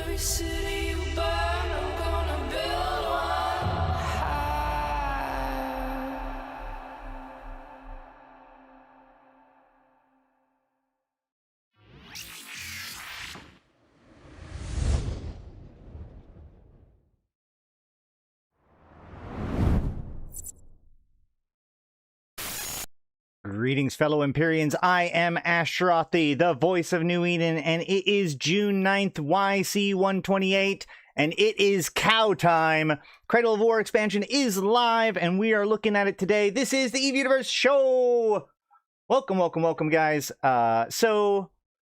every city you burn, I'm gonna build one high. Greetings, fellow Empyreans. I am Ashtarothi, the voice of New Eden, and it is June 9th, YC128, and it is cow time. Cradle of War expansion is live, and we are looking at it today. This is the EVE Universe Show! Welcome, welcome, welcome, guys. So,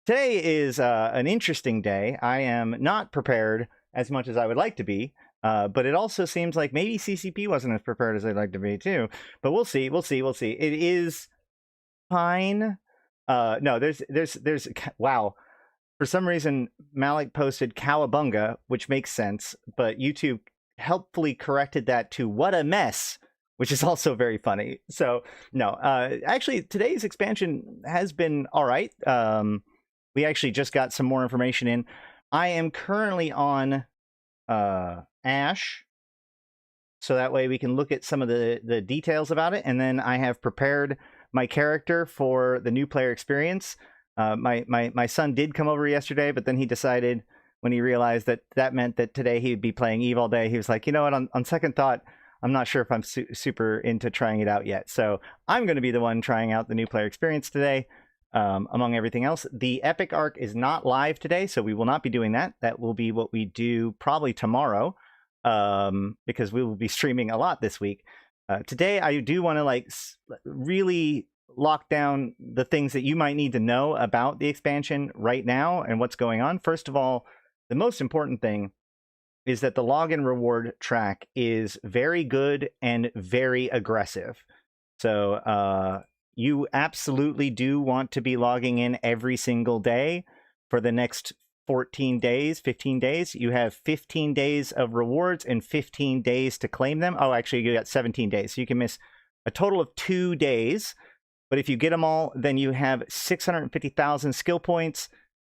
today is an interesting day. I am not prepared as much as I would like to be. But it also seems like maybe CCP wasn't as prepared as I'd like to be, too. But we'll see, we'll see, we'll see. It is fine. No, there's wow. For some reason, Malak posted Cowabunga, which makes sense, but YouTube helpfully corrected that to what a mess, which is also very funny. So no, actually today's expansion has been all right. We actually just got some more information in. I am currently on Ash, so that way we can look at some of the details about it, and then I have prepared my character for the new player experience. My son did come over yesterday, but then he decided, when he realized that that meant that today he would be playing EVE all day, he was like, you know what, on second thought, I'm not sure if I'm super into trying it out yet. So I'm going to be the one trying out the new player experience today. Among everything else, the Epic Arc is not live today, so we will not be doing that. That will be what we do probably tomorrow, because we will be streaming a lot this week. Today, I do want to really lock down the things that you might need to know about the expansion right now and what's going on. First of all, the most important thing is that the login reward track is very good and very aggressive. So you absolutely do want to be logging in every single day for the next 14 days, 15 days. You have 15 days of rewards and 15 days to claim them. Oh, actually, you got 17 days. So you can miss a total of 2 days. But if you get them all, then you have 650,000 skill points,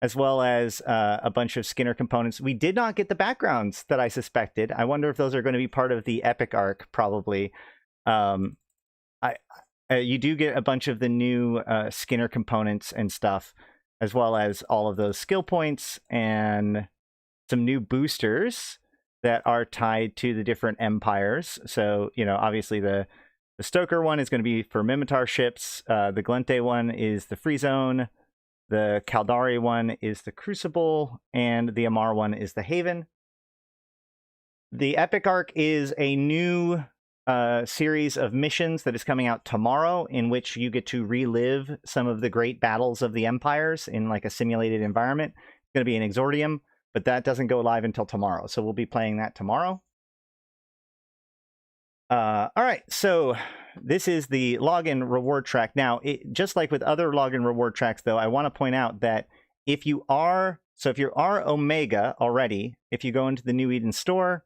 as well as a bunch of Skinner components. We did not get the backgrounds that I suspected. I wonder if those are going to be part of the Epic Arc, probably. You do get a bunch of the new Skinner components and stuff, as well as all of those skill points and some new boosters that are tied to the different empires. So, you know, obviously the Stoker one is going to be for Mimitar ships. The Glente one is the Free Zone. The Caldari one is the Crucible. And the Amar one is the Haven. The Epic Arc is a new series of missions that is coming out tomorrow, in which you get to relive some of the great battles of the empires in like a simulated environment. It's going to be an Exordium, but that doesn't go live until tomorrow, so we'll be playing that tomorrow. All right, so this is the login reward track. Now, just like with other login reward tracks, though, I want to point out that if you are Omega already, if you go into the New Eden store,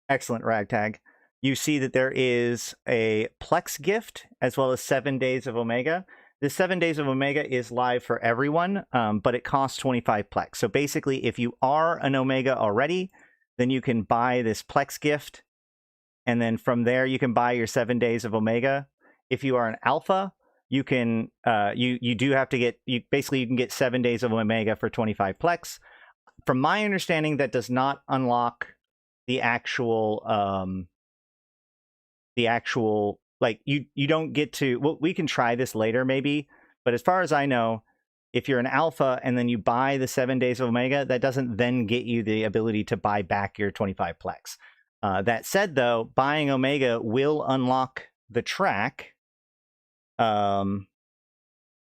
excellent, Ragtag, you see that there is a Plex gift as well as 7 days of Omega. The 7 days of Omega is live for everyone, but it costs 25 Plex. So basically, if you are an Omega already, then you can buy this Plex gift, and then from there you can buy your 7 days of Omega. If you are an Alpha, you can you do have to get you can get 7 days of Omega for 25 Plex. From my understanding, that does not unlock the actual like you don't get to, well, we can try this later maybe, but as far as I know, if you're an Alpha and then you buy the 7 days of Omega, that doesn't then get you the ability to buy back your 25 Plex. That said, though, buying Omega will unlock the track on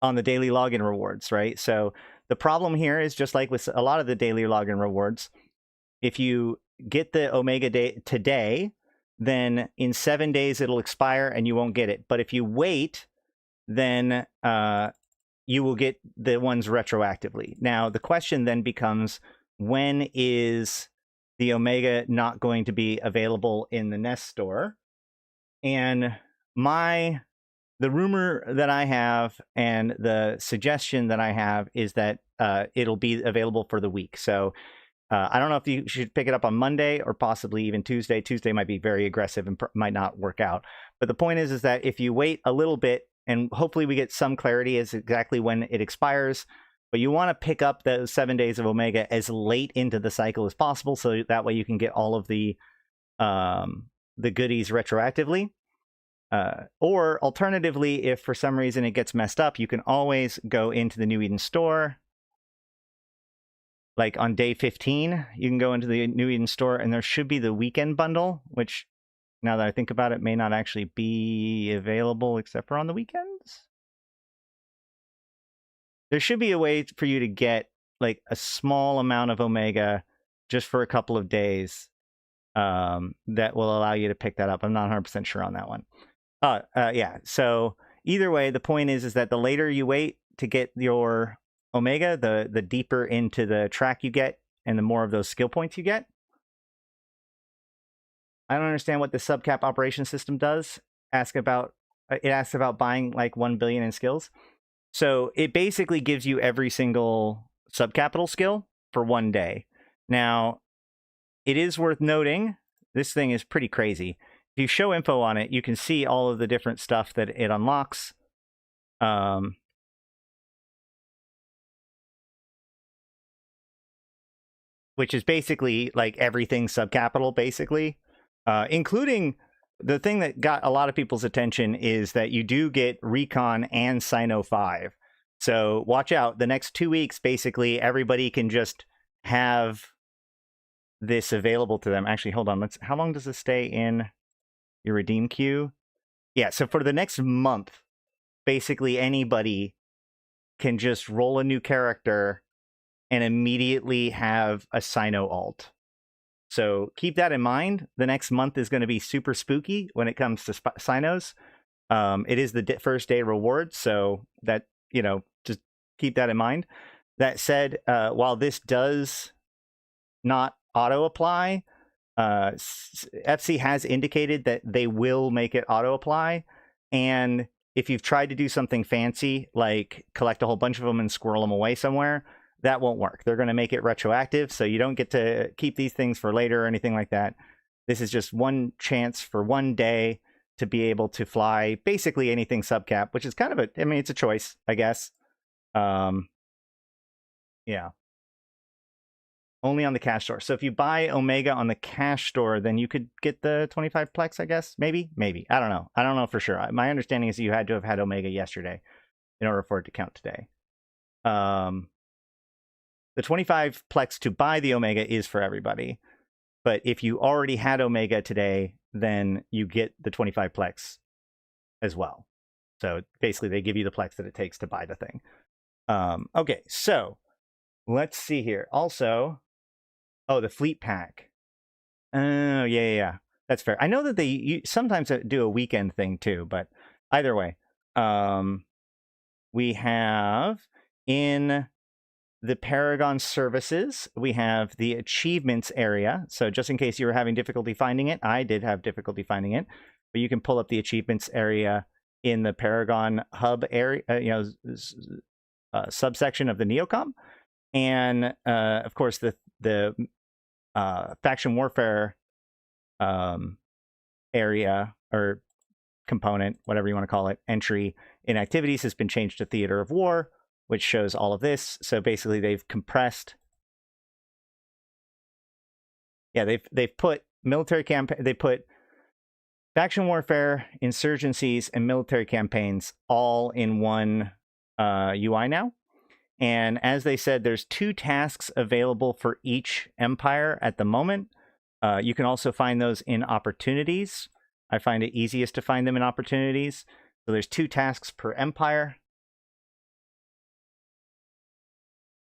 the daily login rewards, right? So the problem here is, just like with a lot of the daily login rewards, if you get the Omega day today, then in 7 days it'll expire and you won't get it. But if you wait, then you will get the ones retroactively. Now, the question then becomes, when is the Omega not going to be available in the Nest store? And my the rumor that I have and the suggestion that I have is that it'll be available for the week. So I don't know if you should pick it up on Monday or possibly even Tuesday. Tuesday might be very aggressive and might not work out. But the point is that if you wait a little bit, and hopefully we get some clarity as exactly when it expires, but you want to pick up those 7 days of Omega as late into the cycle as possible, so that way you can get all of the goodies retroactively. Or alternatively, if for some reason it gets messed up, you can always go into the New Eden store. Like on day 15, you can go into the New Eden store and there should be the weekend bundle, which now that I think about it, may not actually be available except for on the weekends. There should be a way for you to get like a small amount of Omega just for a couple of days that will allow you to pick that up. I'm not 100% sure on that one. Yeah, so either way, the point is that the later you wait to get your Omega, the deeper into the track you get and the more of those skill points you get. I don't understand what the subcap operation system does. It asks about buying like 1 billion in skills. So it basically gives you every single subcapital skill for 1 day. Now, it is worth noting, this thing is pretty crazy. If you show info on it, you can see all of the different stuff that it unlocks. Which is basically like everything subcapital, basically. Including the thing that got a lot of people's attention is that you do get Recon and Sino 5. So watch out. The next 2 weeks, basically, everybody can just have this available to them. Actually, hold on. How long does this stay in your redeem queue? Yeah, so for the next month, basically anybody can just roll a new character and immediately have a Sino alt. So keep that in mind. The next month is going to be super spooky when it comes to Sinos. It is the first day reward, so that, just keep that in mind. That said, while this does not auto-apply, FC has indicated that they will make it auto-apply, and if you've tried to do something fancy, like collect a whole bunch of them and squirrel them away somewhere, that won't work. They're going to make it retroactive, so you don't get to keep these things for later or anything like that. This is just one chance for 1 day to be able to fly basically anything subcap, which is kind of it's a choice, I guess. Yeah. Only on the cash store. So if you buy Omega on the cash store, then you could get the 25 Plex, I guess. Maybe. I don't know. I don't know for sure. My understanding is you had to have had Omega yesterday in order for it to count today. The 25 Plex to buy the Omega is for everybody. But if you already had Omega today, then you get the 25 Plex as well. So basically, they give you the Plex that it takes to buy the thing. Okay, so let's see here. Also, the fleet pack. Oh, yeah. That's fair. I know that they sometimes do a weekend thing too, but either way, we have in the Paragon services, we have the achievements area. So just in case you were having difficulty finding it, I did have difficulty finding it, but you can pull up the achievements area in the Paragon hub area, subsection of the Neocom. And of course, the faction warfare area or component, whatever you want to call it, entry in activities has been changed to Theater of War, which shows all of this. So basically they've compressed. Yeah, they've put military campaign, they put faction warfare, insurgencies, and military campaigns all in one UI now. And as they said, there's 2 tasks available for each empire at the moment. You can also find those in opportunities. I find it easiest to find them in opportunities. So there's 2 tasks per empire.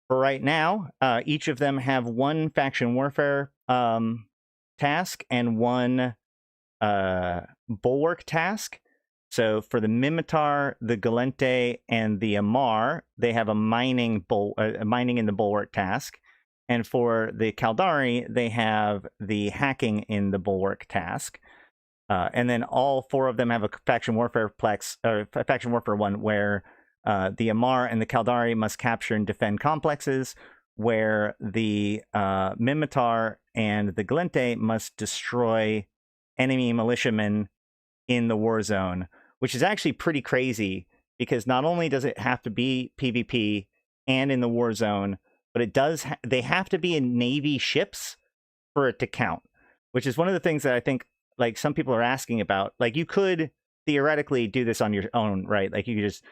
For right now, each of them have 1 faction warfare task and 1 bulwark task. So for the Mimitar, the Galente, and the Amar, they have a mining in the bulwark task. And for the Kaldari, they have the hacking in the bulwark task. And then all 4 of them have a faction warfare plex, or faction warfare one, where the Amar and the Caldari must capture and defend complexes, where the Minmatar and the Gallente must destroy enemy militiamen in the war zone, which is actually pretty crazy, because not only does it have to be PvP and in the war zone, but it does they have to be in Navy ships for it to count, which is one of the things that I think like some people are asking about. Like, you could theoretically do this on your own, right? Like, you could just,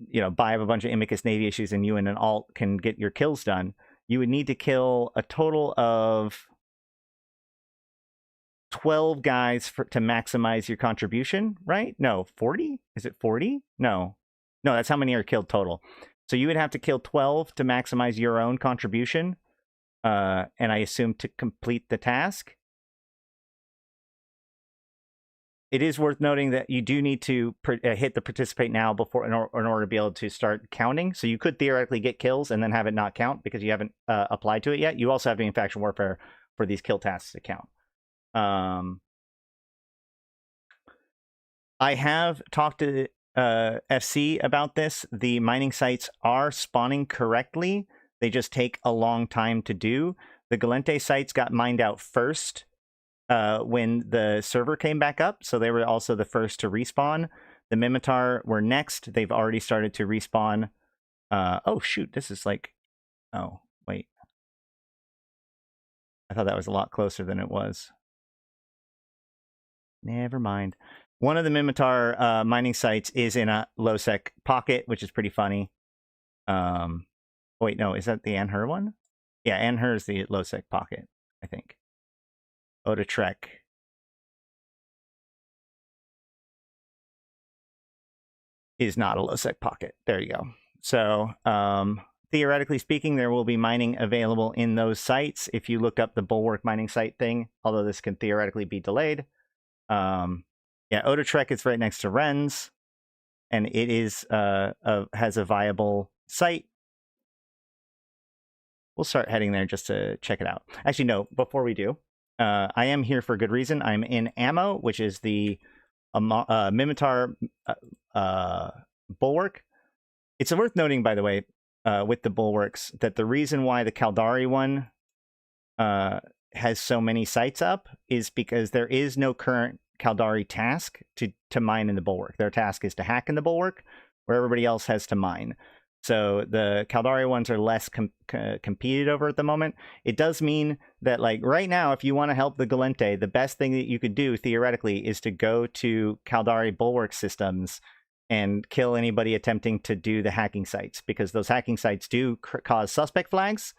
you know, buy up a bunch of Imicus Navy issues and you and an alt can get your kills done. You would need to kill a total of 12 guys to maximize your contribution, right? No, 40? Is it 40? No, that's how many are killed total. So you would have to kill 12 to maximize your own contribution, and I assume to complete the task. It is worth noting that you do need to hit the participate now before in order to be able to start counting. So you could theoretically get kills and then have it not count because you haven't applied to it yet. You also have to be in faction warfare for these kill tasks to count. I have talked to FC about this. The mining sites are spawning correctly. They just take a long time to do. The Gallente sites got mined out first when the server came back up, so they were also the first to respawn. The Minmatar were next. They've already started to respawn. Oh, shoot, this is like... Oh, wait. I thought that was a lot closer than it was. Never mind. One of the Minmatar mining sites is in a low-sec pocket, which is pretty funny. Wait, no, is that the Anher one? Yeah, Anher is the low-sec pocket, I think. Oda Trek. Is not a low-sec pocket. There you go. So, theoretically speaking, there will be mining available in those sites if you look up the Bulwark mining site thing, although this can theoretically be delayed. Yeah, Oda Trek is right next to Ren's, and it is has a viable site. We'll start heading there just to check it out. Actually, no, before we do, I am here for a good reason. I'm in Ammo, which is the Minmatar Bulwark. It's worth noting, by the way, with the Bulwarks, that the reason why the Caldari one has so many sites up is because there is no current Caldari task to mine in the Bulwark. Their task is to hack in the Bulwark, where everybody else has to mine. So the Caldari ones are less competed over at the moment. It does mean that, like, right now, if you want to help the Gallente, the best thing that you could do, theoretically, is to go to Caldari Bulwark systems and kill anybody attempting to do the hacking sites, because those hacking sites do cause suspect flags.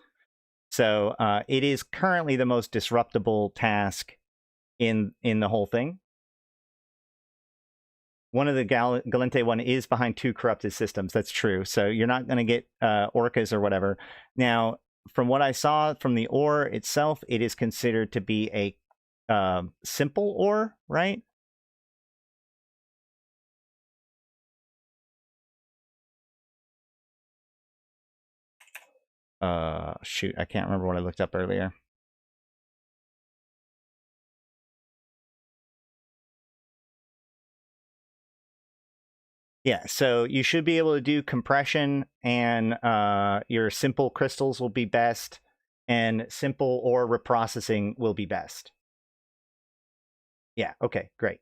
So it is currently the most disruptable task in the whole thing. One of the Gallente one is behind 2 corrupted systems. That's true. So you're not going to get orcas or whatever. Now, from what I saw from the ore itself, it is considered to be a simple ore, right? Shoot, I can't remember what I looked up earlier. Yeah, so you should be able to do compression, and your simple crystals will be best, and simple ore reprocessing will be best. Yeah, okay, great.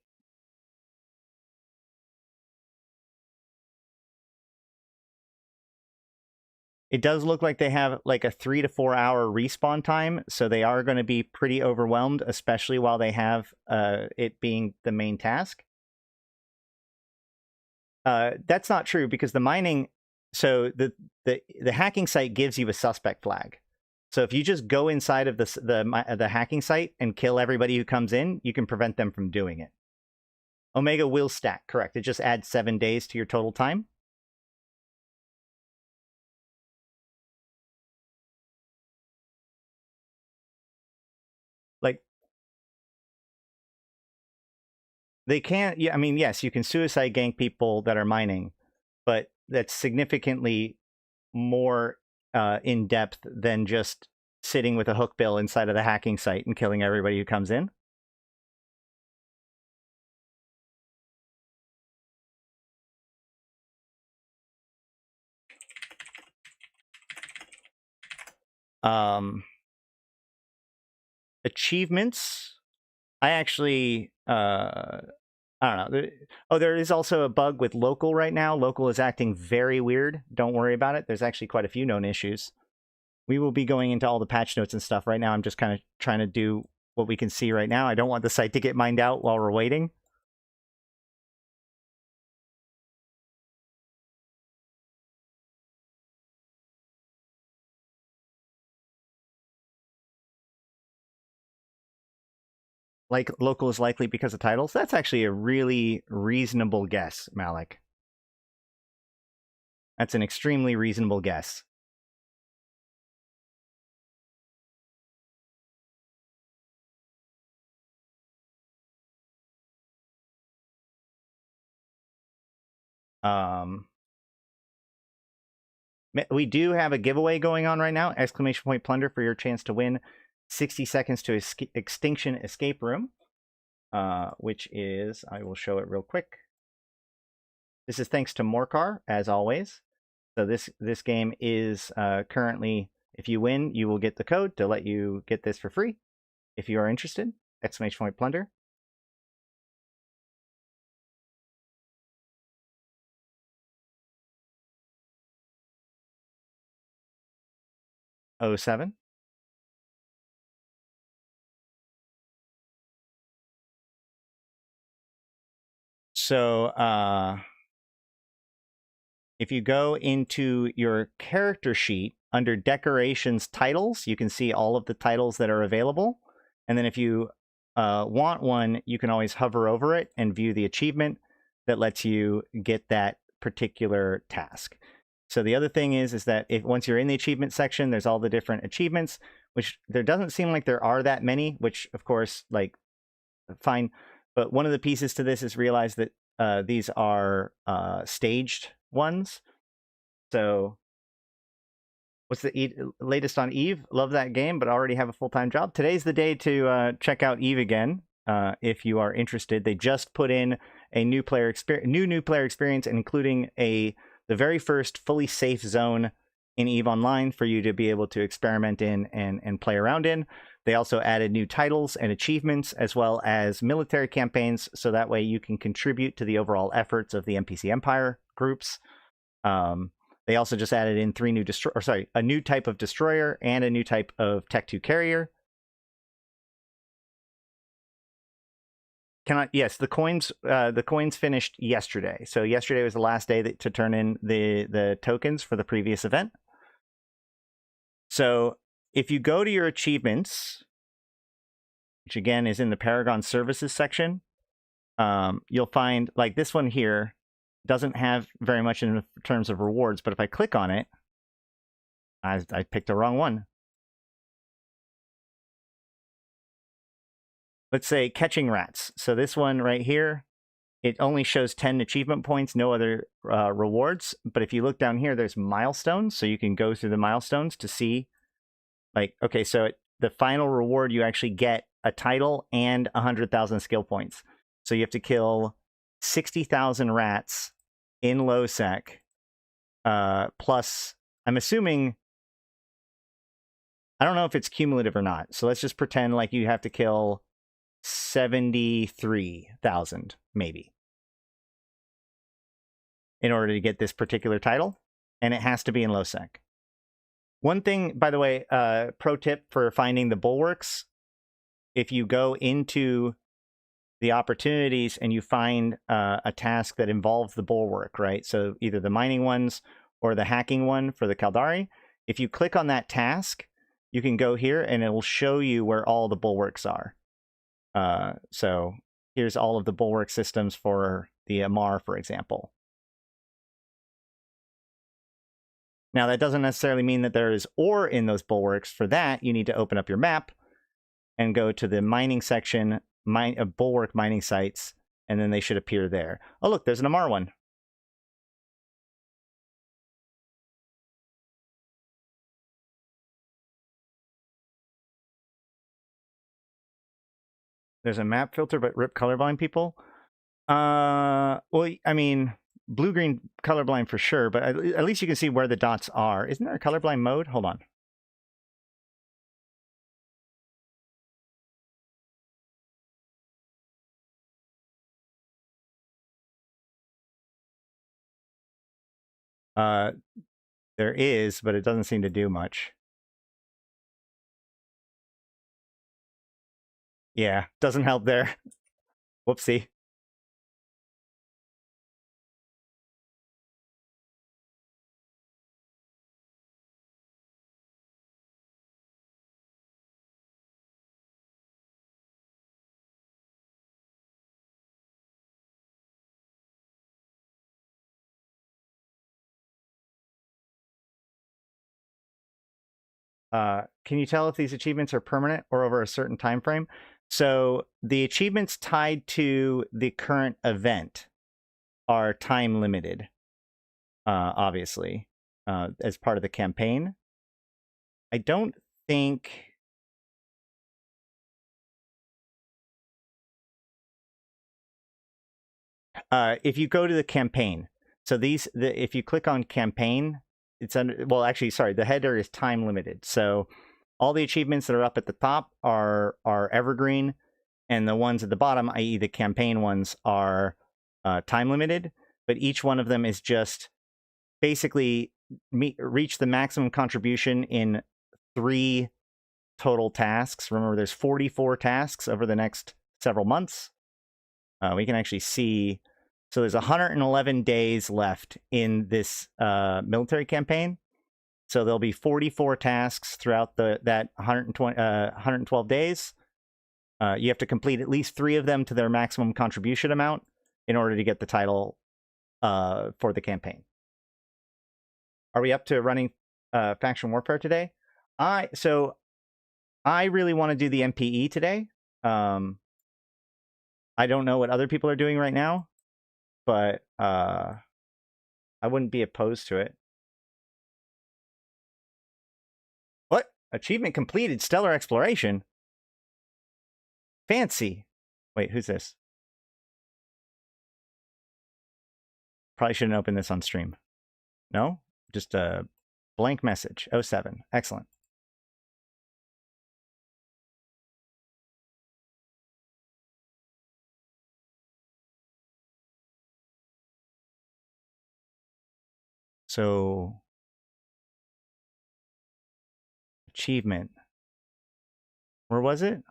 It does look like they have like a 3 to 4 hour respawn time, so they are going to be pretty overwhelmed, especially while they have it being the main task. That's not true, because the mining, so the hacking site gives you a suspect flag. So if you just go inside of the hacking site and kill everybody who comes in, you can prevent them from doing it. Omega will stack, correct. It just adds 7 days to your total time. Like, they can't, yeah, I mean, yes, you can suicide gank people that are mining, but that's significantly more in depth than just sitting with a hook bill inside of the hacking site and killing everybody who comes in. Achievements. I actually, I don't know. Oh, there is also a bug with local right now. Local is acting very weird. Don't worry about it. There's actually quite a few known issues. We will be going into all the patch notes and stuff. Right now, I'm just kind of trying to do what we can see right now. I don't want the site to get mined out while we're waiting. Like, local is likely because of titles. That's actually a really reasonable guess, Malak. That's an extremely reasonable guess. We do have a giveaway going on right now. Exclamation point plunder for your chance to win 60 seconds to Extinction Escape Room. Which is, I will show it real quick. This is thanks to Morcar, as always. So this game is currently, if you win, you will get the code to let you get this for free. If you are interested, exclamation point plunder. '07. So if you go into your character sheet under decorations titles, you can see all of the titles that are available. And then if you want one, you can always hover over it and view the achievement that lets you get that particular task. So the other thing is that if once you're in the achievement section, there's all the different achievements, which there doesn't seem like there are that many, which of course, like, fine. But one of the pieces to this is realize that these are staged ones. So what's the latest on Eve? Love that game, but already have a full-time job. Today's the day to check out Eve again if you are interested. They just put in a new player experience, including the very first fully safe zone in Eve Online for you to be able to experiment in and play around in. They also added new titles and achievements, as well as military campaigns, so that way you can contribute to the overall efforts of the NPC Empire groups. They also just added in a new type of destroyer and a new type of Tech 2 carrier. Yes, the coins finished yesterday. So yesterday was the last day to turn in the tokens for the previous event. So if you go to your achievements, which again is in the Paragon Services section, you'll find, like, this one here doesn't have very much in terms of rewards, but if I click on it, I picked the wrong one. Let's say catching rats. So this one right here, it only shows 10 achievement points, no other rewards. But if you look down here, there's milestones. So you can go through the milestones to see, like, okay, so the final reward, you actually get a title and 100,000 skill points. So you have to kill 60,000 rats in low sec. Plus, I'm assuming, I don't know if it's cumulative or not. So let's just pretend like you have to kill 73,000 maybe in order to get this particular title, and it has to be in low sec. One thing, by the way, pro tip for finding the bulwarks, if you go into the opportunities and you find a task that involves the bulwark, right? So either the mining ones or the hacking one for the Caldari, if you click on that task, you can go here and it will show you where all the bulwarks are. So here's all of the bulwark systems for the Amar, for example. Now, that doesn't necessarily mean that there is ore in those bulwarks. For that, you need to open up your map and go to the mining section, bulwark mining sites, and then they should appear there. Oh, look, there's an Amar one. There's a map filter, but rip colorblind people. Well, I mean, blue-green colorblind for sure, but at least you can see where the dots are. Isn't there a colorblind mode? Hold on. There is, but it doesn't seem to do much. Yeah, doesn't help there. Whoopsie. Can you tell if these achievements are permanent or over a certain time frame? So the achievements tied to the current event are time limited, obviously, as part of the campaign. I don't think... if you go to the campaign, so if you click on campaign, it's under, well, actually, sorry, the header is time limited. So all the achievements that are up at the top are evergreen, and the ones at the bottom, i.e. the campaign ones, are time limited, but each one of them is just basically reach the maximum contribution in 3 total tasks. Remember, there's 44 tasks over the next several months. We can actually see, so there's 111 days left in this military campaign. So there'll be 44 tasks throughout that 112 days. You have to complete at least 3 of them to their maximum contribution amount in order to get the title for the campaign. Are we up to running faction warfare today? So I really want to do the MPE today. I don't know what other people are doing right now, but I wouldn't be opposed to it. What? Achievement completed, stellar exploration. Fancy. Wait, who's this? Probably shouldn't open this on stream. No? Just a blank message. 07. Excellent. So, achievement. Where was it?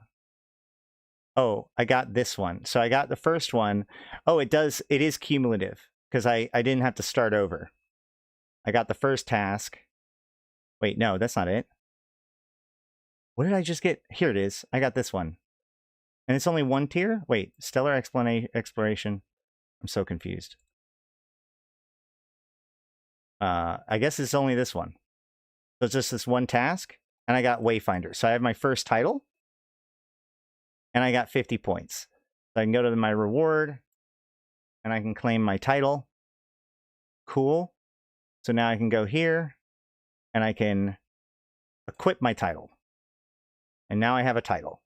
Oh, I got this one. So I got the first one. Oh, it is cumulative because I didn't have to start over. I got the first task. Wait, no, that's not it. What did I just get? Here it is. I got this one. And it's only 1 tier? Wait, stellar exploration. I'm so confused. I guess it's only this one. So it's just this one task, and I got Wayfinder. So I have my first title, and I got 50 points. So I can go to my reward, and I can claim my title. Cool. So now I can go here, and I can equip my title. And now I have a title.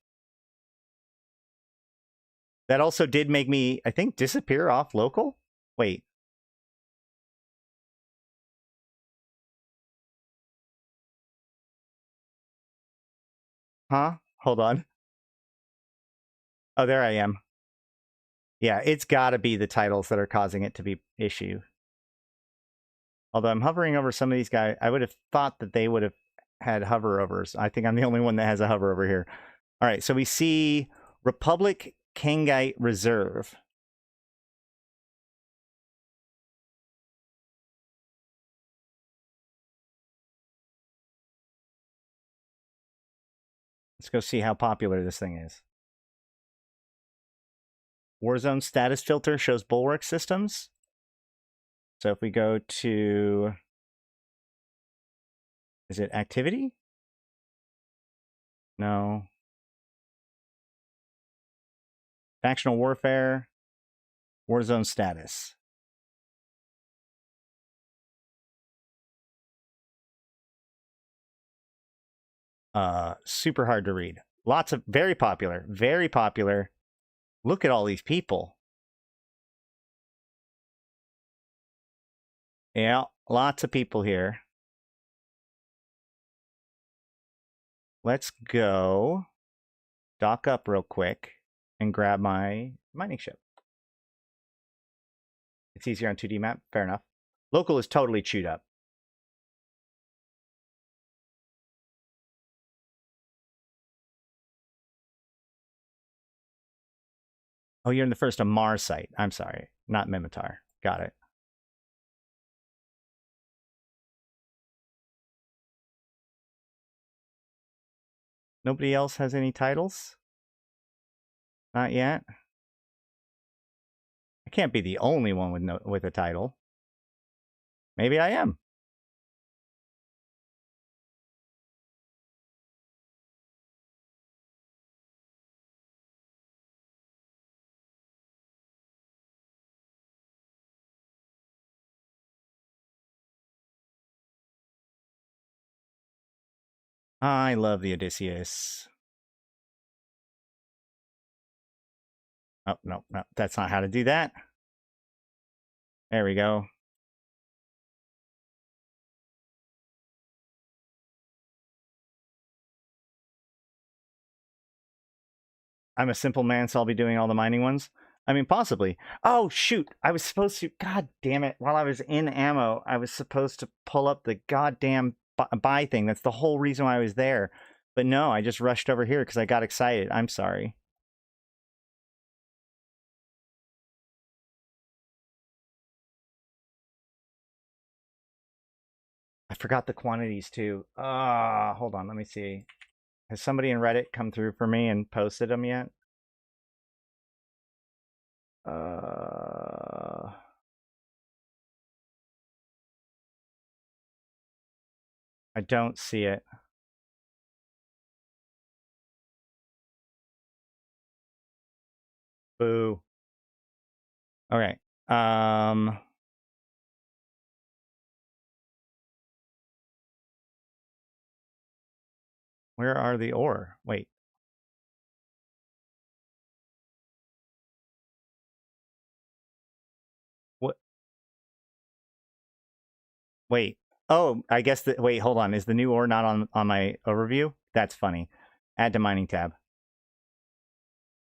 That also did make me, I think, disappear off local. Wait. Huh? Hold on. Oh, there I am. Yeah, it's got to be the titles that are causing it to be issue. Although I'm hovering over some of these guys, I would have thought that they would have had hoverovers. I think I'm the only one that has a hover over here. All right, so we see Republic Kangite Reserve. Let's go see how popular this thing is. Warzone status filter shows bulwark systems. So if we go to, is it activity? No. Factional warfare, Warzone status. Super hard to read. Lots of, very popular, very popular. Look at all these people. Yeah, lots of people here. Let's go dock up real quick and grab my mining ship. It's easier on 2D map. Fair enough. Local is totally chewed up. Oh, you're in the first of Mars site. I'm sorry, not Mimitar. Got it. Nobody else has any titles? Not yet. I can't be the only one with a title. Maybe I am. I love the Odysseus. Oh, no, no, that's not how to do that. There we go. I'm a simple man, so I'll be doing all the mining ones. I mean, possibly. Oh, shoot. I was supposed to, god damn it, while I was in ammo, I was supposed to pull up the goddamn buy thing. That's the whole reason why I was there. But no, I just rushed over here because I got excited. I'm sorry. I forgot the quantities too. Hold on, let me see. Has somebody in Reddit come through for me and posted them yet? I don't see it. Boo. Okay. Where are the ore? Wait. What? Wait. Oh, I guess that. Wait, hold on. Is the new ore not on my overview? That's funny. Add to mining tab.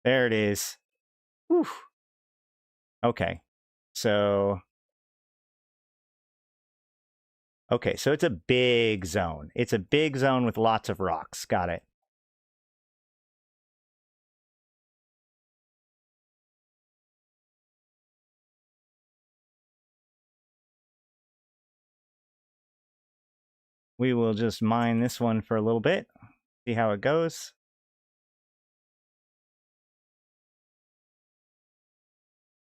There it is. Whew. Okay. So. Okay, so it's a big zone. It's a big zone with lots of rocks. Got it. We will just mine this one for a little bit. See how it goes.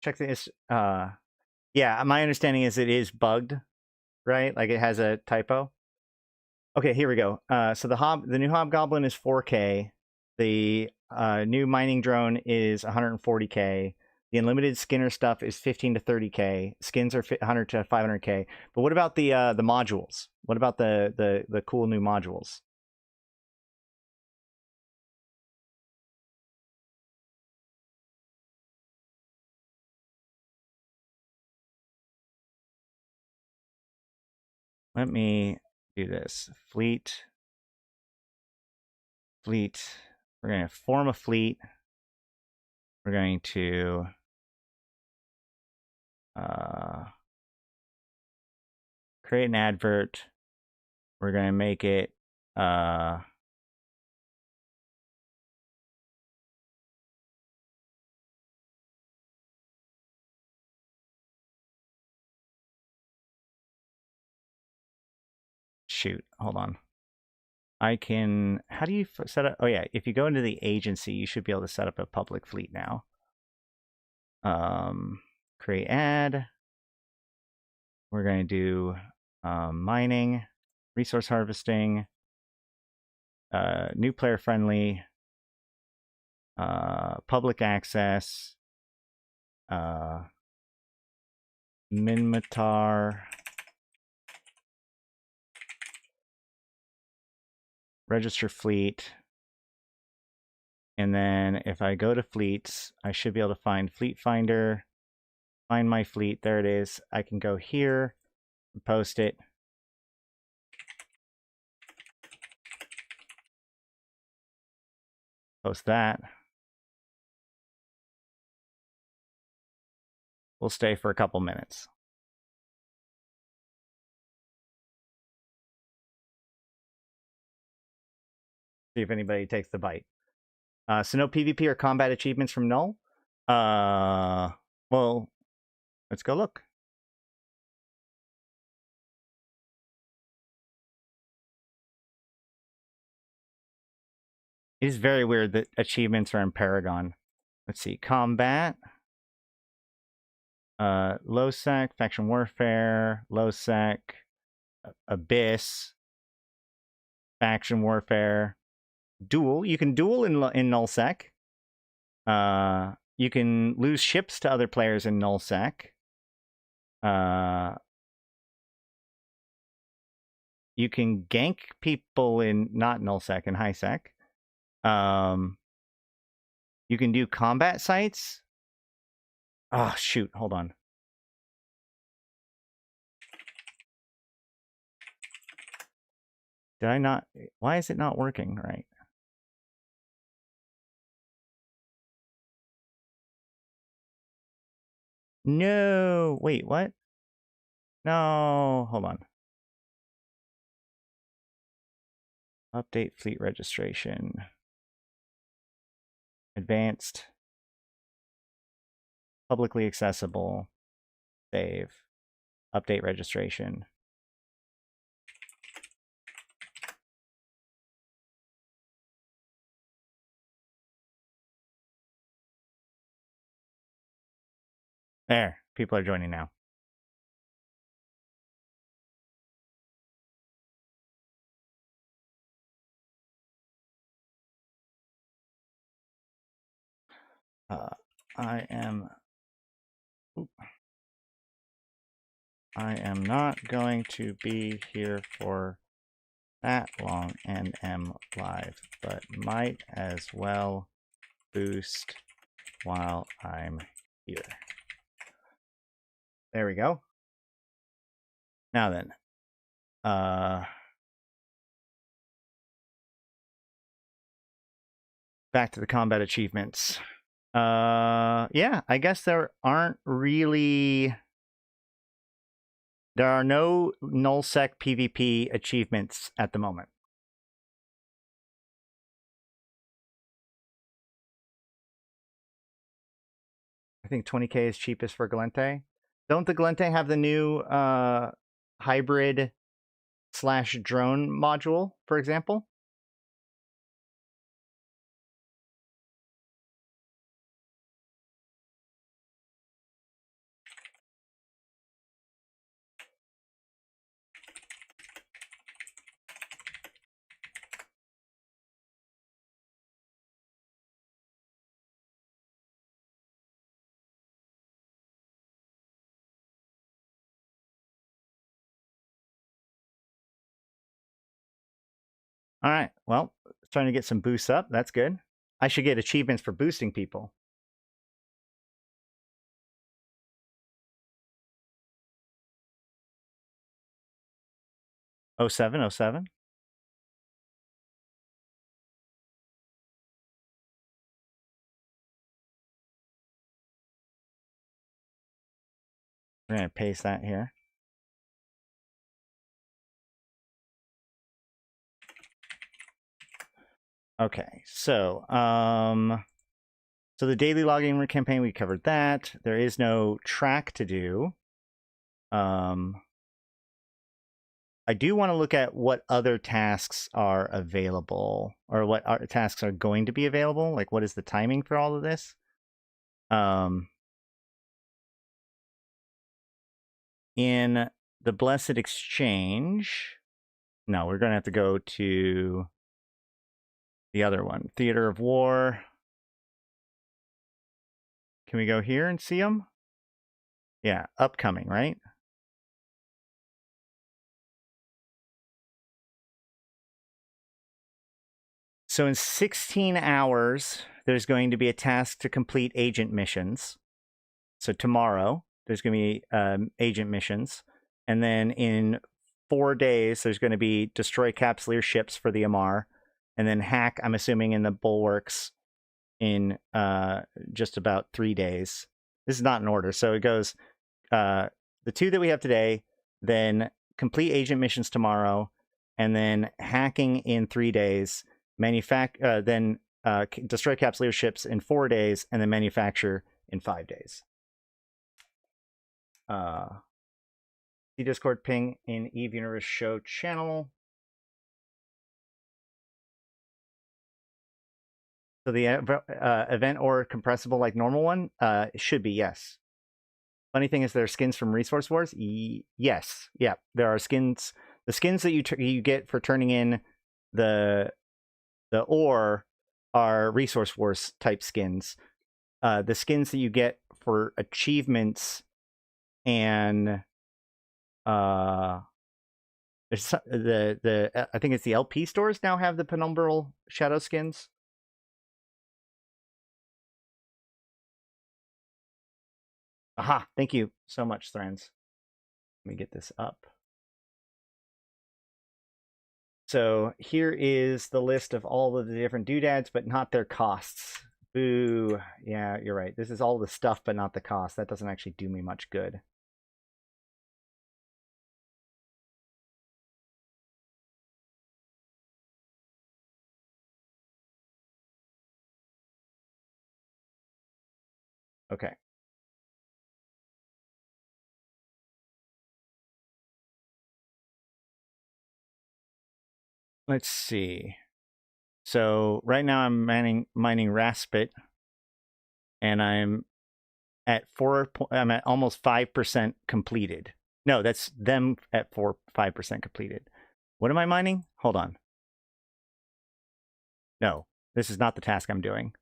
Check this. Yeah, my understanding is it is bugged, right? Like it has a typo. Okay, here we go. So the new Hobgoblin is 4K. The new mining drone is 140K. The unlimited Skinner stuff is 15 to 30K. Skins are 100 to 500K. But what about the modules? What about the cool new modules? Let me do this. Fleet. We're going to form a fleet. We're going to create an advert. We're going to make it shoot, hold on. I can, how do you set up? Oh yeah, if you go into the agency, you should be able to set up a public fleet now. Create ad. We're going to do mining, resource harvesting, new player friendly, public access, Minmatar, register fleet. And then if I go to fleets, I should be able to find Fleet Finder, find my fleet. There it is. I can go here and post it. Post that. We'll stay for a couple minutes. See if anybody takes the bite. So no PvP or combat achievements from Null? Well, let's go look. It is very weird that achievements are in Paragon. Let's see. Combat. Low sec, faction warfare, low sec, abyss, faction warfare, duel. You can duel in nullsec. You can lose ships to other players in nullsec. You can gank people in not nullsec and highsec. You can do combat sites. Oh, shoot. Hold on. Did I not? Why is it not working right? No. Wait, what? No. Hold on. Update fleet registration. Advanced. Publicly accessible. Save. Update registration. There. People are joining now. I am not going to be here for that long and am live, but might as well boost while I'm here. There we go. Now then, back to the combat achievements. Yeah, I guess there are no nullsec PvP achievements at the moment. I think 20k is cheapest for Yantey. Don't the Yantey have the new hybrid / drone module, for example? All right, well, trying to get some boosts up. That's good. I should get achievements for boosting people. '07. We're going to paste that here. Okay, so the daily logging campaign, we covered that. There is no track to do. I do want to look at what other tasks are available, or what tasks are going to be available. Like, what is the timing for all of this? In the Blessed Exchange, no, we're going to have to go to the other one, Theater of War. Can we go here and see them? Yeah, upcoming, right? So in 16 hours, there's going to be a task to complete agent missions. So tomorrow, there's going to be agent missions. And then in 4 days, there's going to be destroy Capsuleer ships for the Amar. And then hack, I'm assuming, in the Bulwarks in just about 3 days. This is not in order. So it goes the 2 that we have today, then complete agent missions tomorrow, and then hacking in 3 days, destroy Capsuleer ships in 4 days, and then manufacture in 5 days. See Discord ping in Eve Universe Show channel. So the event or compressible like normal one should be, yes. Funny thing is, there are skins from Resource Wars. Yes, yeah, there are skins. The skins that you get for turning in the ore are Resource Wars type skins. The skins that you get for achievements and there's I think it's the LP stores now have the penumbral shadow skins. Aha, thank you so much, Thrans. Let me get this up. So here is the list of all of the different doodads, but not their costs. Boo. Yeah, you're right. This is all the stuff, but not the cost. That doesn't actually do me much good. Okay. Let's see. So right now I'm mining Raspit, and I'm at I'm at almost 5% completed. No, that's them at 5% completed. What am I mining? Hold on. No, this is not the task I'm doing.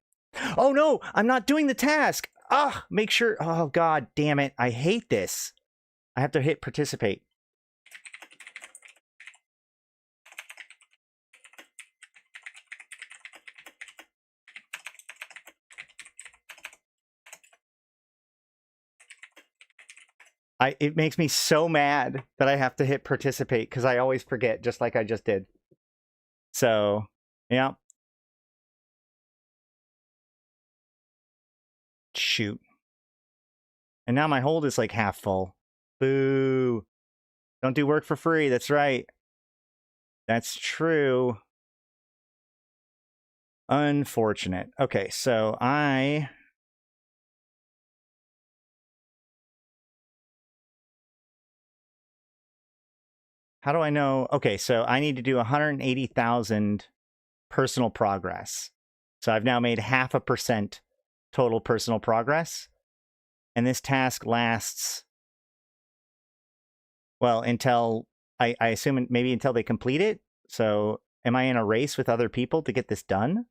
Oh no, I'm not doing the task. Make sure. Oh god damn it. I hate this. I have to hit participate. It makes me so mad that I have to hit participate because I always forget, just like I just did. So, yeah. Shoot. And now my hold is like half full. Boo. Don't do work for free. That's right. That's true. Unfortunate. Okay, so how do I know? Okay, so I need to do 180,000 personal progress. So I've now made 0.5% total personal progress. And this task lasts, well, until, I assume maybe until they complete it. So am I in a race with other people to get this done?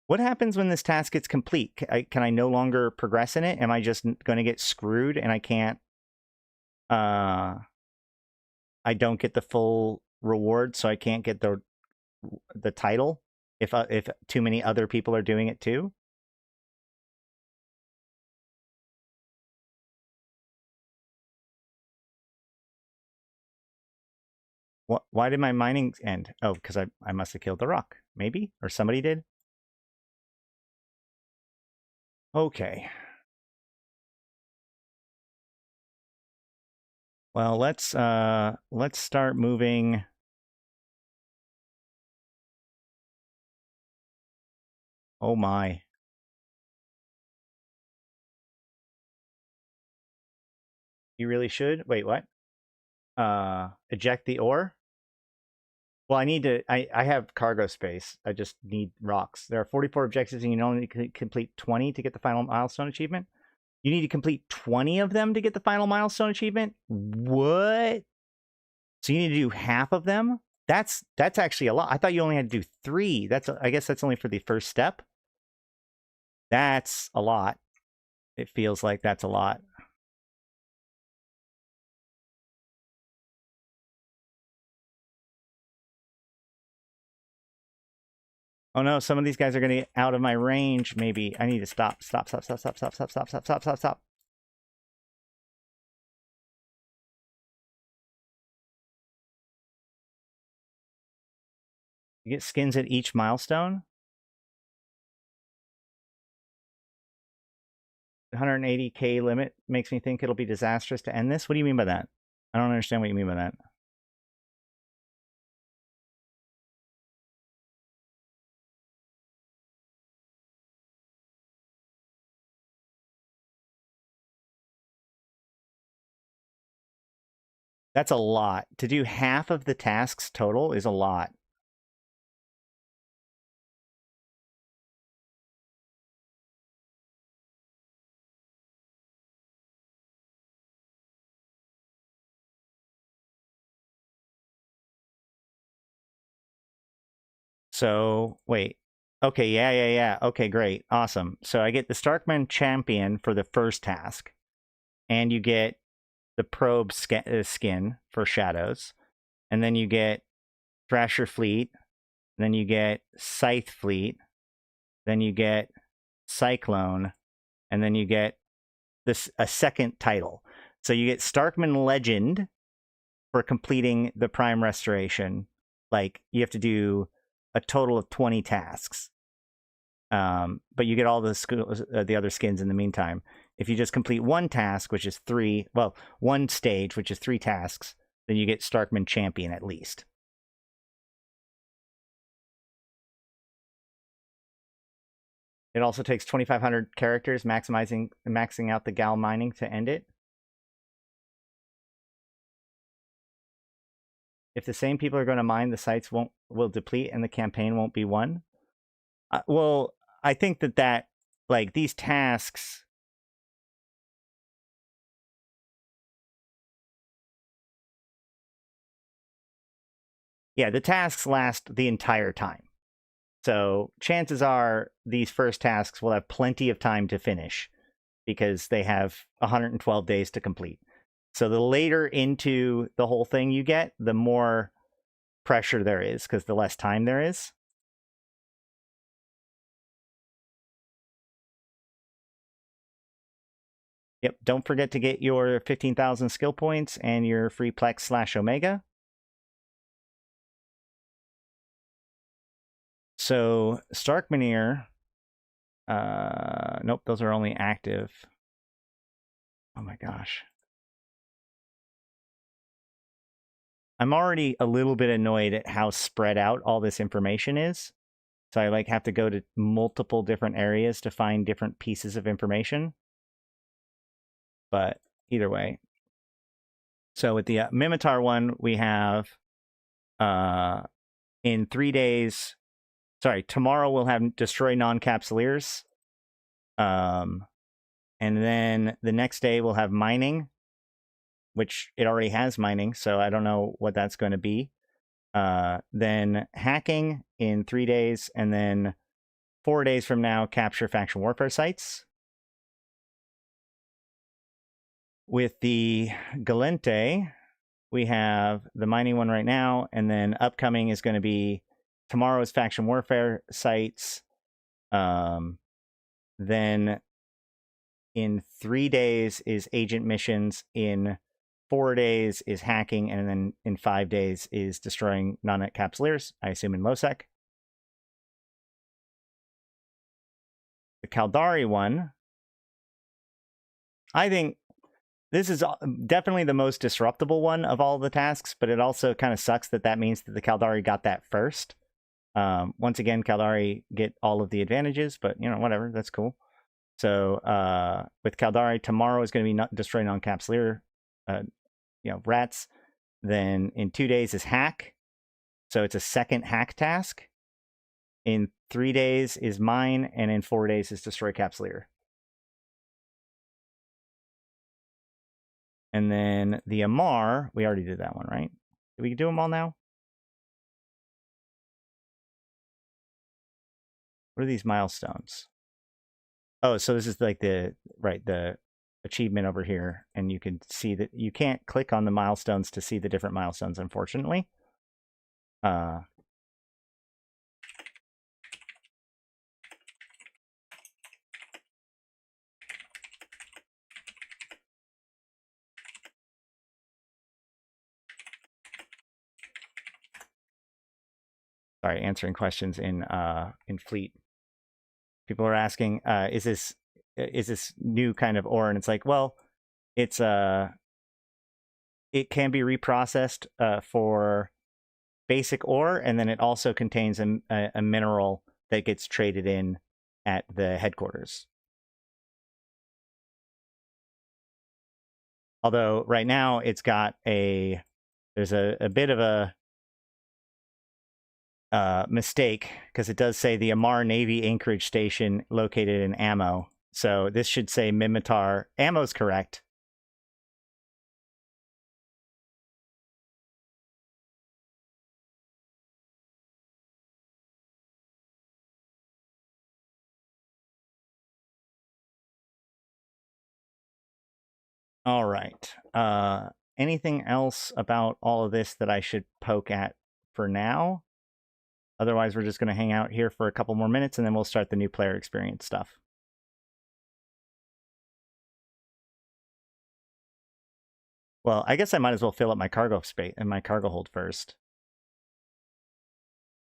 What happens when this task gets complete? Can I no longer progress in it? Am I just going to get screwed and I can't, I don't get the full reward, so I can't get the title if too many other people are doing it too? Why did my mining end? Oh, because I must have killed the rock, maybe, or somebody did. Okay. Well, let's start moving. Oh my. You really should. Wait, what? Eject the ore? Well, I need to, I have cargo space. I just need rocks. There are 44 objectives and you only complete 20 to get the final milestone achievement. You need to complete 20 of them to get the final milestone achievement? What? So you need to do half of them? That's actually a lot. I thought you only had to do 3. I guess that's only for the first step. That's a lot. It feels like that's a lot. Oh no, some of these guys are going to get out of my range, maybe. I need to stop. Stop. You get skins at each milestone? 180k limit makes me think it'll be disastrous to end this. What do you mean by that? I don't understand what you mean by that. That's a lot. To do half of the tasks total is a lot. So, wait. Okay, yeah. Okay, great. Awesome. So I get the Starkman Champion for the first task. And you get the Probe skin for Shadows. And then you get Thrasher Fleet. Then you get Scythe Fleet. Then you get Cyclone. And then you get a second title. So you get Starkman Legend for completing the Prime Restoration. Like, you have to do a total of 20 tasks. But you get all the other skins in the meantime. If you just complete one task, which is one stage, which is 3 tasks, then you get Starkman Champion at least. It also takes 2,500 characters, maxing out the Gal mining to end it. If the same people are going to mine, the sites will deplete and the campaign won't be won. Well, I think that like these tasks. Yeah, the tasks last the entire time. So chances are these first tasks will have plenty of time to finish because they have 112 days to complete. So the later into the whole thing you get, the more pressure there is because the less time there is. Yep, don't forget to get your 15,000 skill points and your free Plex/Omega. So Starkmanir, nope, those are only active. Oh my gosh. I'm already a little bit annoyed at how spread out all this information is. So I like have to go to multiple different areas to find different pieces of information. But either way. So with the Mimitar one, we have in 3 days, tomorrow we'll have destroy non-capsuleers. And then the next day we'll have mining, which it already has mining, so I don't know what that's going to be. Then hacking in 3 days, and then 4 days from now, capture faction warfare sites. With the Galente, we have the mining one right now, and then upcoming is going to be tomorrow's faction warfare sites. Then in 3 days is agent missions, in 4 days is hacking, and then in 5 days is destroying non-net capsuleers, I assume in Losec. The Caldari one, I think this is definitely the most disruptible one of all the tasks, but it also kind of sucks that means that the Caldari got that first. Once again, Caldari get all of the advantages, but whatever, that's cool. So with Caldari, tomorrow is going to be destroy non-capsuleer, rats. Then in 2 days is hack, so it's a second hack task. In 3 days is mine, and in 4 days is destroy capsuleer. And then the Amar, we already did that one, right? Did we do them all now? What are these milestones? Oh, so this is like the achievement over here, and you can see that you can't click on the milestones to see the different milestones, unfortunately. Sorry, answering questions in Fleet. People are asking, is this new kind of ore? And it's like, well, it's it can be reprocessed for basic ore, and then it also contains a mineral that gets traded in at the headquarters. Although right now it's got there's a bit of a mistake, because it does say the Amar Navy anchorage station located in Ammo. So this should say Minmatar. Ammo's correct. All right. Anything else about all of this that I should poke at for now? Otherwise, we're just going to hang out here for a couple more minutes, and then we'll start the new player experience stuff. Well, I guess I might as well fill up my cargo space and my cargo hold first.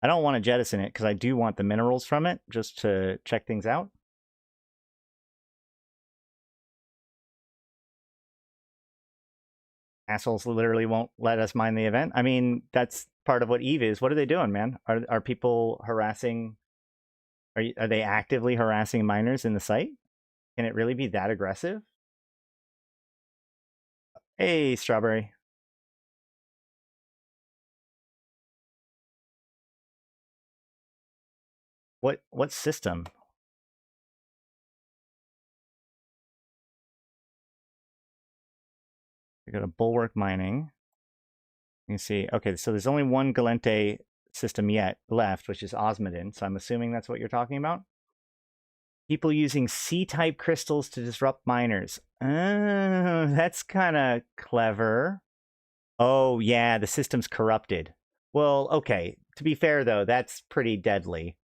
I don't want to jettison it because I do want the minerals from it just to check things out. Assholes literally won't let us mine the event. I mean, that's part of what Eve is. What are they doing, man? Are people harassing? Are they actively harassing miners in the site? Can it really be that aggressive? Hey, Strawberry. What system? We go to Bulwark Mining. You can see, okay, so there's only one Galente system yet left, which is Osmodin. So I'm assuming that's what you're talking about. People using C-type crystals to disrupt miners. Oh, that's kind of clever. Oh, yeah, the system's corrupted. Well, okay. To be fair, though, that's pretty deadly.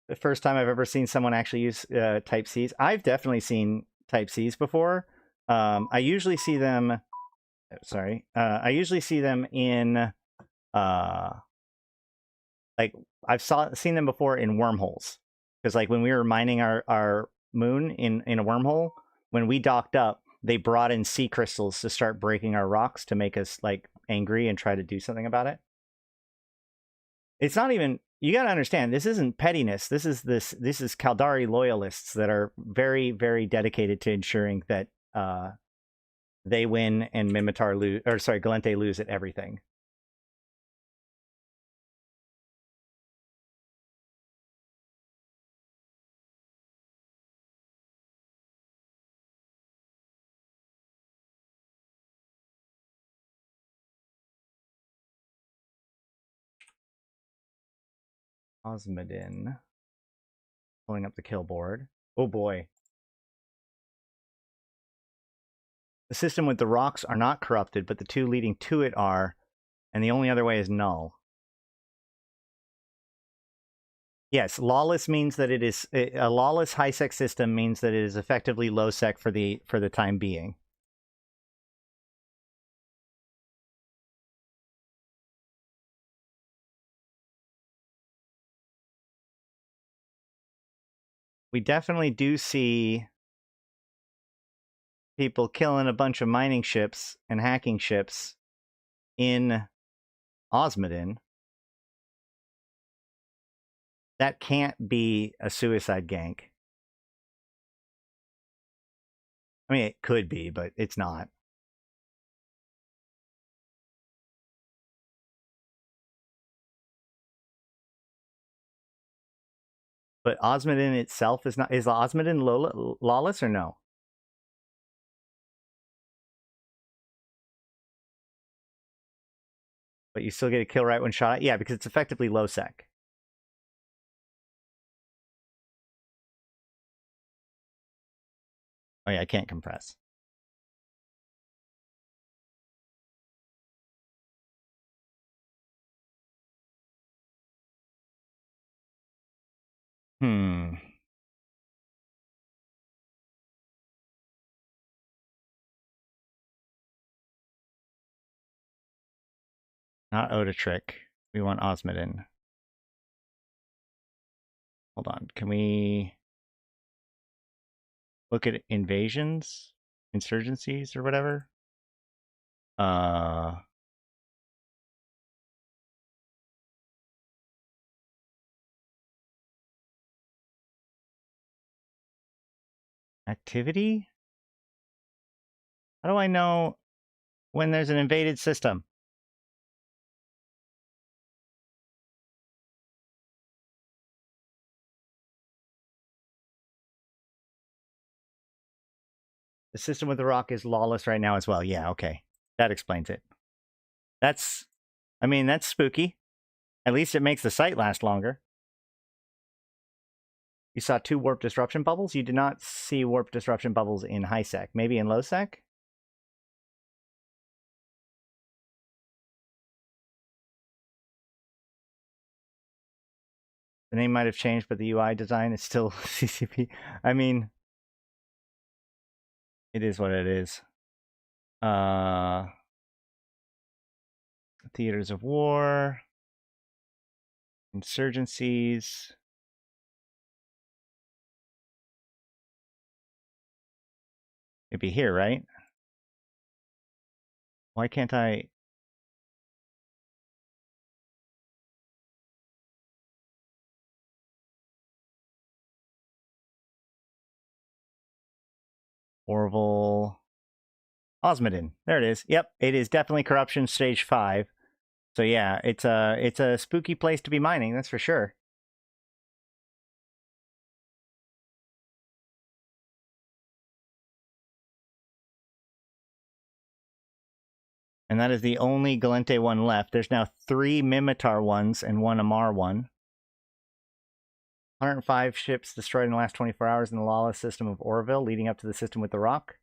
The first time I've ever seen someone actually use Type Cs. I've definitely seen Type Cs before. I usually see them... Sorry. I usually see them in... like, I've seen them before in wormholes. Because, like, when we were mining our moon in a wormhole, when we docked up, they brought in sea crystals to start breaking our rocks to make us, like, angry and try to do something about it. It's not even... You got to understand, this isn't pettiness. This is Caldari loyalists that are very, very dedicated to ensuring that they win and Minmatar lose, or sorry, Galente lose at everything. Osmodin. Pulling up the kill board. Oh boy. The system with the rocks are not corrupted, but the two leading to it are, and the only other way is null. Yes, lawless means that it is a lawless high-sec system means that it is effectively low-sec for the time being. We definitely do see people killing a bunch of mining ships and hacking ships in Osmodin. That can't be a suicide gank. I mean, it could be, but it's not. But Osmodin itself is not. Is Osmodin lawless or no? But you still get a kill right when shot at? Yeah, because it's effectively low sec. Oh yeah, I can't compress. Hmm. Not Odatrick. We want Osmodin. Hold on. Can we look at invasions? Insurgencies or whatever? Activity? How do I know when there's an invaded system? The system with the rock is lawless right now as well. Yeah, okay. That explains it. That's, I mean, that's spooky. At least it makes the site last longer. You saw 2 warp disruption bubbles? You did not see warp disruption bubbles in high sec. Maybe in low sec? The name might have changed, but the UI design is still CCP. I mean, it is what it is. Theaters of war. Insurgencies. It'd be here, right? Why can't I? Orville. Osmodin. There it is. Yep, it is definitely corruption stage 5. So yeah, it's a spooky place to be mining, that's for sure. And that is the only Galente one left. There's now 3 Mimitar ones and 1 Amar one. 105 ships destroyed in the last 24 hours in the lawless system of Orville, leading up to the system with the rock.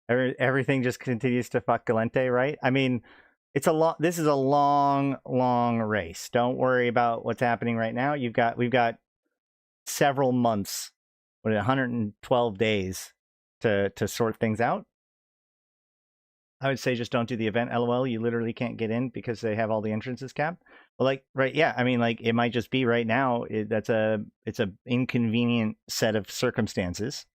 Everything just continues to fuck Galente, right? I mean, it's a lot. This is a long, long race. Don't worry about what's happening right now. We've got several months, 112 days to sort things out. I would say just don't do the event. LOL, you literally can't get in because they have all the entrances capped. Well, like, right, yeah. I mean, like, it might just be right now. It's a inconvenient set of circumstances.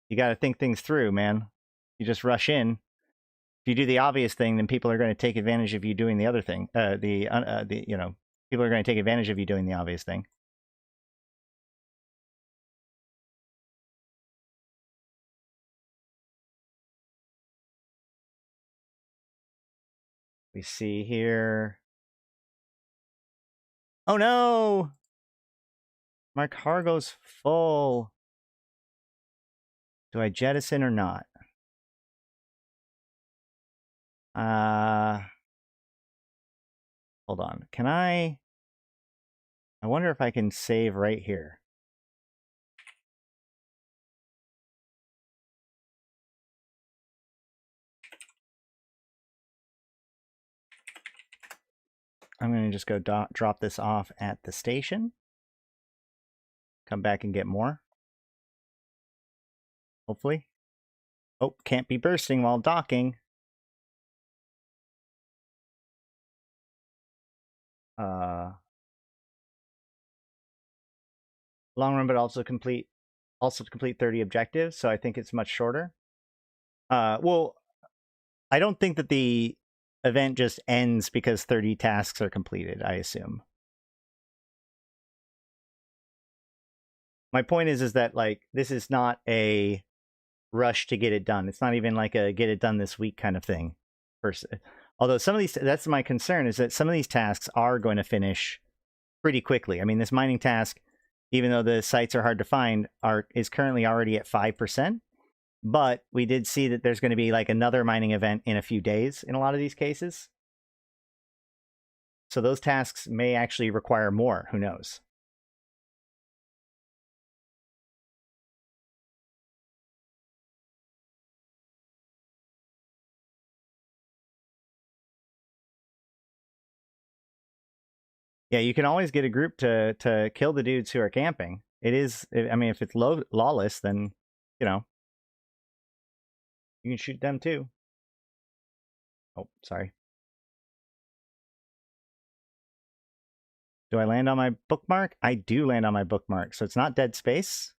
You got to think things through, man. You just rush in. If you do the obvious thing, then people are going to take advantage of you doing the other thing. People are going to take advantage of you doing the obvious thing. We see here. Oh no! My cargo's full. Do I jettison or not? Hold on. Can I wonder if I can save right here. I'm going to just go drop this off at the station. Come back and get more. Hopefully. Oh, can't be bursting while docking. Long run, but also complete 30 objectives, so I think it's much shorter. Well, I don't think that the event just ends because 30 tasks are completed, I assume. My point is that, like, this is not a rush to get it done. It's not even like a get it done this week kind of thing. Although some of these, that's my concern, is that some of these tasks are going to finish pretty quickly. I mean, this mining task, even though the sites are hard to find, is currently already at 5%. But we did see that there's going to be like another mining event in a few days in a lot of these cases. So those tasks may actually require more. Who knows? Yeah, you can always get a group to kill the dudes who are camping. It is, I mean, if it's lawless, then, you know, you can shoot them too. Oh, sorry. Do I land on my bookmark? I do land on my bookmark, so it's not dead space.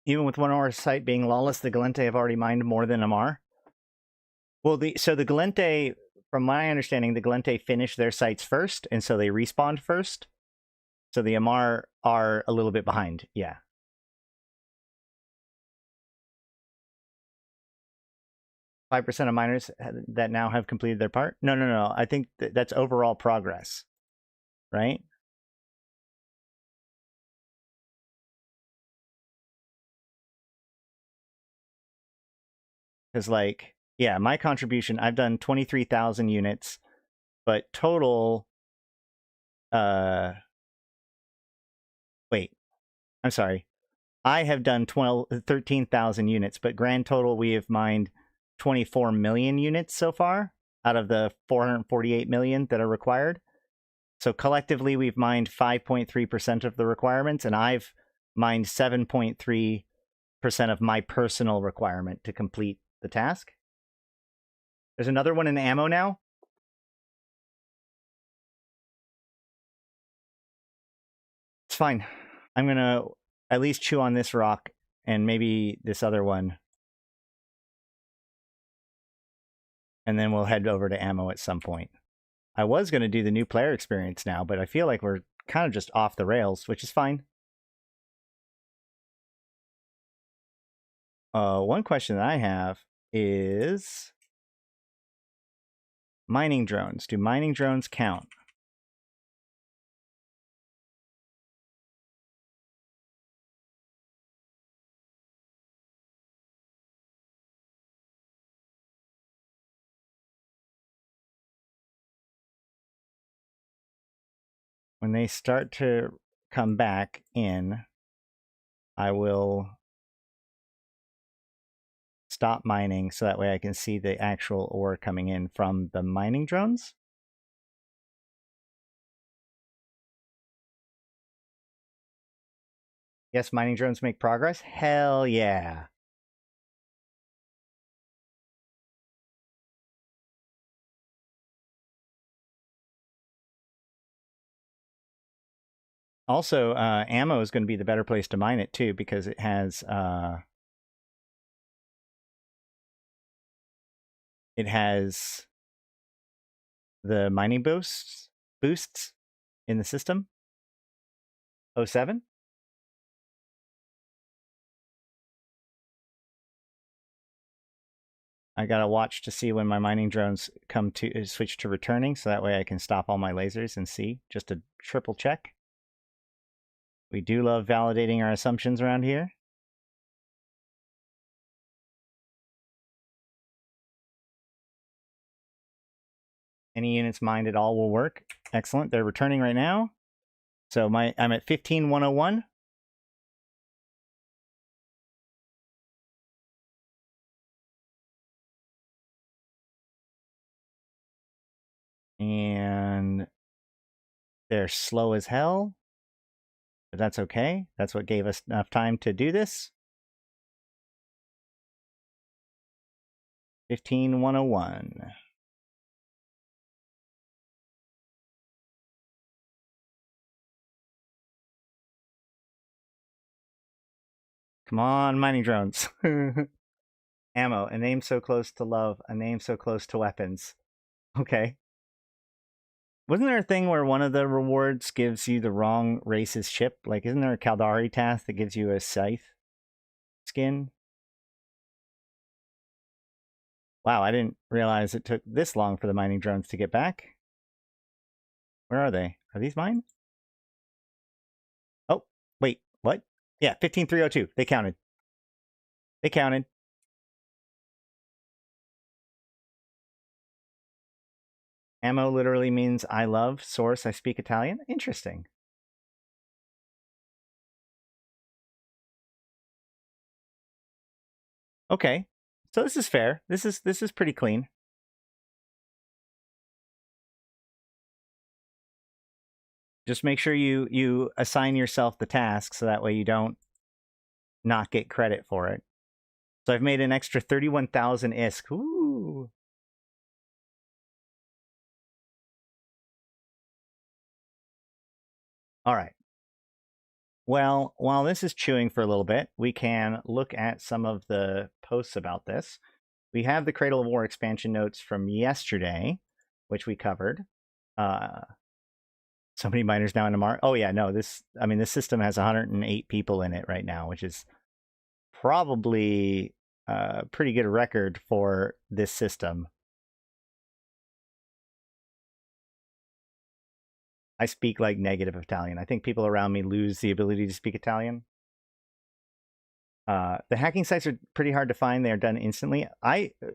Even with one ore site being lawless, the Gallente have already mined more than Amar. Well, the Gallente, from my understanding, the Gallente finish their sites first, and so they respawned first. So the Amar are a little bit behind, yeah. %5 of miners that now have completed their part? No. I think that's overall progress, right? Because, like, yeah, my contribution, I've done 23,000 units, but total, wait, I'm sorry. I have done 13,000 units, but grand total, we have mined 24 million units so far out of the 448 million that are required. So collectively, we've mined 5.3% of the requirements, and I've mined 7.3% of my personal requirement to complete the task. There's another one in ammo now. It's fine. I'm going to at least chew on this rock and maybe this other one. And then we'll head over to ammo at some point. I was going to do the new player experience now, but I feel like we're kind of just off the rails, which is fine. One question that I have is mining drones. Do mining drones count? When they start to come back in, I will stop mining so that way I can see the actual ore coming in from the mining drones. Yes, mining drones make progress? Hell yeah. Also, ammo is going to be the better place to mine it too, because it has the mining boosts in the system. 07. I gotta watch to see when my mining drones come to switch to returning, so that way I can stop all my lasers and see, just to triple check. We do love validating our assumptions around here. Any units mined at all will work. Excellent. They're returning right now. So I'm at 15,101. And they're slow as hell. But that's okay. That's what gave us enough time to do this. 15,101. Come on, mining drones. Ammo, a name so close to love, a name so close to weapons. Okay. Wasn't there a thing where one of the rewards gives you the wrong race's ship? Like, isn't there a Caldari task that gives you a scythe skin? Wow, I didn't realize it took this long for the mining drones to get back. Where are they? Are these mine? Oh, wait, what? Yeah, 15,302. They counted. They counted. Ammo literally means I love. Source, I speak Italian. Interesting. Okay, so this is fair. This is pretty clean. Just make sure you assign yourself the task so that way you don't not get credit for it. So I've made an extra 31,000 ISK. Ooh. All right. Well, while this is chewing for a little bit, we can look at some of the posts about this. We have the Cradle of War expansion notes from yesterday, which we covered. So many miners now in the market. Oh yeah, no, this system has 108 people in it right now, which is probably a pretty good record for this system. I speak like negative Italian. I think people around me lose the ability to speak Italian. The hacking sites are pretty hard to find. They are done instantly.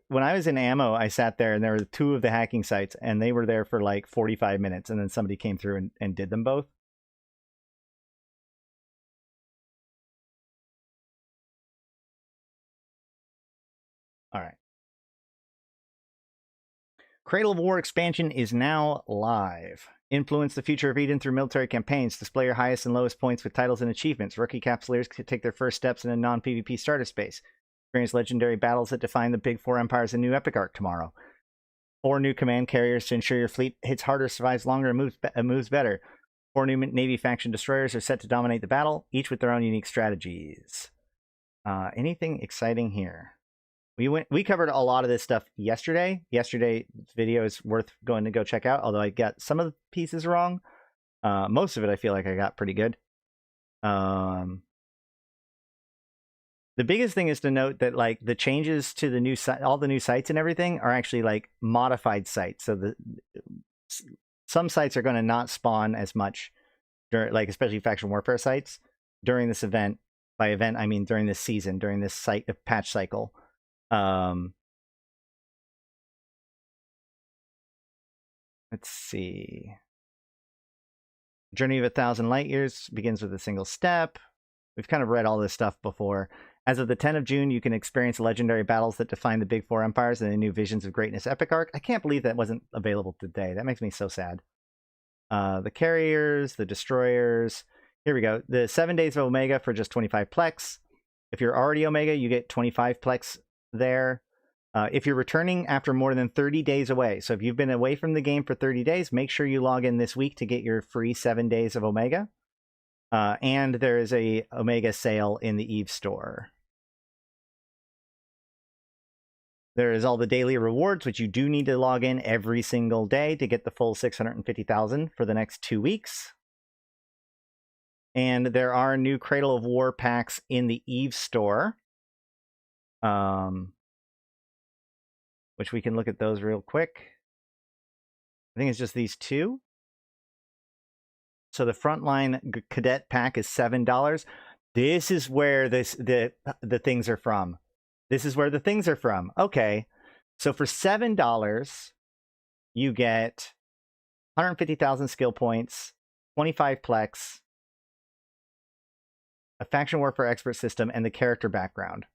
When I was in ammo, I sat there and there were 2 of the hacking sites and they were there for like 45 minutes and then somebody came through and did them both. All right. Cradle of War expansion is now live. Influence the future of Eden through military campaigns. Display your highest and lowest points with titles and achievements. Rookie capsuleers can take their first steps in a non-PvP starter space. Experience legendary battles that define the big 4 empires in New Epic Arc tomorrow. 4 new command carriers to ensure your fleet hits harder, survives longer, and moves better. 4 new Navy faction destroyers are set to dominate the battle, each with their own unique strategies. Anything exciting here? We covered a lot of this stuff yesterday. Yesterday's video is worth going to go check out, although I got some of the pieces wrong. Most of it I feel like I got pretty good. The biggest thing is to note that like the changes to the new site, all the new sites and everything are actually like modified sites. So some sites are going to not spawn as much, like especially faction warfare sites during this event. By event, I mean during this season, during this site patch cycle. Let's see. Journey of 1,000 light years begins with a single step. We've kind of read all this stuff before. As of the 10th of June, you can experience legendary battles that define the big 4 empires and the new Visions of Greatness Epic Arc. I can't believe that wasn't available today. That makes me so sad. The carriers, the destroyers. Here we go. The 7 days of Omega for just 25 plex. If you're already Omega, you get 25 plex there. If you're returning after more than 30 days away, so if you've been away from the game for 30 days, make sure you log in this week to get your free 7 days of Omega. And there is a Omega sale in the Eve store. There is all the daily rewards, which you do need to log in every single day to get the full 650,000 for the next 2 weeks. And there are new Cradle of War packs in the Eve store. Which we can look at those real quick. I think it's just these 2. So the Frontline Cadet pack is $7. This is where the things are from. This is where the things are from. Okay. So for $7, you get 150,000 skill points, 25 plex, a faction warfare expert system, and the character background.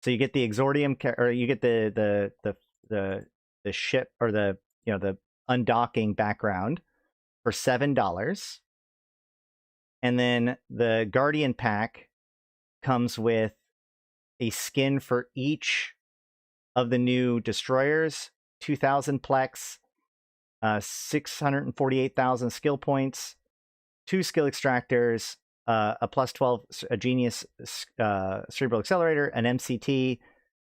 So you get the Exordium, or you get the ship, or the undocking background for $7. And then the Guardian pack comes with a skin for each of the new destroyers, 2,000 plex, 648,000 skill points, 2 skill extractors, a +12 a genius cerebral accelerator, an MCT,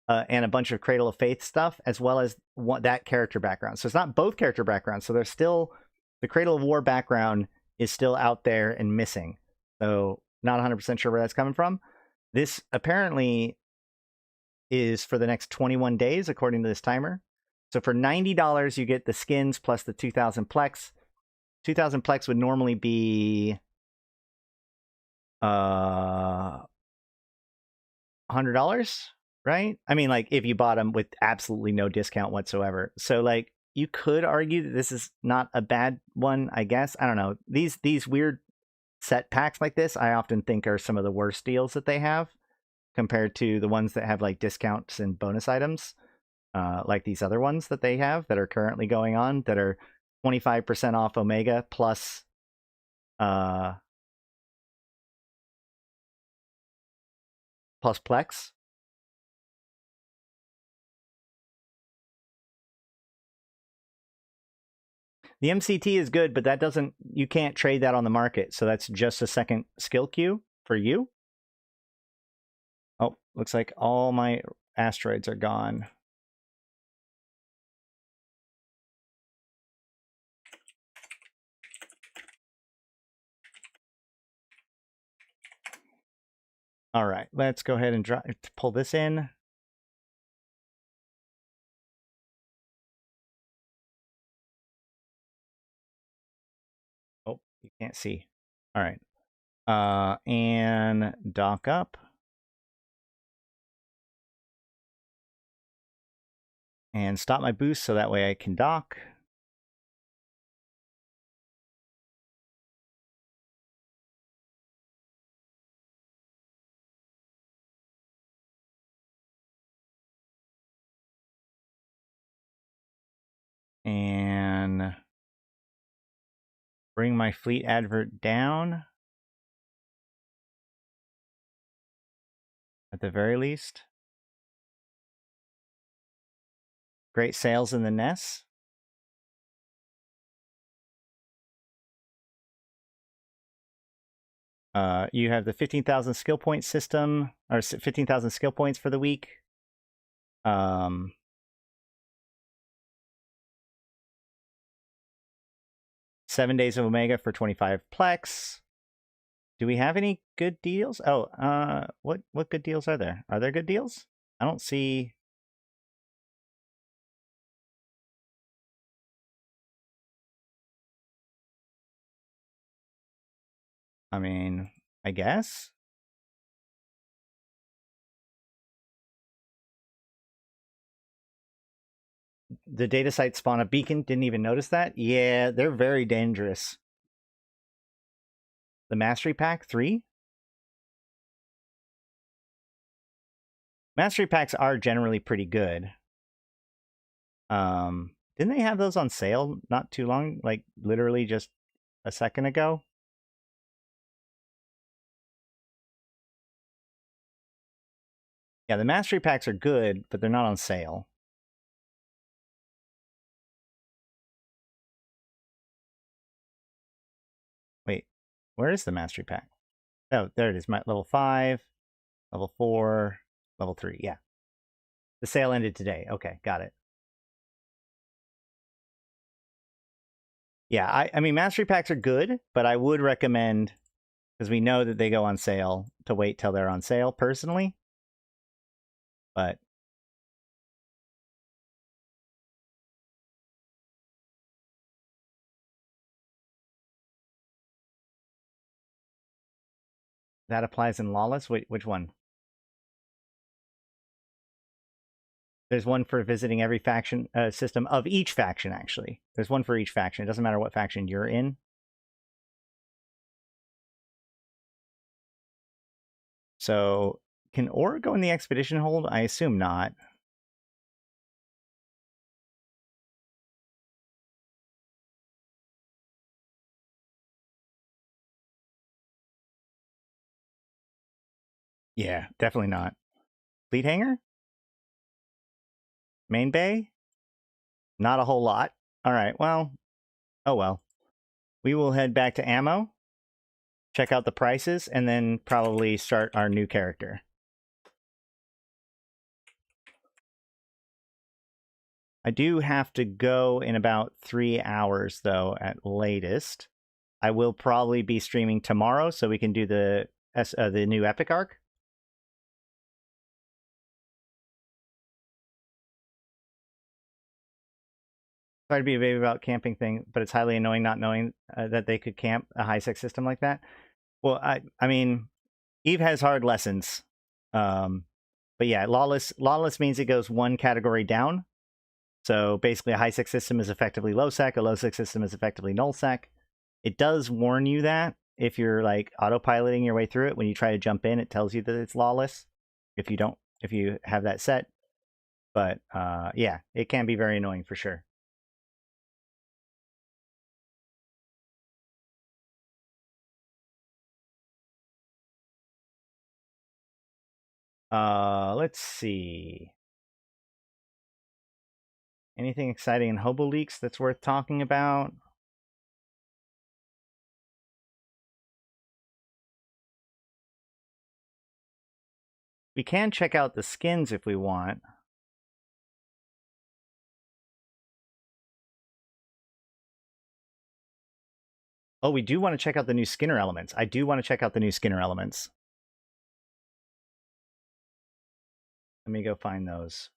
and a bunch of Cradle of Faith stuff, as well as that character background. So it's not both character backgrounds. So there's still the Cradle of War background is still out there and missing. So not 100% sure where that's coming from. This apparently is for the next 21 days, according to this timer. So for $90, you get the skins plus the 2,000 plex. 2,000 plex would normally be $100, right? I mean, like if you bought them with absolutely no discount whatsoever. So like you could argue that this is not a bad one, I guess. I don't know. These weird set packs like this, I often think are some of the worst deals that they have compared to the ones that have like discounts and bonus items, like these other ones that they have that are currently going on that are 25% off Omega plus plus Plex. The MCT is good, but that doesn't, you can't trade that on the market. So that's just a second skill queue for you. Oh, looks like all my asteroids are gone. All right, let's go ahead and pull this in. Oh, you can't see. All right. And dock up. And stop my boost so that way I can dock. And bring my fleet advert down. At the very least. Great sales in the NES. You have the 15,000 skill point system, or 15,000 skill points for the week. 7 days of Omega for 25 Plex. Do we have any good deals? Oh, what good deals are there? Are there good deals? I don't see. I mean, I guess. The data site spawn a beacon. Didn't even notice that. Yeah, they're very dangerous. The Mastery Pack 3? Mastery Packs are generally pretty good. Didn't they have those on sale not too long? Like, literally just a second ago? Yeah, the Mastery Packs are good, but they're not on sale. Wait, where is the Mastery Pack? Oh, there it is. My level 5, level 4, level 3. Yeah. The sale ended today. Okay, got it. Yeah, I mean, Mastery Packs are good, but I would recommend, because we know that they go on sale, to wait till they're on sale, personally. But that applies in Lawless? Which one? There's one for visiting every faction system of each faction, actually. There's one for each faction. It doesn't matter what faction you're in. So, can Ore go in the expedition hold? I assume not. Yeah, definitely not. Fleet hangar? Main bay? Not a whole lot. All right, well, oh well. We will head back to ammo, check out the prices, and then probably start our new character. I do have to go in about 3 hours, though, at latest. I will probably be streaming tomorrow, so we can do the new Epic arc. Sorry to be a baby about camping thing, but it's highly annoying not knowing that they could camp a high-sec system like that. Well, I mean, Eve has hard lessons. But yeah, Lawless means it goes one category down. So basically a high-sec system is effectively low-sec, a low-sec system is effectively null-sec. It does warn you that if you're like autopiloting your way through it, when you try to jump in, it tells you that it's lawless if you have that set. But yeah, it can be very annoying for sure. Let's see. Anything exciting in Hobo Leaks that's worth talking about? We can check out the skins if we want. Oh, we do want to check out the new Skinner elements. I do want to check out the new Skinner elements. Let me go find those.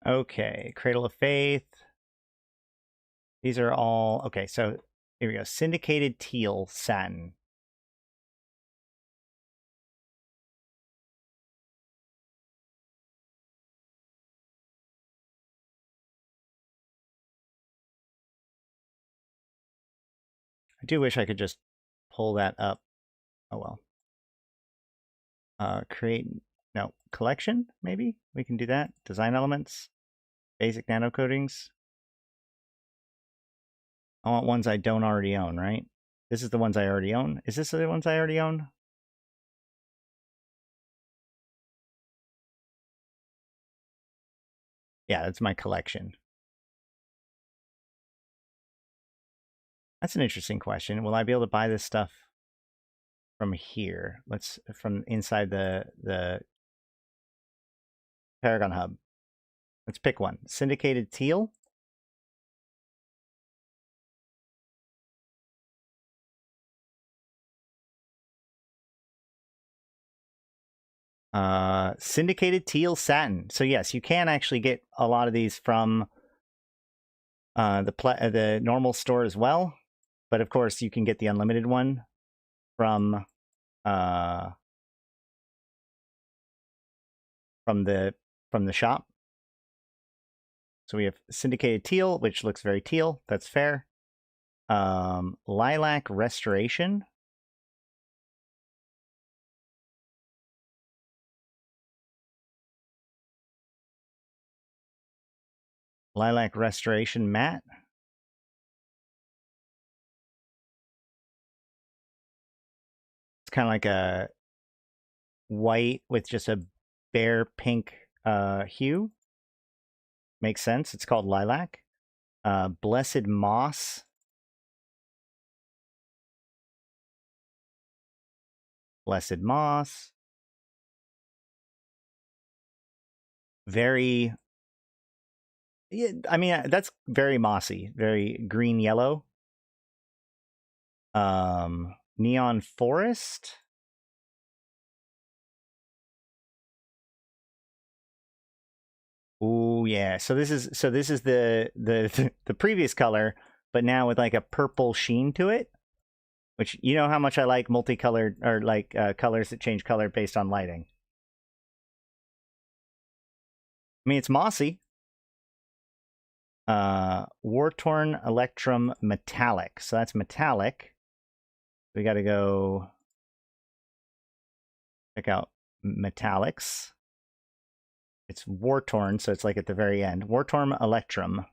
Okay, Cradle of Faith. These are all... Okay, so here we go. Syndicated Teal Satin. I do wish I could just pull that up. Oh, well. Create... No, collection, maybe? We can do that. Design elements. Basic nano coatings. I want ones I don't already own, right? This is the ones I already own. Is this the ones I already own? Yeah, that's my collection. That's an interesting question. Will I be able to buy this stuff from here? From inside the Paragon Hub. Let's pick one. Syndicated Teal. Syndicated Teal Satin. So yes, you can actually get a lot of these from the normal store as well. But of course, you can get the unlimited one from the shop. So we have Syndicated Teal, which looks very teal. That's fair. Lilac Restoration. Lilac Restoration Matte. It's kind of like a white with just a bare pink hue. Makes sense. It's called Lilac. Blessed Moss. Blessed Moss. Very... Yeah, I mean, that's very mossy. Very green-yellow. Neon Forest. Oh yeah. So this is the the previous color, but now with like a purple sheen to it. Which, you know how much I like multicolored, or like colors that change color based on lighting. I mean, it's mossy. War-Torn Electrum Metallic. So that's metallic. We got to go check out metallics. It's War-Torn, so it's like at the very end. War-Torn Electrum.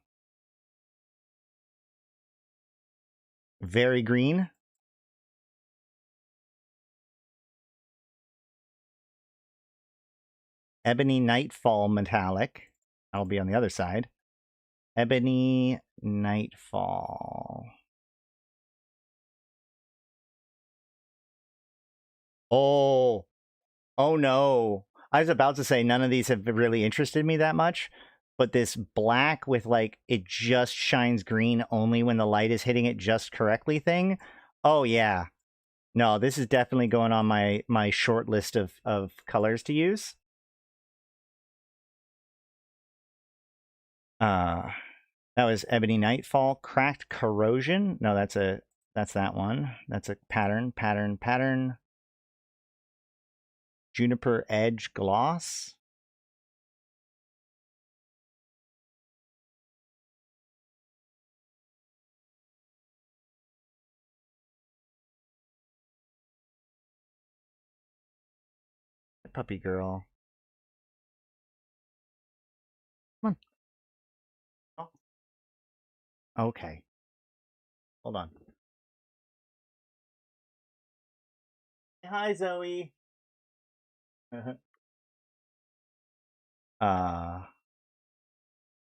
Very green. Ebony Nightfall Metallic. That'll be on the other side. Ebony Nightfall. Oh. Oh no. I was about to say none of these have really interested me that much, but this black with like it just shines green only when the light is hitting it just correctly thing. Oh yeah. No, this is definitely going on my short list of colors to use. That was Ebony Nightfall. Cracked Corrosion. No, that's that one. That's a pattern. Juniper Edge Gloss. Puppy girl. Come on. Oh. Okay. Hold on. Hi, Zoe.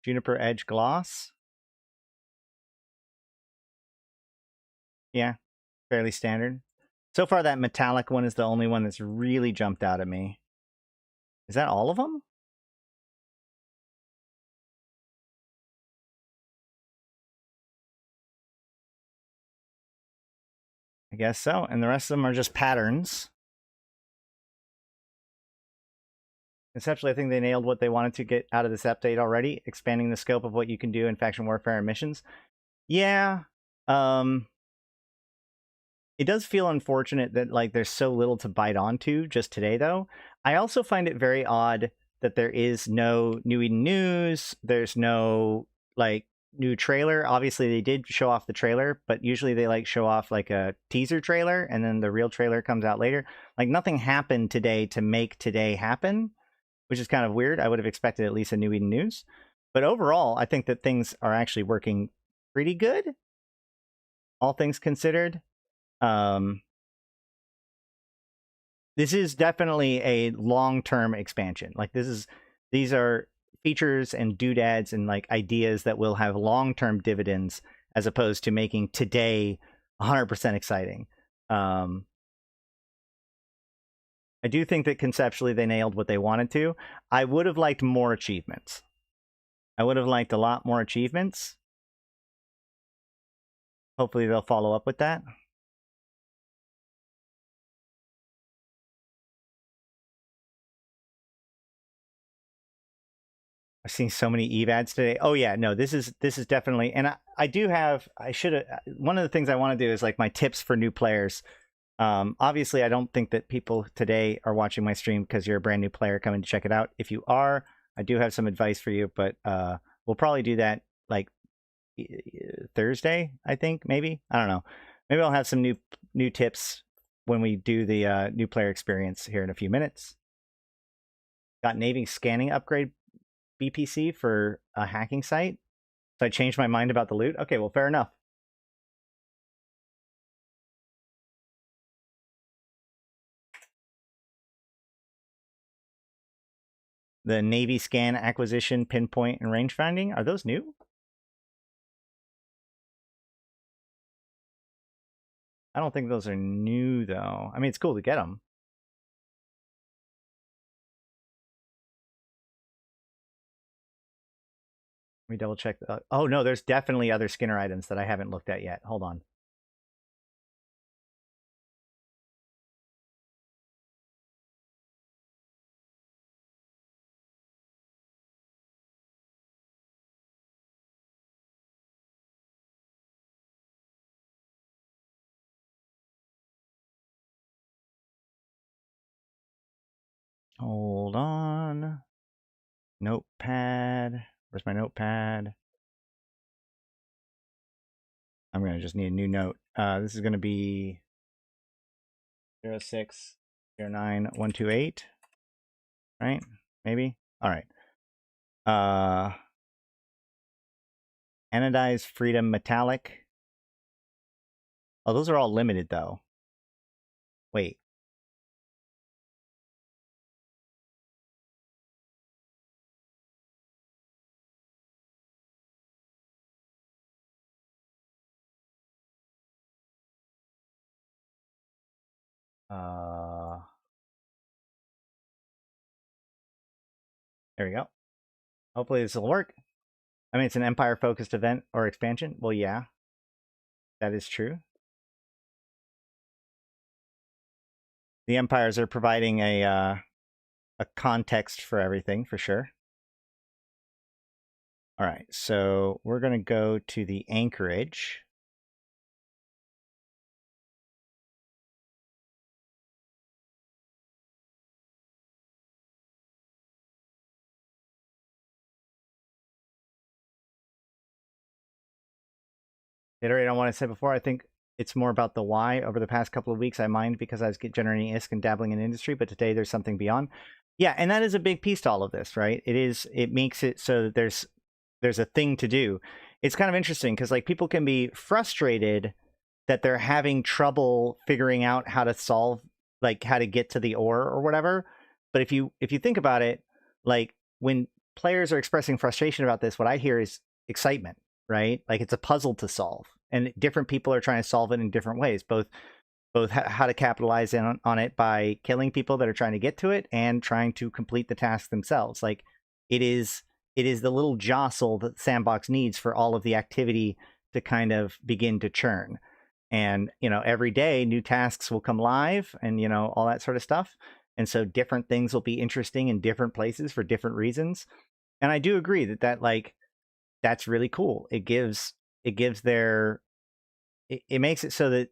Juniper Edge Gloss. Yeah, fairly standard. So far, that metallic one is the only one that's really jumped out at me. Is that all of them? I guess so. And the rest of them are just patterns. Conceptually, I think they nailed what they wanted to get out of this update already, expanding the scope of what you can do in faction warfare and missions. Yeah. It does feel unfortunate that like there's so little to bite onto just today, though. I also find it very odd that there is no New Eden news. There's no like new trailer. Obviously, they did show off the trailer, but usually they like show off like a teaser trailer and then the real trailer comes out later. Like nothing happened today to make today happen, which is kind of weird. I would have expected at least a New Eden news. But overall, I think that things are actually working pretty good, all things considered. This is definitely a long-term expansion. Like these are features and doodads and like ideas that will have long-term dividends as opposed to making today 100% exciting. I do think that conceptually they nailed what they wanted to. I would have liked more achievements. I would have liked a lot more achievements. Hopefully they'll follow up with that. I've seen so many Eve ads today. Oh yeah, no, this is definitely, and I should have, one of the things I want to do is like my tips for new players. Obviously I don't think that people today are watching my stream because you're a brand new player coming to check it out. If you are, I do have some advice for you, but we'll probably do that like Thursday, I think, maybe. I don't know. Maybe I'll have some new tips when we do the new player experience here in a few minutes. Got Navy scanning upgrade BPC for a hacking site. So I changed my mind about the loot. Okay, well, fair enough. The Navy scan acquisition, pinpoint, and range finding, are those new? I don't think those are new, though. I mean, it's cool to get them. Let me double check. Oh, no, there's definitely other Skinner items that I haven't looked at yet. Hold on. Hold on. Notepad. Where's my notepad? I'm going to just need a new note. This is going to be 0609.0128. Right? Maybe? All right. Anodized Freedom Metallic. Oh, those are all limited, though. Wait. There we go. Hopefully this will work. I mean, it's an Empire-focused event or expansion. Well, yeah. That is true. The Empires are providing a context for everything, for sure. All right, so we're going to go to the anchorage. Iterate on what I said before. I think it's more about the why. Over the past couple of weeks, I mined because I was generating ISK and dabbling in industry, but today there's something beyond. Yeah, and that is a big piece to all of this, right? It makes it so that there's a thing to do. It's kind of interesting because like people can be frustrated that they're having trouble figuring out how to solve like how to get to the ore or whatever. But if you think about it, like when players are expressing frustration about this, what I hear is excitement, right? Like it's a puzzle to solve, and different people are trying to solve it in different ways, both how to capitalize on it by killing people that are trying to get to it and trying to complete the task themselves. Like it is the little jostle that the sandbox needs for all of the activity to kind of begin to churn. And every day new tasks will come live, and all that sort of stuff. And so different things will be interesting in different places for different reasons. And I do agree that like that's really cool. It makes it so that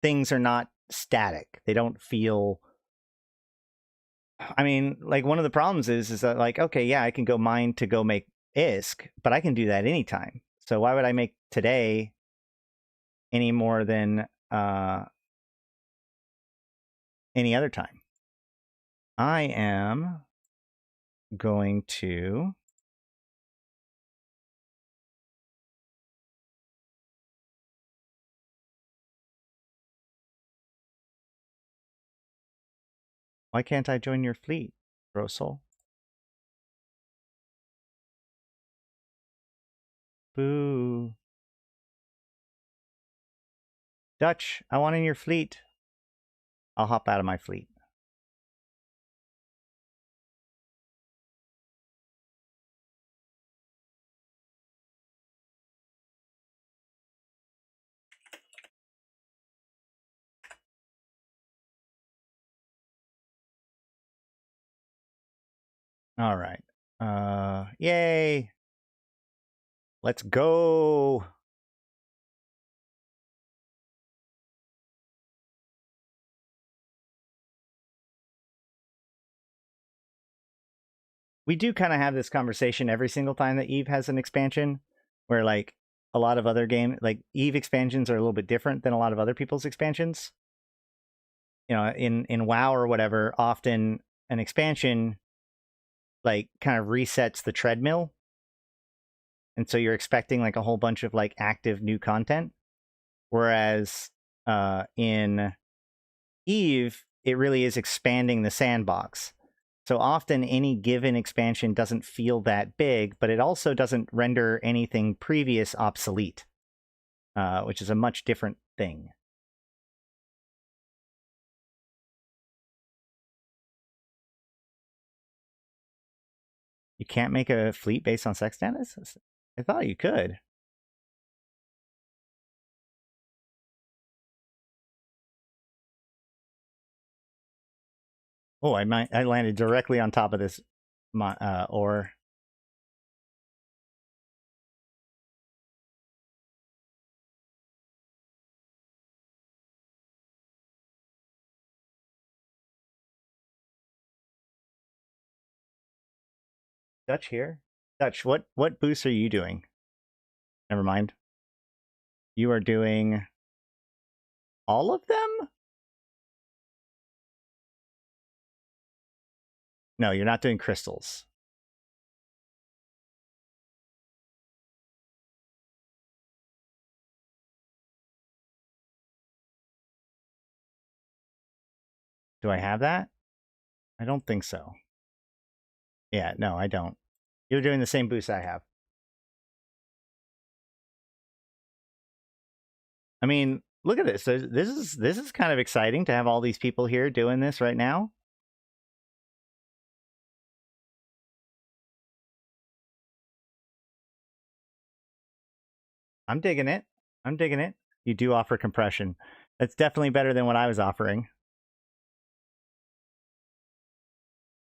things are not static. They don't feel, I mean, like one of the problems is that like, okay, yeah, I can go mine to go make ISK, but I can do that anytime. So why would I make today any more than any other time? I am going to why can't I join your fleet, Brosol? Boo. Dutch, I want in your fleet. I'll hop out of my fleet. All right. Yay. Let's go. We do kind of have this conversation every single time that Eve has an expansion, where like a lot of other like Eve expansions are a little bit different than a lot of other people's expansions. In WoW or whatever, often an expansion like kind of resets the treadmill. And so you're expecting like a whole bunch of like active new content. Whereas in Eve, it really is expanding the sandbox. So often any given expansion doesn't feel that big, but it also doesn't render anything previous obsolete, which is a much different thing. You can't make a fleet based on sex status? I thought you could. Oh, I landed directly on top of this ore. Dutch here? Dutch, what boosts are you doing? Never mind. You are doing all of them? No, you're not doing crystals. Do I have that? I don't think so. Yeah, no, I don't. You're doing the same boost I have. I mean, look at this. This is kind of exciting to have all these people here doing this right now. I'm digging it. I'm digging it. You do offer compression. That's definitely better than what I was offering.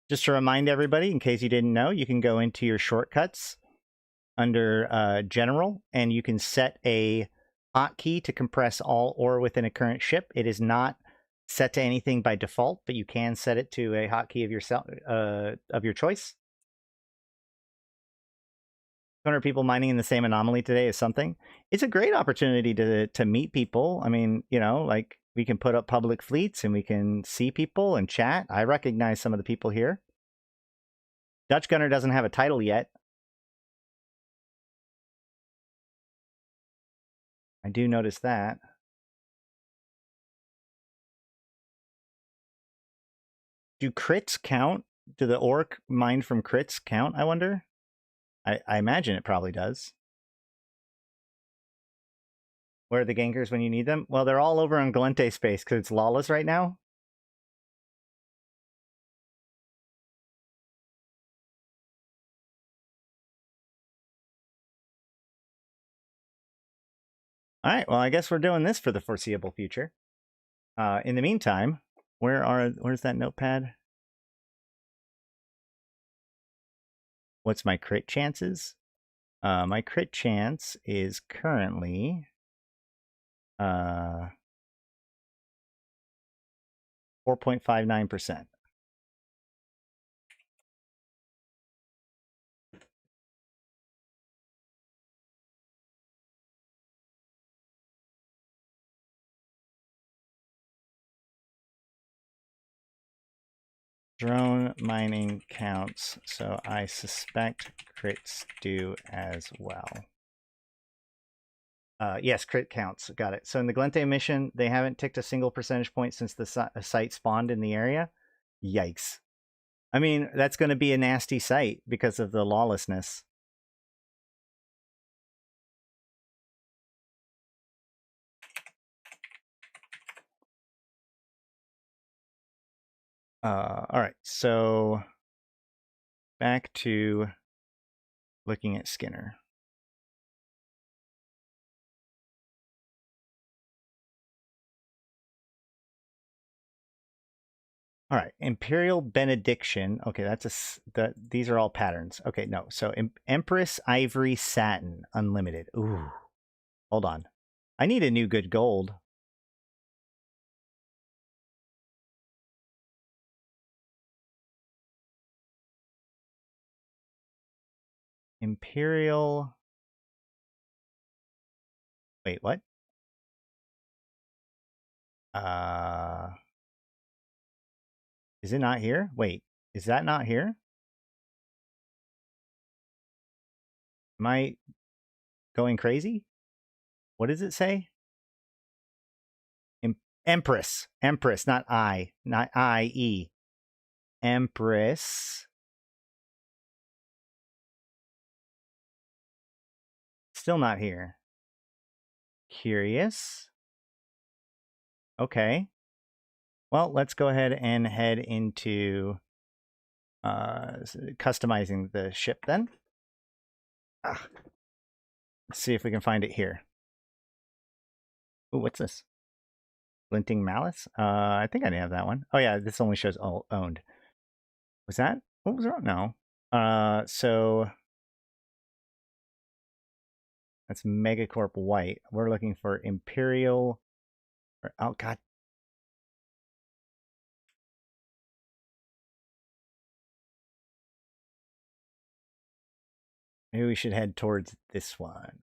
Just to remind everybody, in case you didn't know, you can go into your shortcuts under General, and you can set a hotkey to compress all ore within a current ship. It is not set to anything by default, but you can set it to a hotkey of your choice. 200 people mining in the same anomaly today is something. It's a great opportunity to meet people. I mean, like we can put up public fleets and we can see people and chat. I recognize some of the people here. Dutch Gunner doesn't have a title yet. I do notice that. Do crits count? Do the orc mine from crits count, I wonder? I imagine it probably does. Where are the gankers when you need them? Well, they're all over on Galente space because it's lawless right now. All right, well, I guess we're doing this for the foreseeable future. In the meantime, where's that notepad? What's my crit chances? My crit chance is currently 4.59%. Drone mining counts, so I suspect crits do as well. Yes, crit counts. Got it. So in the Galente mission, they haven't ticked a single percentage point since the site spawned in the area. Yikes. I mean, that's going to be a nasty site because of the lawlessness. All right, so back to looking at Skinner. All right, Imperial Benediction. Okay, these are all patterns. Okay, no. So Empress Ivory Satin Unlimited. Ooh, hold on. I need a new good gold. Imperial. Wait, what? Is it not here? Wait, is that not here? Am I going crazy? What does it say? Empress. Empress, not I. Not I-E. Empress. Still not here. Curious. Okay. Well, let's go ahead and head into customizing the ship then. Let's see if we can find it here. Ooh, what's this? Glinting Malice? I think I didn't have that one. Oh yeah, this only shows owned. Was that? What was wrong? No. So that's Megacorp White. We're looking for Imperial. Oh god. Maybe we should head towards this one.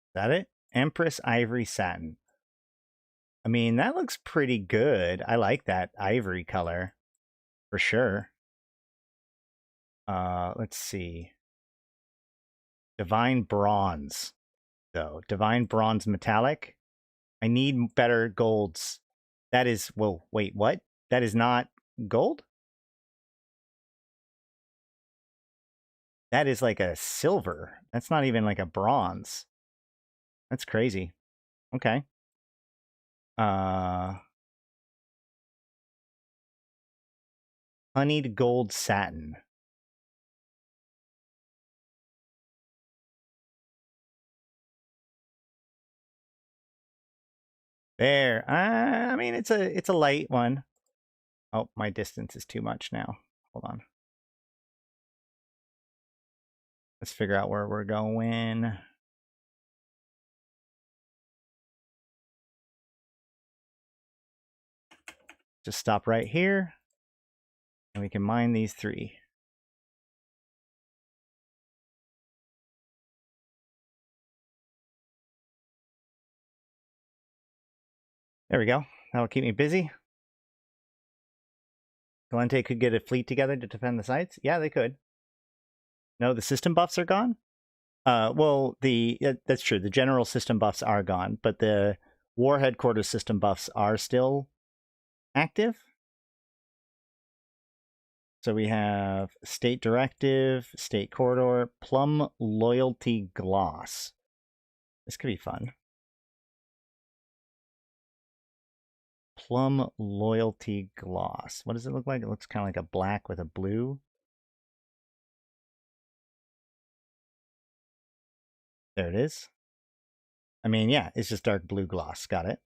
Is that it? Empress Ivory Satin. I mean, that looks pretty good. I like that ivory color for sure. Let's see. Divine Bronze, though. Divine Bronze Metallic. I need better golds. That is, whoa, wait, what? That is not gold? That is like a silver. That's not even like a bronze. That's crazy. Okay. Honeyed gold satin. There. I mean, it's a light one. Oh, my distance is too much now. Hold on. Let's figure out where we're going. Just stop right here. And we can mine these 3. There we go. That'll keep me busy. Yantey could get a fleet together to defend the sites? Yeah, they could. No, the system buffs are gone? Well, that's true. The general system buffs are gone, but the war headquarters system buffs are still active. So we have State Directive, State Corridor, Plum Loyalty Gloss. This could be fun. Plum Loyalty Gloss. What does it look like? It looks kind of like a black with a blue. There it is. I mean, yeah, it's just dark blue gloss. Got it.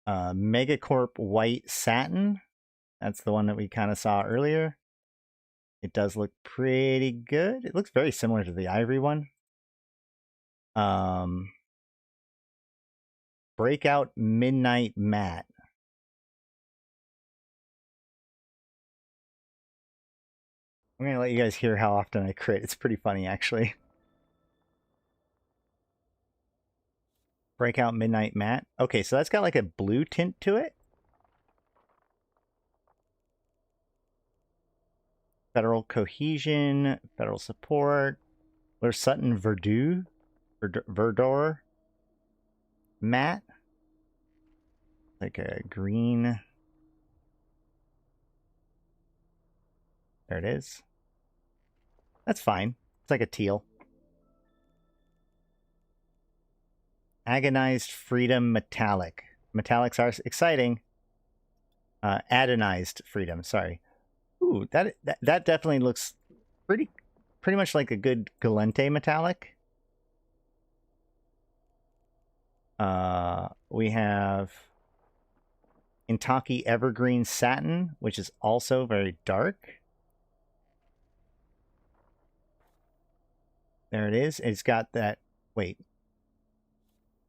Megacorp White Satin. That's the one that we kind of saw earlier. It does look pretty good. It looks very similar to the Ivory one. Breakout Midnight Matte. I'm going to let you guys hear how often I crit. It's pretty funny, actually. Breakout Midnight Matte. Okay, so that's got like a blue tint to it. Federal Cohesion, Federal Support. There's Sutton Verdor Matte. Like a green. There it is. That's fine. It's like a teal. Agonized Freedom Metallic. Metallics are exciting. Adonized Freedom, sorry. Ooh, that definitely looks pretty much like a good Galente metallic. We have Intaki Evergreen Satin, which is also very dark. There it is. It's got that. Wait.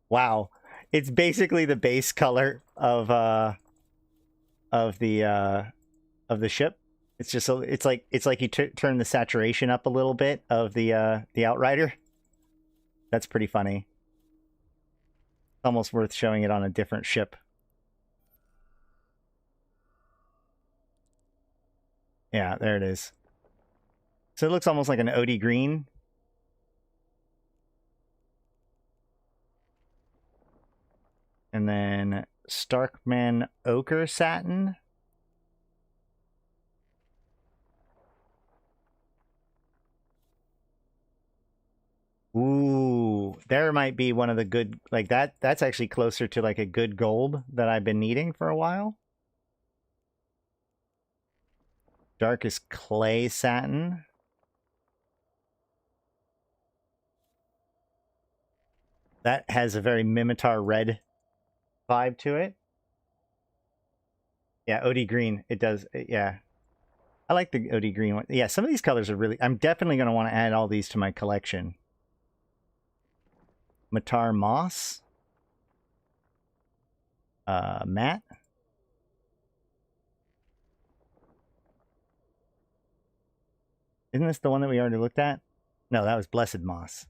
Wow. It's basically the base color of the ship. It's just it's like you turn the saturation up a little bit of the Outrider. That's pretty funny. It's almost worth showing it on a different ship. Yeah, there it is. So it looks almost like an OD green. And then Starkman Ochre Satin. Ooh, there might be one of the good, like that's actually closer to like a good gold that I've been needing for a while. Darkest Clay Satin. That has a very Mimitar red vibe to it. Yeah, OD green. It does. Yeah. I like the OD green one. Yeah, some of these colors are really... I'm definitely going to want to add all these to my collection. Matar Moss. Matte. Isn't this the one that we already looked at? No, that was Blessed Moss.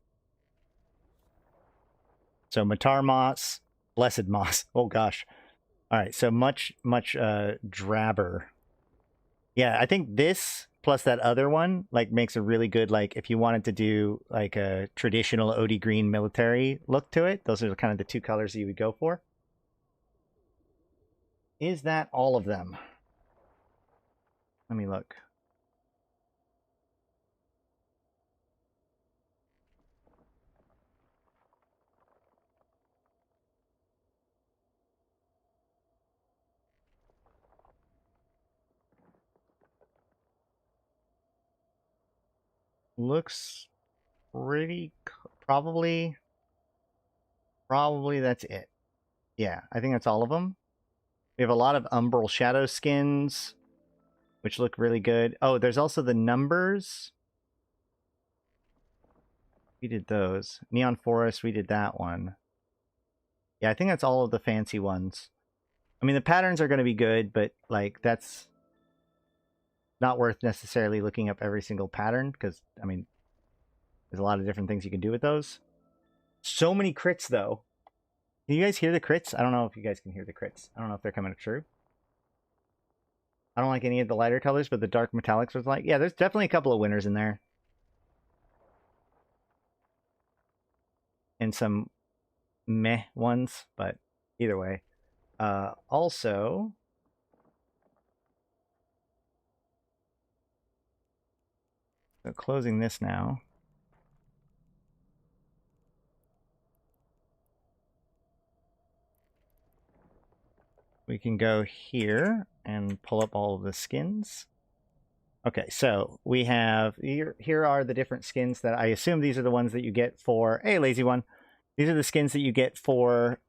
So Matar Moss, Blessed Moss. Oh gosh. All right, so much drabber. Yeah, I think this plus that other one like makes a really good, like if you wanted to do like a traditional OD green military look to it, those are kind of the two colors you would go for. Is that all of them? Let me look. Looks pretty... Probably that's it. Yeah, I think that's all of them. We have a lot of Umbral Shadow skins, which look really good. Oh, there's also the numbers. We did those. Neon Forest, we did that one. Yeah, I think that's all of the fancy ones. I mean, the patterns are going to be good, but like that's not worth necessarily looking up every single pattern because, I mean, there's a lot of different things you can do with those. So many crits, though. Can you guys hear the crits? I don't know if you guys can hear the crits. I don't know if they're coming true. I don't like any of the lighter colors, but the dark metallics was like, yeah, there's definitely a couple of winners in there. And some meh ones, but either way. Also, so closing this now. We can go here and pull up all of the skins. Okay, so we have, here are the different skins that I assume these are the ones that you get for, hey, lazy one. These are the skins that you get for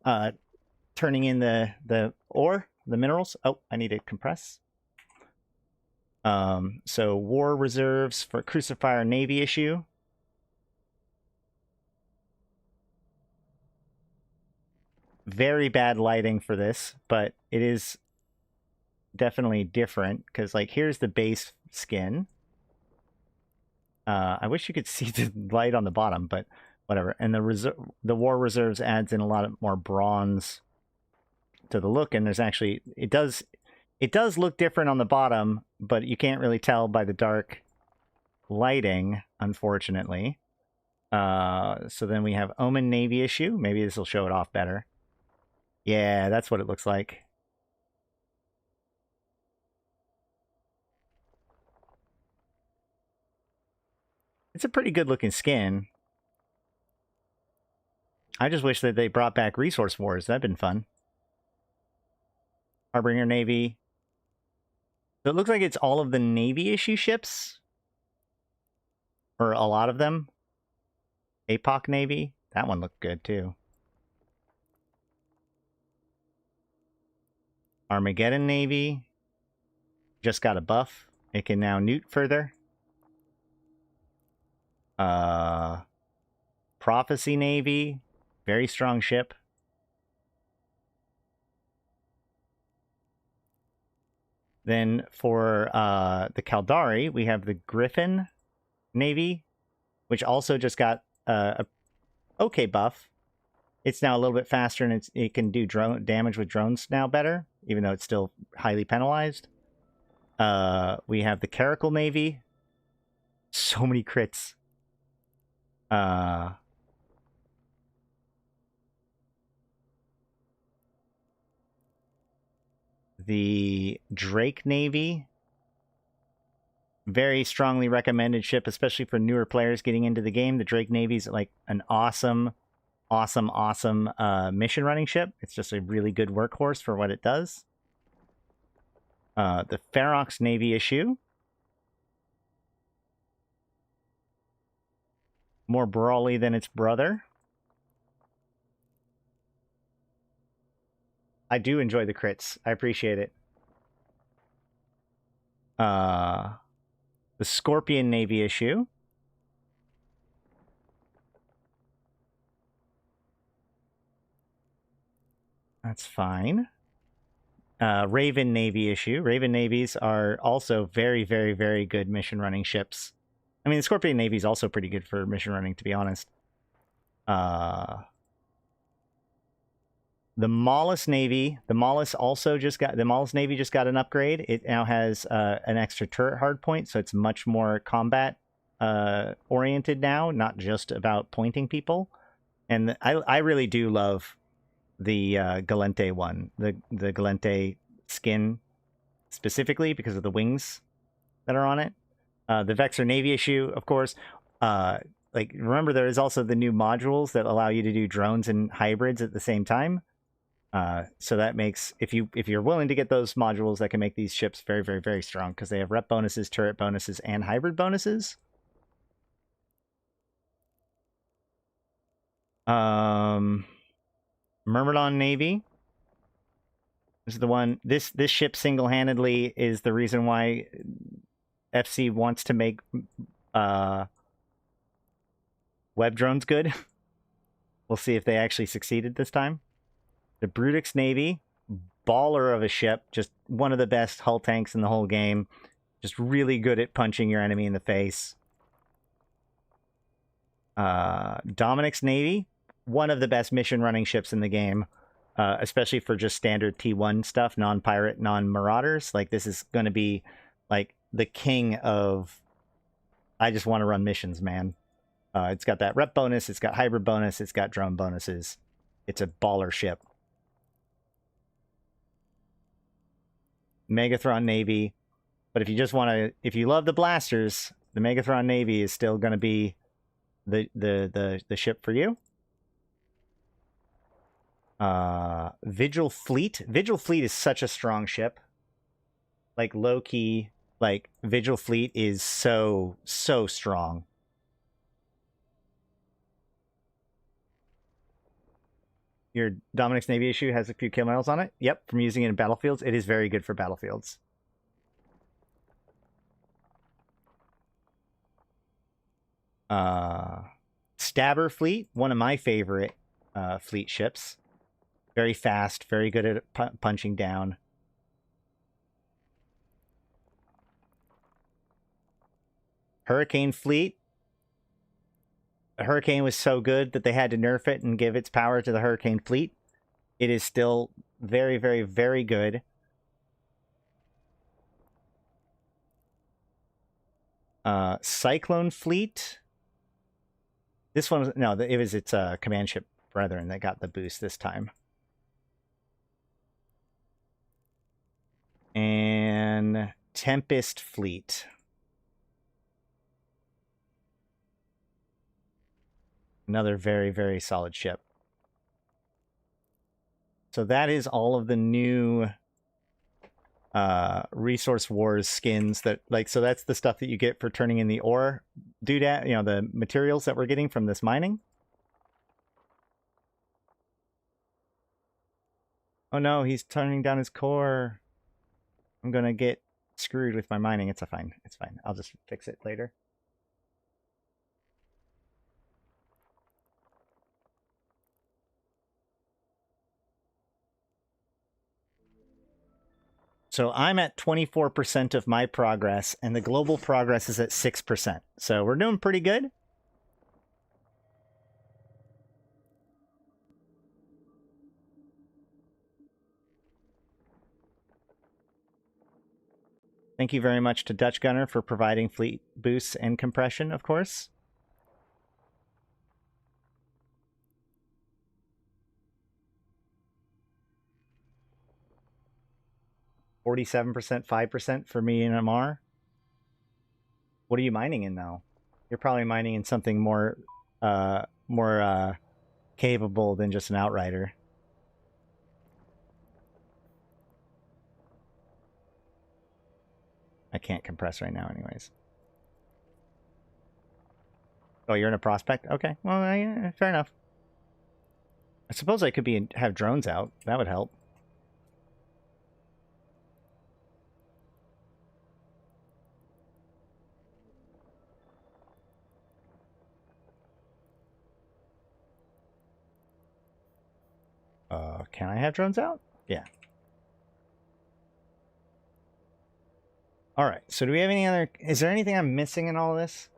turning in the ore, the minerals. Oh, I need to compress. So war reserves for Crucifier Navy issue. Very bad lighting for this, but it is definitely different because, like, here's the base skin. I wish you could see the light on the bottom, but whatever. And the war reserves adds in a lot more bronze to the look, and there's actually it does look different on the bottom, but you can't really tell by the dark lighting, unfortunately. So then we have Omen Navy issue. Maybe this will show it off better. Yeah, that's what it looks like. It's a pretty good looking skin. I just wish that they brought back Resource Wars. That'd been fun. Harbinger Navy. So it looks like it's all of the Navy issue ships. Or a lot of them. APOC Navy. That one looked good too. Armageddon Navy. Just got a buff. It can now newt further. Prophecy Navy. Very strong ship. Then for the Caldari, we have the Griffin Navy, which also just got a okay buff. It's now a little bit faster, and it can do drone damage with drones now better, even though it's still highly penalized. We have the Caracal Navy. So many crits. The Drake Navy. Very strongly recommended ship, especially for newer players getting into the game. The Drake Navy is like an awesome mission running ship. It's just a really good workhorse for what it does. The Ferox Navy issue. More brawly than its brother. I do enjoy the crits. I appreciate it. The Scorpion Navy issue. That's fine. Raven Navy issue. Raven Navies are also very, very, very good mission running ships. I mean, the Scorpion Navy is also pretty good for mission running, to be honest. The Mollusk Navy. The Mollusk Navy just got an upgrade. It now has an extra turret hardpoint, so it's much more combat oriented now, not just about pointing people. And I really do love the Galente one, the Galente skin specifically because of the wings that are on it. The Vexor Navy issue, of course. Like, remember, there is also the new modules that allow you to do drones and hybrids at the same time. So that makes, if you're willing to get those modules, that can make these ships very, very, very strong because they have rep bonuses, turret bonuses, and hybrid bonuses. Myrmidon Navy. This is the one. This ship single-handedly is the reason why FC wants to make web drones good. We'll see if they actually succeeded this time. The Brutix Navy, baller of a ship, just one of the best hull tanks in the whole game. Just really good at punching your enemy in the face. Dominic's Navy, one of the best mission running ships in the game. especially for just standard T1 stuff, non-pirate, non-marauders. Like, this is going to be like the king of, I just want to run missions, man. It's got that rep bonus, it's got hybrid bonus, it's got drone bonuses. It's a baller ship. Megathron Navy. But if you just want to, if you love the blasters, the Megathron Navy is still going to be the ship for you. Vigil Fleet. Vigil Fleet is such a strong ship. Like, low-key, like, Vigil Fleet is so strong. Your Dominic's Navy issue has a few kill miles on it. Yep, from using it in battlefields. It is very good for battlefields. Stabber Fleet, one of my favorite fleet ships. Very fast, very good at punching down. Hurricane Fleet. The Hurricane was so good that they had to nerf it and give its power to the Hurricane Fleet. It is still very, very, very good. Cyclone Fleet. This one was, no, it was its command ship brethren that got the boost this time. And Tempest Fleet. Another very, very solid ship. So that is all of the new Resource Wars skins that, like, so that's the stuff that you get for turning in the ore doodad, you know, the materials that we're getting from this mining. Oh no, he's turning down his core. I'm gonna get screwed with my mining. It's fine. It's fine. I'll just fix it later. So I'm at 24% of my progress, and the global progress is at 6%. So we're doing pretty good. Thank you very much to Dutch Gunner for providing fleet boosts and compression, of course. %, 5% for me in MR. What are you mining in now? You're probably mining in something more capable than just an Outrider. I can't compress right now anyways. Oh, you're in a prospect? Okay, well, yeah, fair enough. I suppose I could have drones out. That would help. Can I have drones out? Yeah. All right. So do we have any other? Is there anything I'm missing in all of this?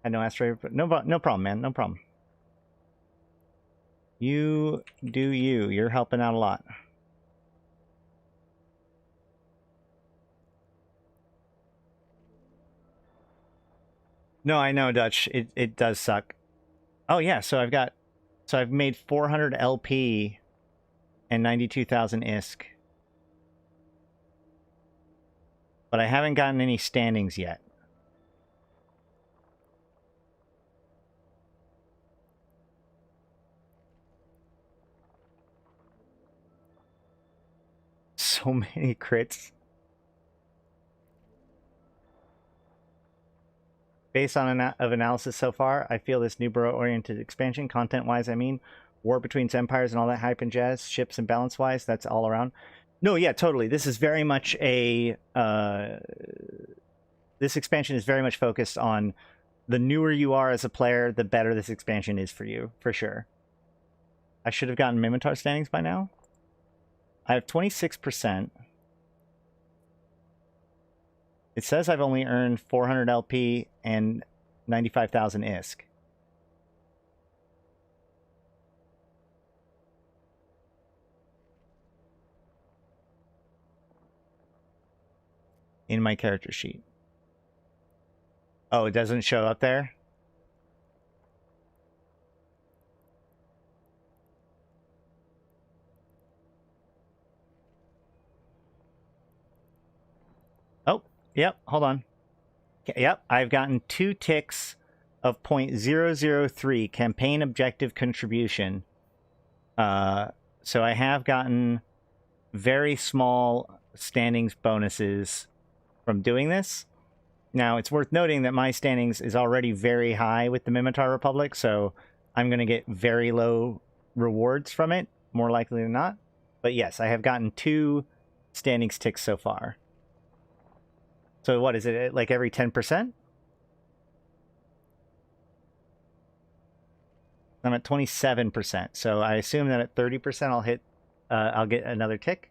I know asteroid, but no problem, man. No problem. You do you. You're helping out a lot. No, I know, Dutch. It does suck. Oh yeah. So I've made 400 LP and 92,000 ISK. But I haven't gotten any standings yet. So many crits. Based on analysis so far, I feel this new bro-oriented expansion, content-wise, I mean, war between empires and all that hype and jazz, ships and balance-wise, that's all around. No, yeah, totally. This is very much a... this expansion is very much focused on the newer you are as a player, the better this expansion is for you, for sure. I should have gotten Minotaur standings by now. I have 26%. It says I've only earned 400 LP and 95,000 ISK. in my character sheet. Oh, it doesn't show up there? Oh, yep, hold on. Yep, I've gotten 2 ticks of 0.003 campaign objective contribution. So I have gotten very small standings bonuses from doing this. Now, it's worth noting that my standings is already very high with the Mimitar Republic, so I'm going to get very low rewards from it, more likely than not. But yes, I have gotten 2 standings ticks so far. So what is it, like every 10%? I'm at 27%, so I assume that at 30% I'll get another tick.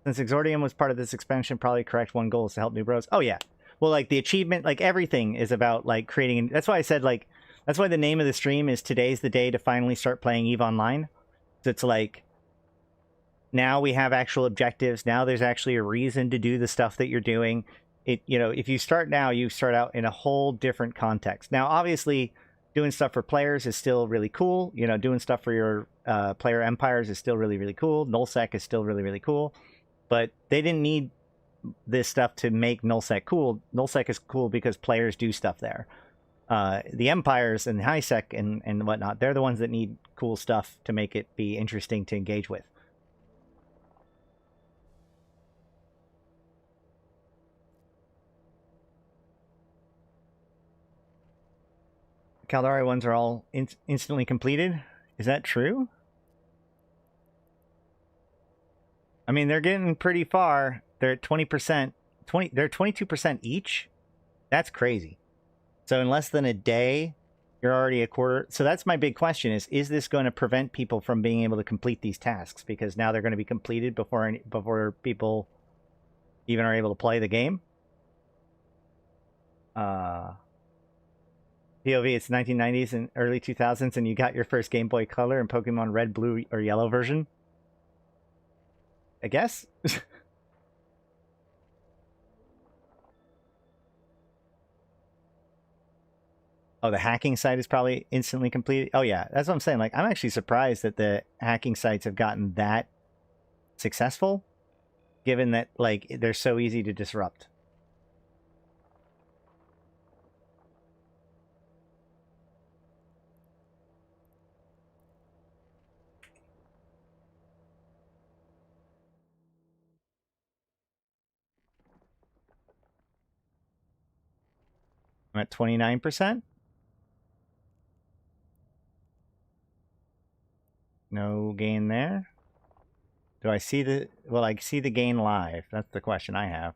Since Exordium was part of this expansion, probably correct, one goal is to help new bros. Oh yeah. Well, like the achievement, like everything is about like creating, that's why I said like, that's why the name of the stream is Today's the Day to Finally Start Playing EVE Online. It's like, now we have actual objectives, now there's actually a reason to do the stuff that you're doing. It, you know, if you start now, you start out in a whole different context. Now, obviously, doing stuff for players is still really cool. You know, doing stuff for your player empires is still really, really cool. Nullsec is still really, really cool. But they didn't need this stuff to make Nullsec cool. Nullsec is cool because players do stuff there. The empires and HighSec and whatnot, they're the ones that need cool stuff to make it be interesting to engage with. Caldari ones are all instantly completed. Is that true? I mean, they're getting pretty far. They're at 20%. They're 22% each. That's crazy. So in less than a day, you're already a quarter. So that's my big question: is this going to prevent people from being able to complete these tasks because now they're going to be completed before people even are able to play the game? POV, it's 1990s and early 2000s, and you got your first Game Boy Color and Pokemon Red, Blue, or Yellow version? I guess? Oh, the hacking site is probably instantly completed? Oh, yeah. That's what I'm saying. Like, I'm actually surprised that the hacking sites have gotten that successful, given that, like, they're so easy to disrupt. I'm at 29%. No gain there. Do I see the... Well, I see the gain live. That's the question I have.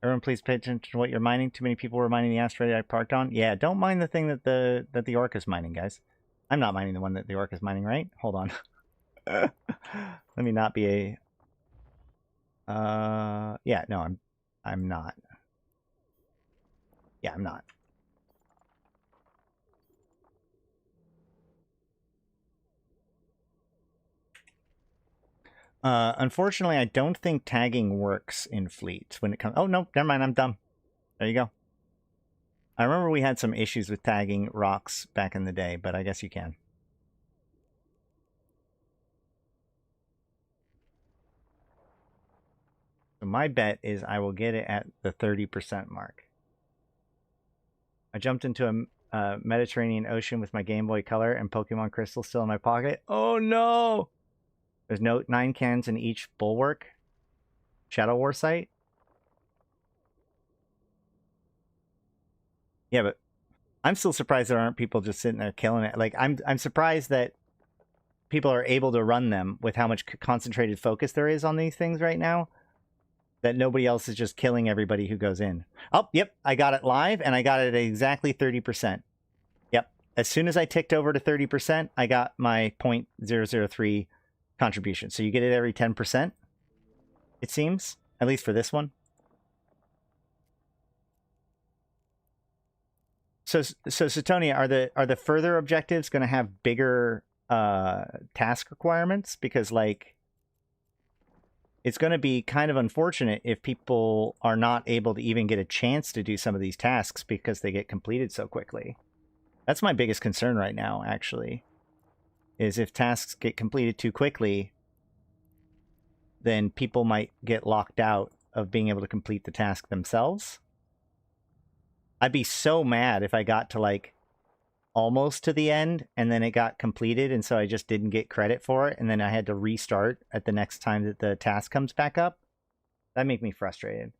Everyone, please pay attention to what you're mining. Too many people were mining the asteroid I parked on. Yeah, don't mine the thing that the orc is mining, guys. I'm not mining the one that the orc is mining, right? Hold on. Let me not be a... Yeah, no, I'm not. Yeah, I'm not. Unfortunately, I don't think tagging works in Fleet when it comes... Oh, no, never mind, I'm dumb. There you go. I remember we had some issues with tagging rocks back in the day, but I guess you can. So my bet is I will get it at the 30% mark. I jumped into a Mediterranean Ocean with my Game Boy Color and Pokemon Crystal still in my pocket. Oh no! There's 9 cans in each bulwark. Shadow War site. Yeah, but I'm still surprised there aren't people just sitting there killing it. Like, I'm surprised that people are able to run them with how much concentrated focus there is on these things right now. That nobody else is just killing everybody who goes in. Oh, yep, I got it live, and I got it at exactly 30%. Yep, as soon as I ticked over to 30%, I got my 0.003 contribution. So you get it every 10%, it seems, at least for this one. So Satonia, are the further objectives going to have bigger task requirements? Because, like, it's going to be kind of unfortunate if people are not able to even get a chance to do some of these tasks because they get completed so quickly. That's my biggest concern right now, actually, is if tasks get completed too quickly, then people might get locked out of being able to complete the task themselves. I'd be so mad if I got to, like, almost to the end and then it got completed and so I just didn't get credit for it and then I had to restart at the next time that the task comes back up. That'd make me frustrated.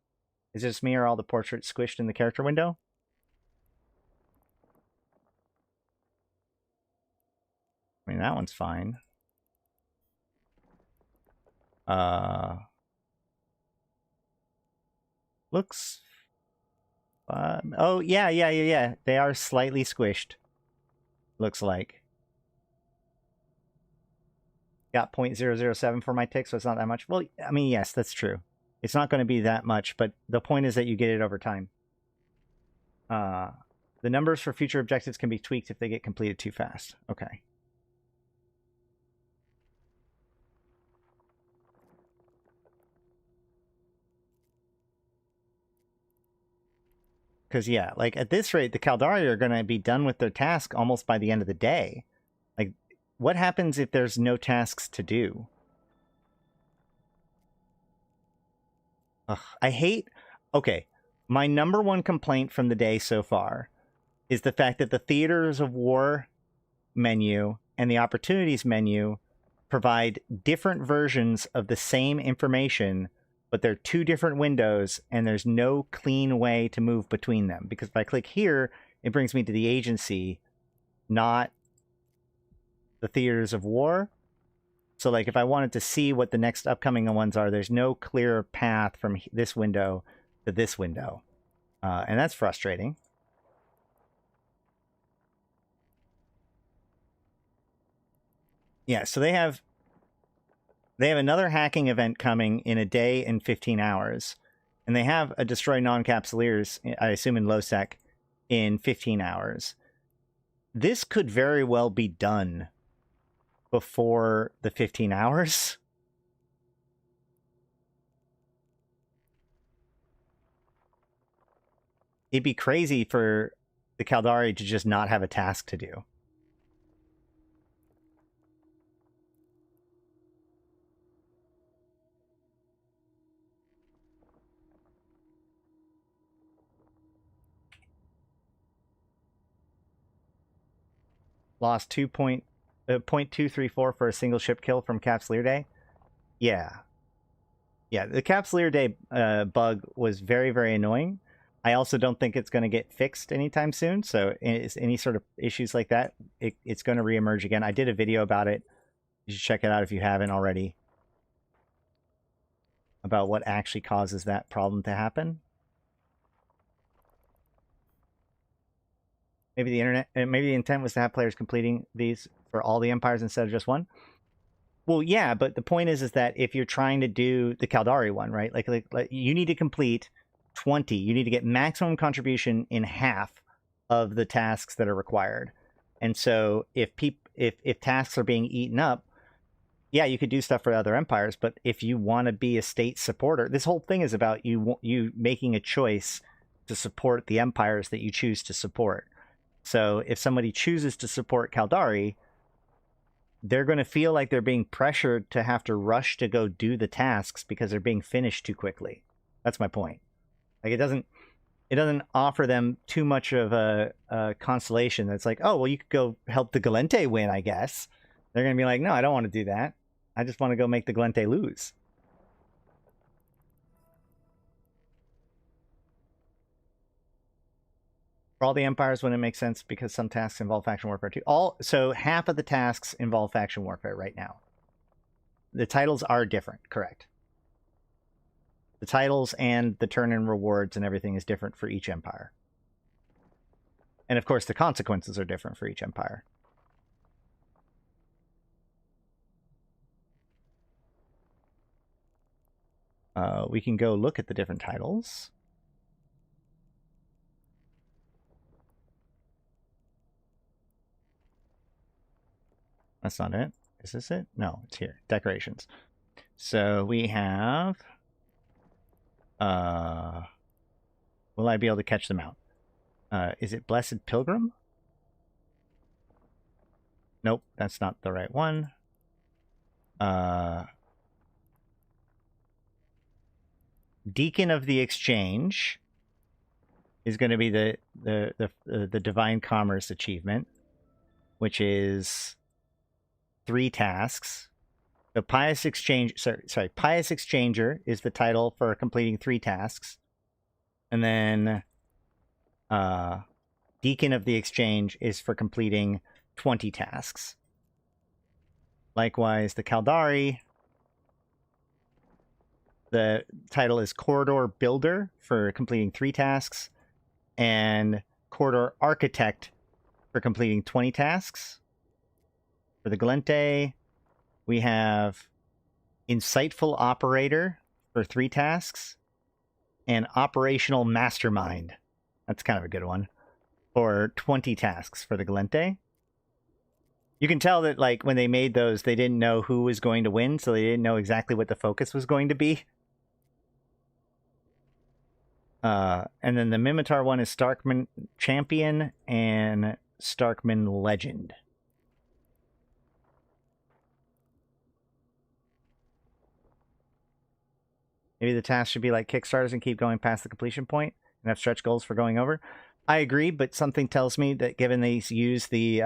Is it just me or all the portraits squished in the character window? I mean, that one's fine. Looks fun. Oh, yeah. They are slightly squished. Looks like. Got 0.007 for my tick, so it's not that much. Well, I mean, yes, that's true. It's not going to be that much, but the point is that you get it over time. The numbers for future objectives can be tweaked if they get completed too fast. Okay. Because, yeah, like, at this rate, the Caldari are going to be done with their task almost by the end of the day. Like, what happens if there's no tasks to do? Ugh, I hate... Okay, my number one complaint from the day so far is the fact that the Theaters of War menu and the Opportunities menu provide different versions of the same information, but they're two different windows, and there's no clean way to move between them. Because if I click here, it brings me to the agency, not the Theaters of War. So, like, if I wanted to see what the next upcoming ones are, there's no clear path from this window to this window. And that's frustrating. Yeah, so they have another hacking event coming in a day and 15 hours. And they have a Destroy Non-Capsuleers, I assume in low-sec, in 15 hours. This could very well be done before the 15 hours. It'd be crazy for the Caldari to just not have a task to do. Lost 0.234 for a single ship kill from Capsuleer Day. Yeah. Yeah, the Capsuleer Day bug was very, very annoying. I also don't think it's going to get fixed anytime soon. So any sort of issues like that, it's going to reemerge again. I did a video about it. You should check it out if you haven't already. About what actually causes that problem to happen. Maybe the intent was to have players completing these for all the empires instead of just one. Well, yeah, but the point is that if you're trying to do the Caldari one, right? Like you need to complete 20. You need to get maximum contribution in half of the tasks that are required. And so if tasks are being eaten up, yeah, you could do stuff for other empires, but if you want to be a state supporter, this whole thing is about you making a choice to support the empires that you choose to support. So if somebody chooses to support Caldari, they're going to feel like they're being pressured to have to rush to go do the tasks because they're being finished too quickly. That's my point. Like, it doesn't offer them too much of a consolation that's like, oh, well, you could go help the Galente win, I guess. They're going to be like, no, I don't want to do that. I just want to go make the Galente lose. For all the empires, wouldn't it make sense because some tasks involve faction warfare too? So half of the tasks involve faction warfare right now. The titles are different, correct? The titles and the turn-in rewards and everything is different for each empire. And of course, the consequences are different for each empire. We can go look at the different titles. That's not it. Is this it? No, it's here. Decorations. So we have... will I be able to catch them out? Is it Blessed Pilgrim? Nope, that's not the right one. Deacon of the Exchange is going to be the Divine Commerce achievement, which is 3 tasks. So Pious Exchange, sorry, Pious Exchanger is the title for completing 3 tasks. And then Deacon of the Exchange is for completing 20 tasks. Likewise, the Caldari, the title is Corridor Builder for completing 3 tasks, and Corridor Architect for completing 20 tasks. For the Glente, we have Insightful Operator for 3 tasks, and Operational Mastermind. That's kind of a good one. For 20 tasks for the Glente. You can tell that, like, when they made those, they didn't know who was going to win, so they didn't know exactly what the focus was going to be. And then the Mimitar one is Starkman Champion and Starkman Legend. Maybe the task should be like Kickstarters and keep going past the completion point and have stretch goals for going over. I agree, but something tells me that given these use the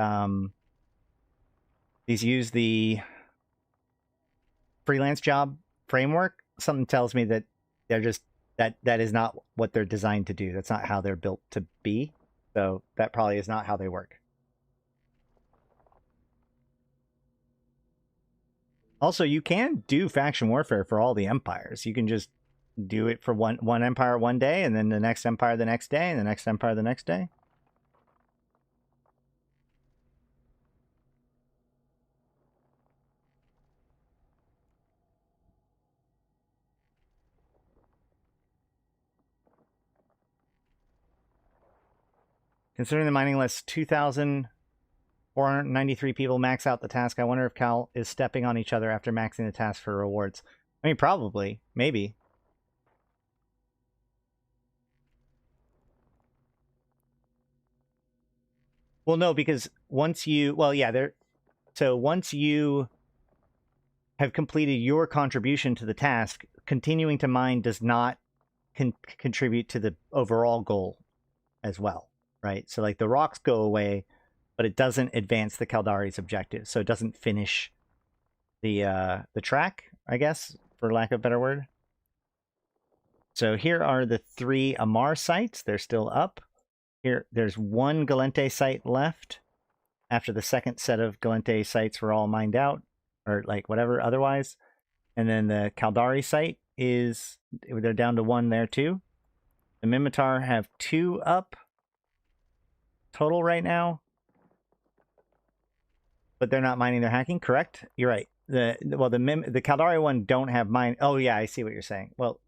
freelance job framework, something tells me that they're just that is not what they're designed to do. That's not how they're built to be. So that probably is not how they work. Also, you can do faction warfare for all the empires. You can just do it for one empire one day, and then the next empire the next day, and the next empire the next day. Considering the mining list, 2,493 people max out the task. I wonder if Cal is stepping on each other after maxing the task for rewards. I mean, probably. Maybe. Well, no, because once you... Well, yeah, so once you have completed your contribution to the task, continuing to mine does not contribute to the overall goal as well, right? So, like, the rocks go away, but it doesn't advance the Caldari's objective, so it doesn't finish the track, I guess, for lack of a better word. So here are the 3 Amar sites. They're still up. Here, there's 1 Galente site left after the second set of Galente sites were all mined out, or like whatever otherwise. And then the Caldari site is, they're down to 1 there too. The Mimitar have 2 up total right now, but they're not mining, they're hacking. Correct? You're right. The Caldari one don't have mine. Oh yeah, I see what you're saying. Well,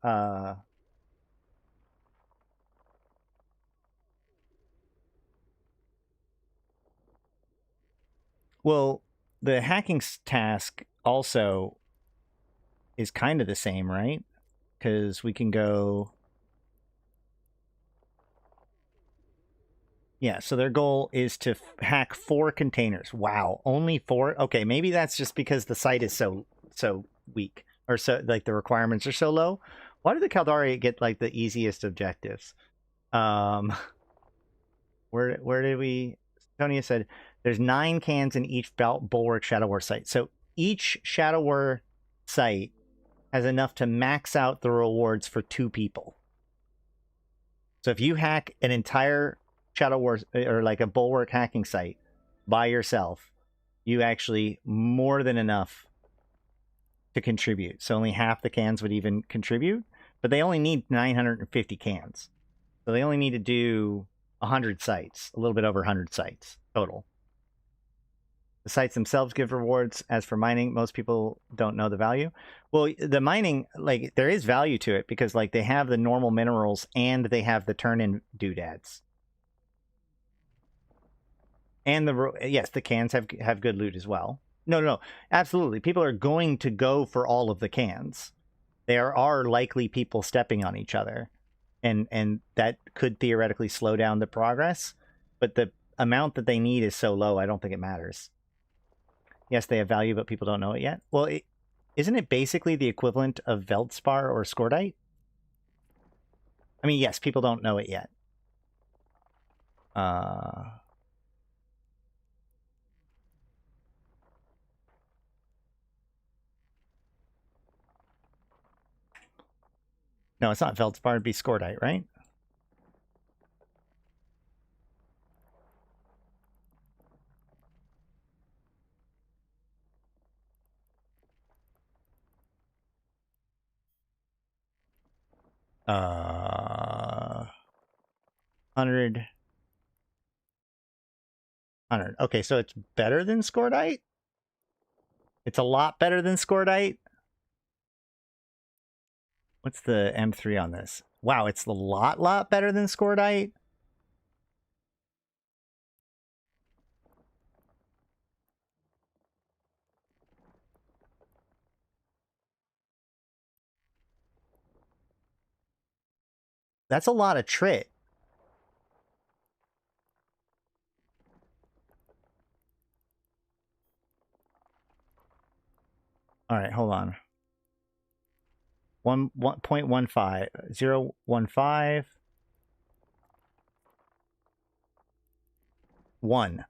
the hacking task also is kind of the same, right? Because we can go... Yeah, so their goal is to hack 4 containers. Wow, only 4? Okay, maybe that's just because the site is so weak, or so, like, the requirements are so low. Why do the Caldari get, like, the easiest objectives? Where did we... Tonia said there's 9 cans in each Bulwark Shadow War site. So each Shadow War site has enough to max out the rewards for 2 people. So if you hack an entire Shadow War, or like a Bulwark hacking site by yourself, you actually more than enough to contribute. So only half the cans would even contribute, but they only need 950 cans. So they only need to do 100 sites, a little bit over 100 sites total. The sites themselves give rewards. As for mining, most people don't know the value. Well, the mining, like, there is value to it because, like, they have the normal minerals and they have the turn-in doodads. And yes, the cans have good loot as well. No, absolutely. People are going to go for all of the cans. There are likely people stepping on each other, and that could theoretically slow down the progress. But the amount that they need is so low, I don't think it matters. Yes, they have value, but people don't know it yet. Well, isn't it basically the equivalent of Veldspar or Scordite? I mean, yes, people don't know it yet. No, it's not Veldspar, it'd be Scordite, right? Uh, 100. Okay, so it's better than Scordite? It's a lot better than Scordite? What's the M3 on this? Wow, it's a lot better than Scordite? That's a lot of trit. All right, hold on. 1.15, 0.15, 1.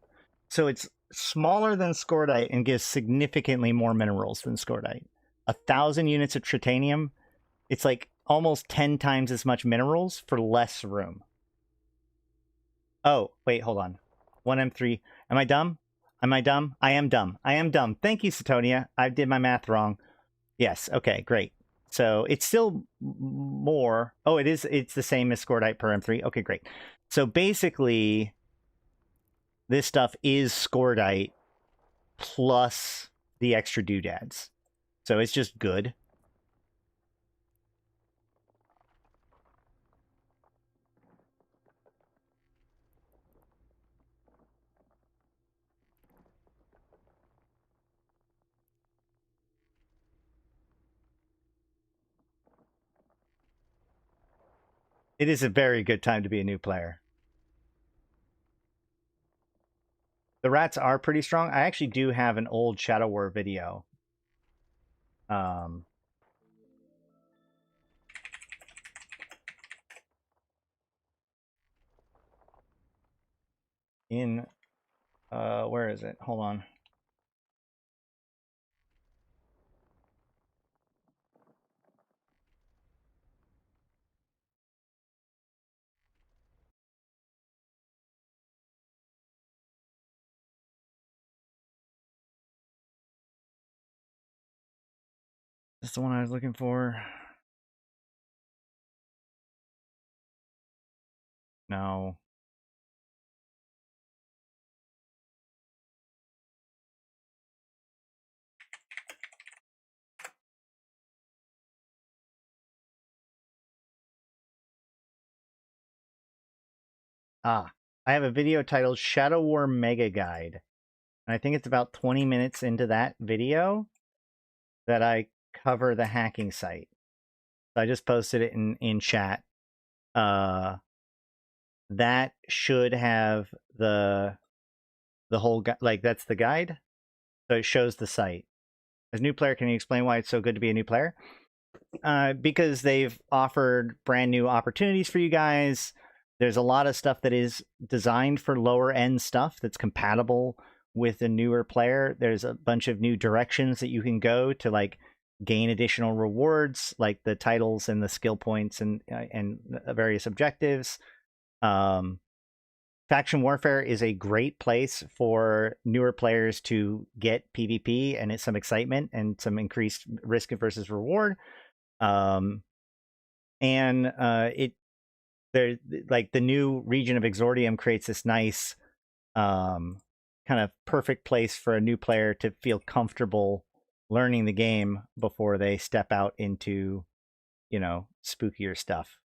So it's smaller than Scordite and gives significantly more minerals than Scordite. 1,000 units of tritanium, it's like almost 10 times as much minerals for less room. Oh, wait, hold on. 1M3. Am I dumb? Am I dumb? I am dumb. I am dumb. Thank you, Satonia. I did my math wrong. Yes, okay, great. So it's still more. Oh, it is. It's the same as Scordite per M3. Okay, great. So basically, this stuff is Scordite plus the extra doodads. So it's just good. It is a very good time to be a new player. The rats are pretty strong. I actually do have an old Shadow War video. Where is it? Hold on. That's the one I was looking for. No. I have a video titled Shadow War Mega Guide. And I think it's about 20 minutes into that video that I cover the hacking site. So I just posted it in chat. That should have the whole like that's the guide. So it shows the site. As a new player, can you explain why it's so good to be a new player? Because they've offered brand new opportunities for you guys. There's a lot of stuff that is designed for lower end stuff that's compatible with a newer player. There's a bunch of new directions that you can go to like gain additional rewards, like the titles and the skill points and various objectives. Faction warfare is a great place for newer players to get PvP and it's some excitement and some increased risk versus reward. There like the new region of Exordium creates this nice kind of perfect place for a new player to feel comfortable learning the game before they step out into, you know, spookier stuff.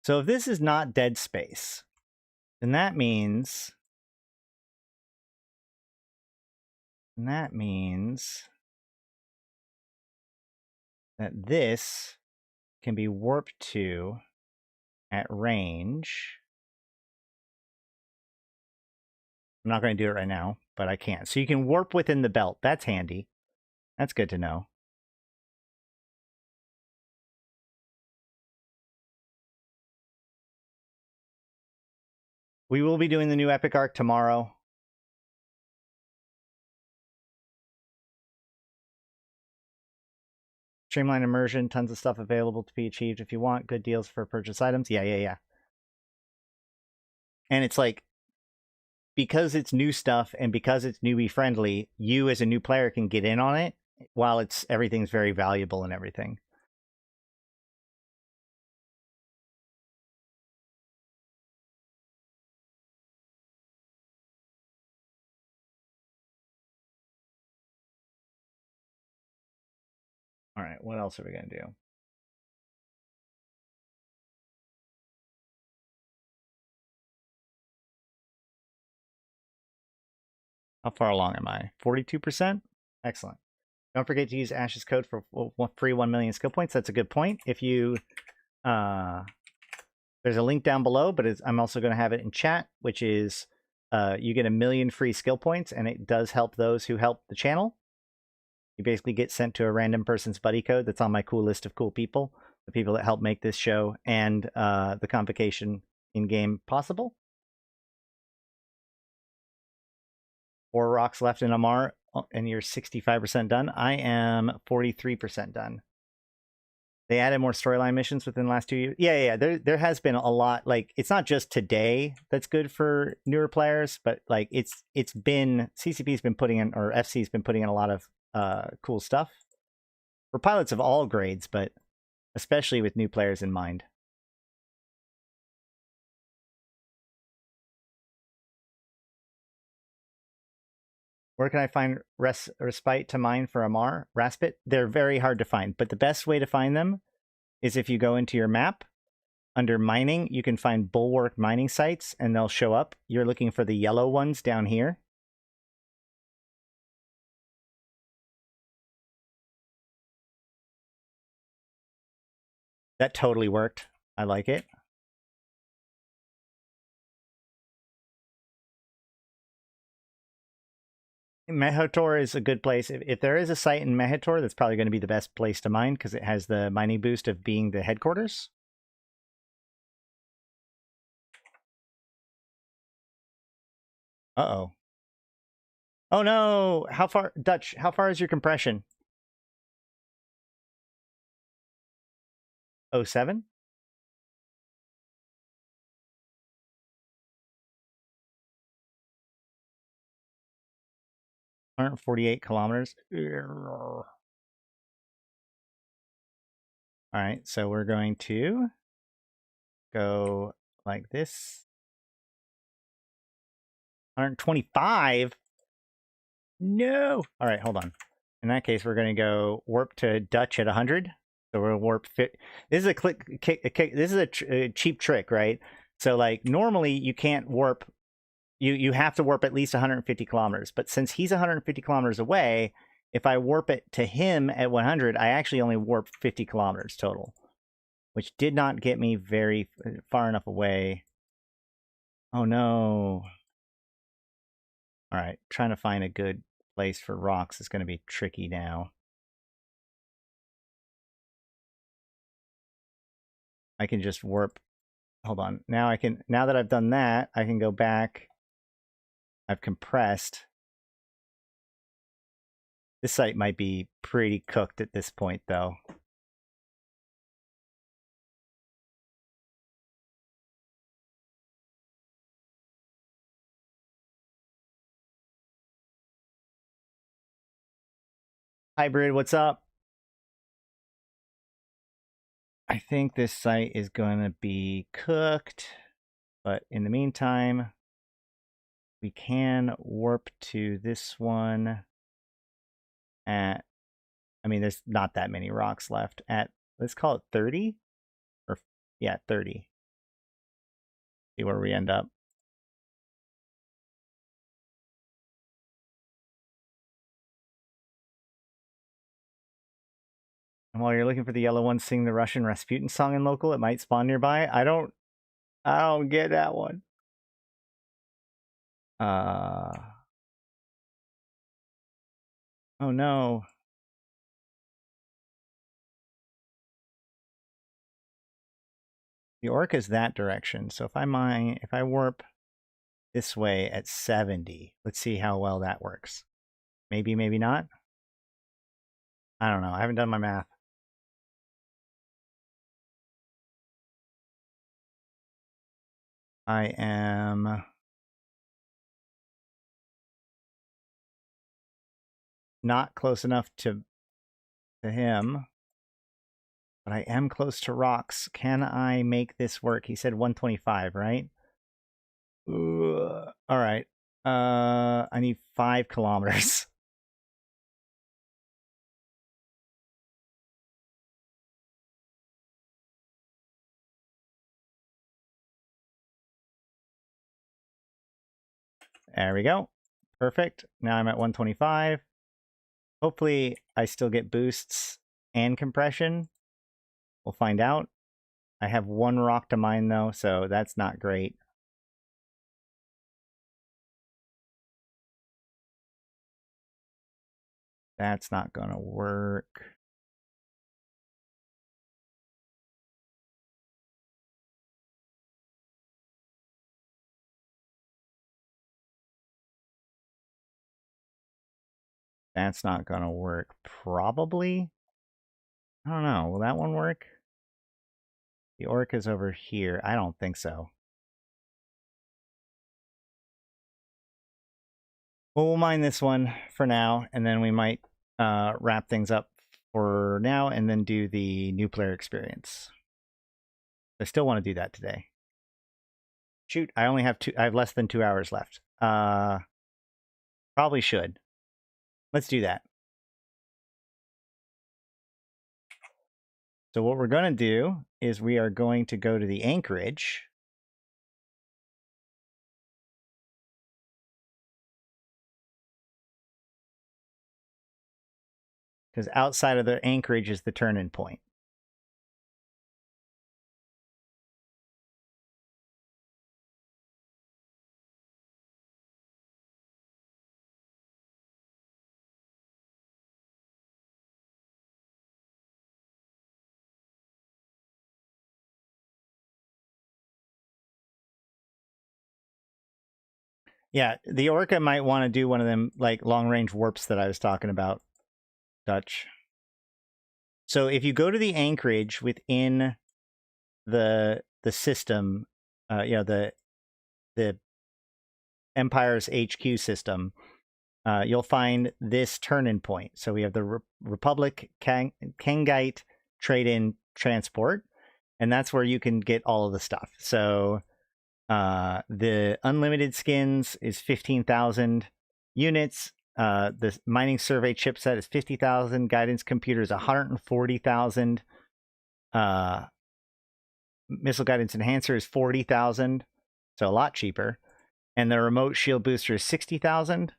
So if this is not dead space, then that means that this can be warped to at range. I'm not going to do it right now, but I can. So you can warp within the belt. That's handy. That's good to know. We will be doing the new Epic Arc tomorrow. Streamline immersion, tons of stuff available to be achieved if you want. Good deals for purchase items. Yeah. And it's like, because it's new stuff and because it's newbie friendly, you as a new player can get in on it while everything's very valuable and everything. All right, what else are we going to do? How far along am I? 42%? Excellent. Don't forget to use Ash's code for free 1 million skill points. That's a good point. If you, there's a link down below, but I'm also going to have it in chat, which is you get 1 million free skill points, and it does help those who help the channel. You basically get sent to a random person's buddy code that's on my cool list of cool people, the people that help make this show and the convocation in-game possible. 4 rocks left in Amar, and you're 65% done. I am 43% done. They added more storyline missions within the last 2 years. Yeah. There has been a lot. Like, it's not just today that's good for newer players, but like it's been, CCP's been putting in, or FC's been putting in a lot of cool stuff for pilots of all grades, but especially with new players in mind. Where can I find respite to mine for Amar? Raspit? They're very hard to find, but the best way to find them is if you go into your map, under mining, you can find bulwark mining sites, and they'll show up. You're looking for the yellow ones down here. That totally worked. I like it. Mehator is a good place. If there is a site in Mehator, that's probably going to be the best place to mine because it has the mining boost of being the headquarters. Uh-oh. Oh no! How far, Dutch, how far is your compression? 07? $148 kilometers. All right, so we're going to go like this. 125? No! All right, hold on. In that case, we're going to go warp to Dutch at 100. So we'll warp fit. This is this is a cheap trick, right? So like normally you can't warp. You have to warp at least 150 kilometers. But since he's 150 kilometers away, if I warp it to him at 100, I actually only warp 50 kilometers total, which did not get me very far enough away. Oh no. All right, trying to find a good place for rocks is going to be tricky now. I can just warp. Hold on. Now I can, now that I've done that, I can go back. I've compressed. This site might be pretty cooked at this point, though. Hybrid, what's up? I think this site is going to be cooked, but in the meantime, we can warp to this one at, I mean, there's not that many rocks left at, let's call it 30, or yeah, 30. See where we end up. And while you're looking for the yellow one, sing the Russian Rasputin song in local. It might spawn nearby. I don't get that one. Oh no. The orc is that direction. So if I warp this way at 70, let's see how well that works. Maybe, maybe not. I don't know. I haven't done my math. I am not close enough to him, but I am close to rocks. Can I make this work? He said 125, right? All right. I need 5 kilometers. There we go. Perfect. Now I'm at 125. Hopefully I still get boosts and compression. We'll find out. I have 1 rock to mine though, so that's not great. That's not gonna work. That's not gonna work. Probably. I don't know. Will that one work? The orc is over here. I don't think so. Well, we'll mine this one for now, and then we might wrap things up for now and then do the new player experience. I still want to do that today. Shoot, I only have I have less than 2 hours left. Probably should. Let's do that. So what we're going to do is we are going to go to the anchorage. Because outside of the anchorage is the turn-in point. Yeah, the Orca might want to do one of them like long-range warps that I was talking about, Dutch. So if you go to the anchorage within the system, you know, the Empire's HQ system, you'll find this turn-in point. So we have the Republic Kangite trade-in transport, and that's where you can get all of the stuff. So the unlimited skins is 15,000 units. The mining survey chipset is 50,000. Guidance computer is 140,000. Missile guidance enhancer is 40,000, so a lot cheaper. And the remote shield booster is 60,000.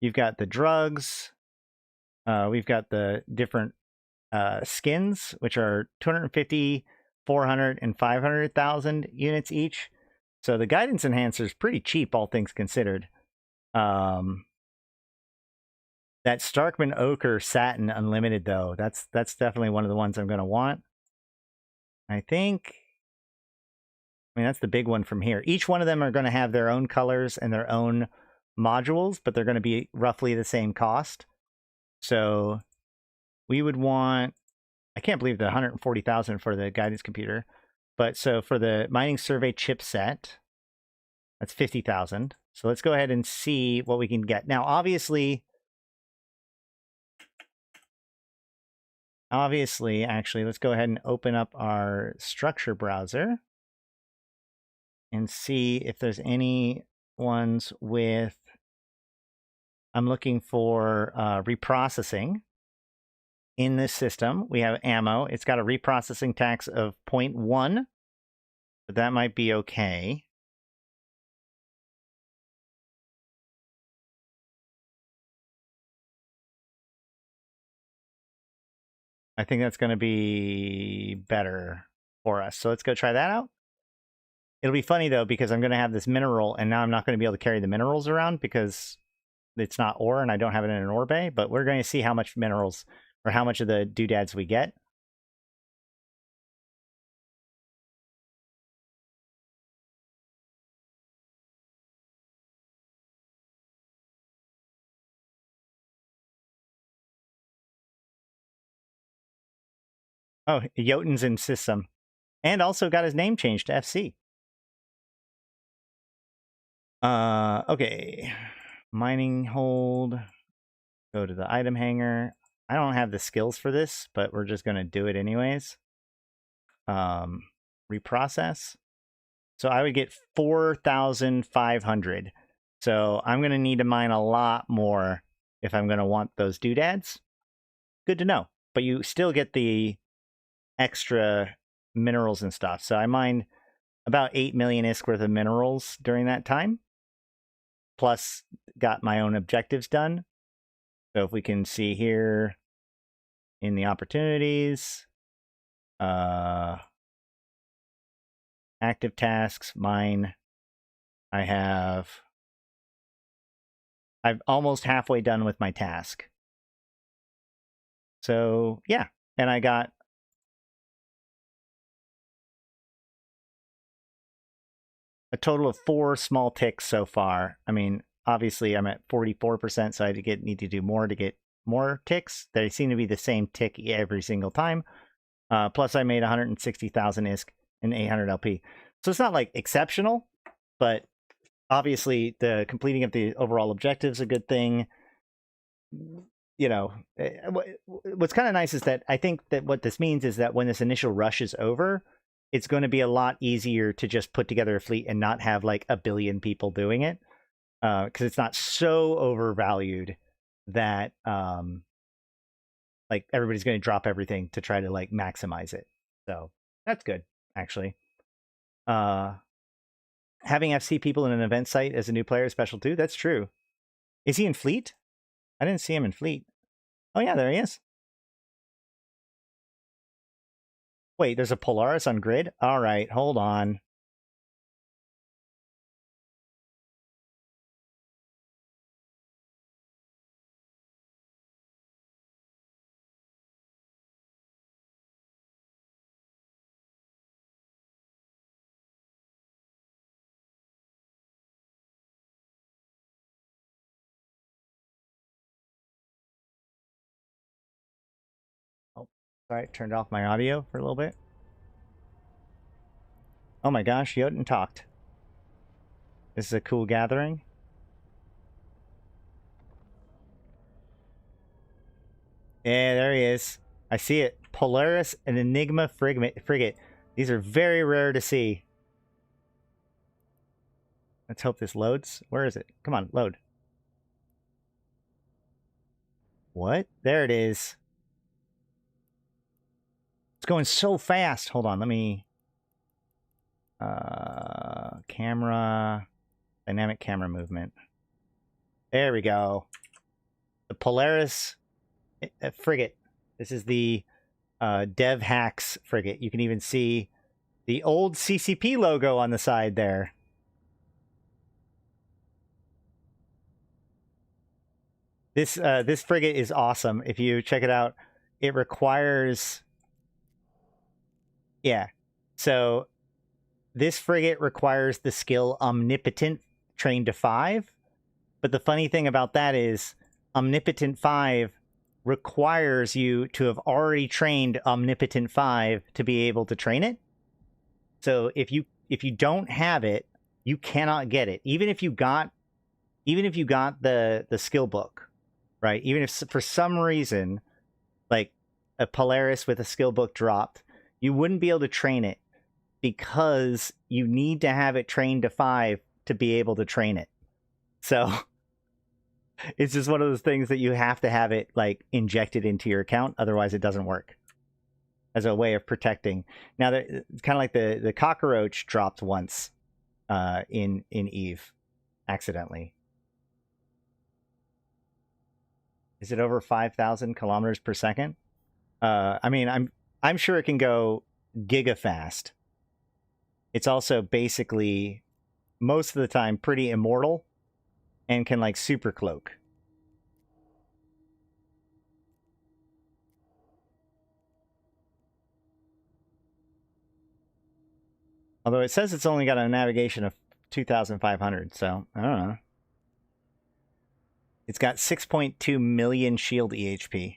You've got the drugs. We've got the different skins, which are 250, 400, and 500,000 units each. So the guidance enhancer is pretty cheap, all things considered. That Starkman Ochre Satin Unlimited, though, that's definitely one of the ones I'm going to want. I think, I mean, that's the big one from here. Each one of them are going to have their own colors and their own modules, but they're going to be roughly the same cost. So we would want, I can't believe the 140,000 for the guidance computer. But so for the mining survey chipset, that's 50,000. So let's go ahead and see what we can get. Now, obviously, actually, let's go ahead and open up our structure browser and see if there's any ones with, I'm looking for reprocessing. In this system, we have ammo. It's got a reprocessing tax of 0.1, but that might be okay. I think that's going to be better for us. So let's go try that out. It'll be funny, though, because I'm going to have this mineral, and now I'm not going to be able to carry the minerals around because it's not ore, and I don't have it in an ore bay. But we're going to see how much minerals, or how much of the doodads we get. Oh, Jotun's in system. And also got his name changed to FC. Okay. Mining hold. Go to the item hanger. I don't have the skills for this, but we're just going to do it anyways. Reprocess. So I would get 4,500. So I'm going to need to mine a lot more if I'm going to want those doodads. Good to know. But you still get the extra minerals and stuff. So I mined about 8 million ISK worth of minerals during that time. Plus got my own objectives done. So if we can see here in the opportunities, active tasks, mine, I've almost halfway done with my task. So yeah, and I got a total of 4 small ticks so far. I mean, obviously I'm at 44%, so I need to do more to get more ticks. They seem to be the same tick every single time. Plus I made 160,000 ISK and 800 LP. So it's not like exceptional, but obviously the completing of the overall objective is a good thing. You know, what's kind of nice is that I think that what this means is that when this initial rush is over, it's going to be a lot easier to just put together a fleet and not have like a billion people doing it, because it's not so overvalued that like everybody's going to drop everything to try to like maximize it. So that's good, actually. Having FC people in an event site as a new player is special too. That's true. Is he in fleet? I didn't see him in fleet. Oh yeah, there he is. Wait, there's a Polaris on grid? All right, hold on. Oh, sorry, turned off my audio for a little bit. Oh my gosh, Jotun talked. This is a cool gathering. Yeah, there he is. I see it. Polaris and Enigma frigate. These are very rare to see. Let's hope this loads. Where is it? Come on, load. What? There it is. It's going so fast. Hold on, let me... camera... Dynamic camera movement. There we go. The Polaris frigate. This is the Dev Hacks frigate. You can even see the old CCP logo on the side there. This frigate is awesome. If you check it out, it requires... Yeah. So this frigate requires the skill Omnipotent trained to 5. But the funny thing about that is Omnipotent 5 requires you to have already trained Omnipotent 5 to be able to train it. So if you don't have it, you cannot get it. Even if you got the skill book, right? Even if for some reason, like a Polaris with a skill book dropped, you wouldn't be able to train it because you need to have it trained to 5 to be able to train it. So it's just one of those things that you have to have it like injected into your account, otherwise it doesn't work as a way of protecting. Now, it's kind of like the cockroach dropped once in Eve accidentally. Is it over 5,000 kilometers per second? I mean, I'm sure it can go giga fast. It's also basically most of the time pretty immortal and can like super cloak. Although it says it's only got a navigation of 2,500, so I don't know. It's got 6.2 million shield EHP.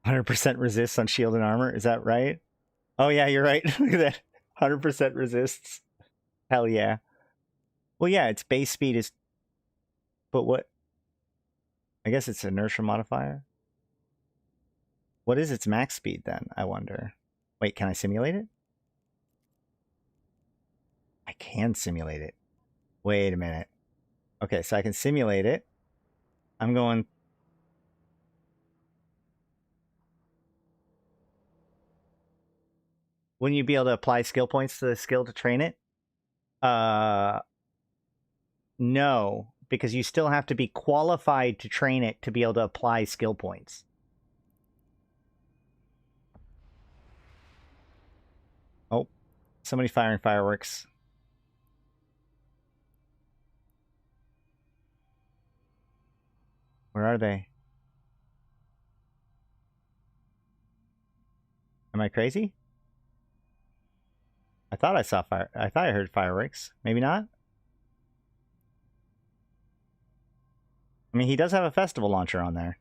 %, resists on shield and armor. Is that right? Oh yeah, you're right. Look at that. 100% resists. Hell yeah. Well, yeah, its base speed is... But what... I guess it's inertia modifier. What is its max speed then, I wonder? Wait, can I simulate it? I can simulate it. Wait a minute. Okay, so I can simulate it. I'm going... Wouldn't you be able to apply skill points to the skill to train it? No, because you still have to be qualified to train it to be able to apply skill points. Oh, somebody's firing fireworks. Where are they? Am I crazy? I thought I saw fire. I thought I heard fireworks. Maybe not? I mean, he does have a festival launcher on there.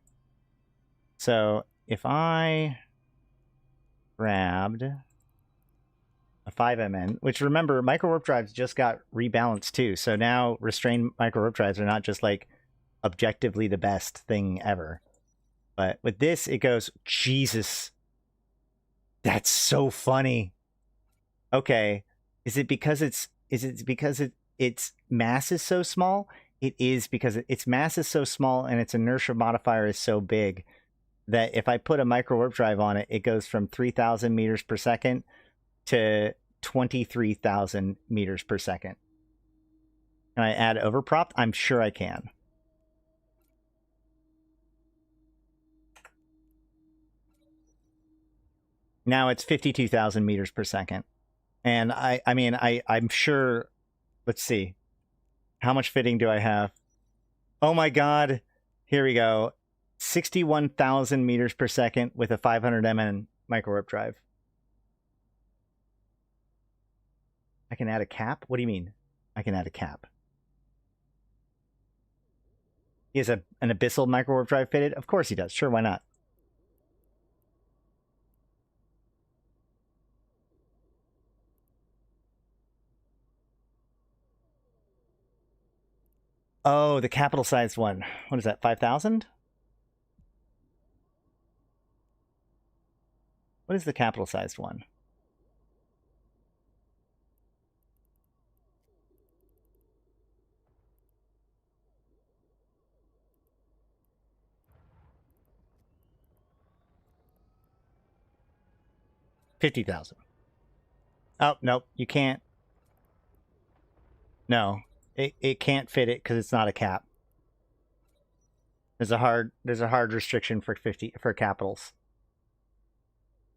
So if I grabbed a 5MN, which remember, micro warp drives just got rebalanced too. So now restrained micro warp drives are not just like objectively the best thing ever. But with this, it goes, Jesus, that's so funny. Okay, is it because its mass is so small? It is because its mass is so small and its inertia modifier is so big that if I put a micro warp drive on it, it goes from 3,000 meters per second to 23,000 meters per second. Can I add overprop? I'm sure I can. Now it's 52,000 meters per second. And I'm sure, let's see. How much fitting do I have? Oh my God. Here we go. 61,000 meters per second with a 500 MN micro warp drive. I can add a cap? What do you mean? I can add a cap. He has an abyssal micro warp drive fitted? Of course he does. Sure, why not? Oh, the capital sized one. What is that, 5,000? What is the capital sized one? $50,000. Oh, nope, you can't. No, it can't fit it because it's not a cap. There's a hard restriction for capitals.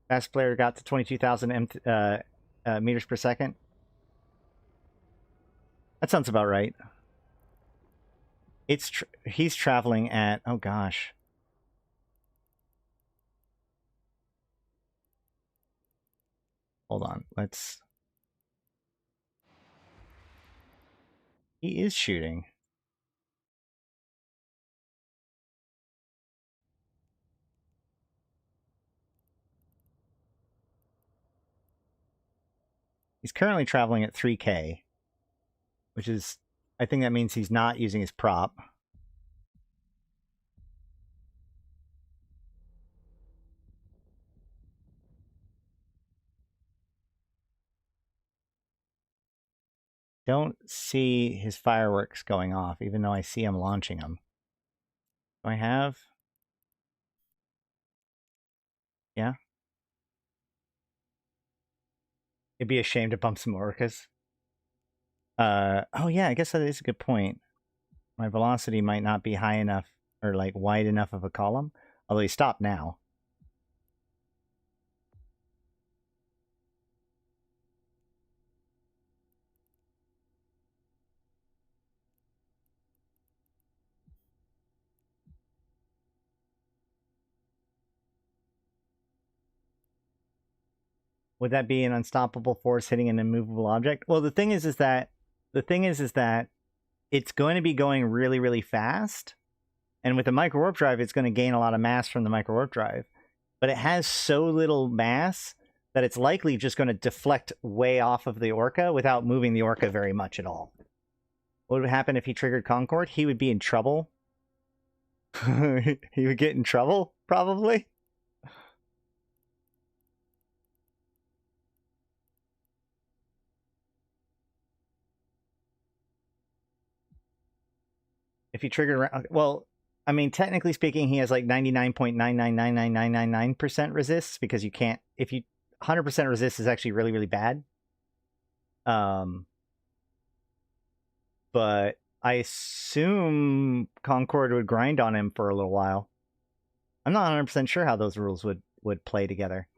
Fast player got to 22,000 meters per second. That sounds about right. He's traveling at, oh gosh. Hold on, let's... He is shooting. He's currently traveling at 3K, which is, I think that means he's not using his prop. Don't see his fireworks going off, even though I see him launching them. Do I have? Yeah. It'd be a shame to bump some orcas. Oh yeah, I guess that is a good point. My velocity might not be high enough or like wide enough of a column. Although he stopped now. Would that be an unstoppable force hitting an immovable object? Well, the thing is that it's going to be going really, really fast. And with the micro warp drive, it's going to gain a lot of mass from the micro warp drive. But it has so little mass that it's likely just going to deflect way off of the Orca without moving the Orca very much at all. What would happen if he triggered Concord? He would be in trouble. He would get in trouble, probably. If he triggered... Well, I mean, technically speaking, he has like 99.9999999% resists because you can't... If you 100% resist is actually really, really bad. But I assume Concord would grind on him for a little while. I'm not 100% sure how those rules would play together.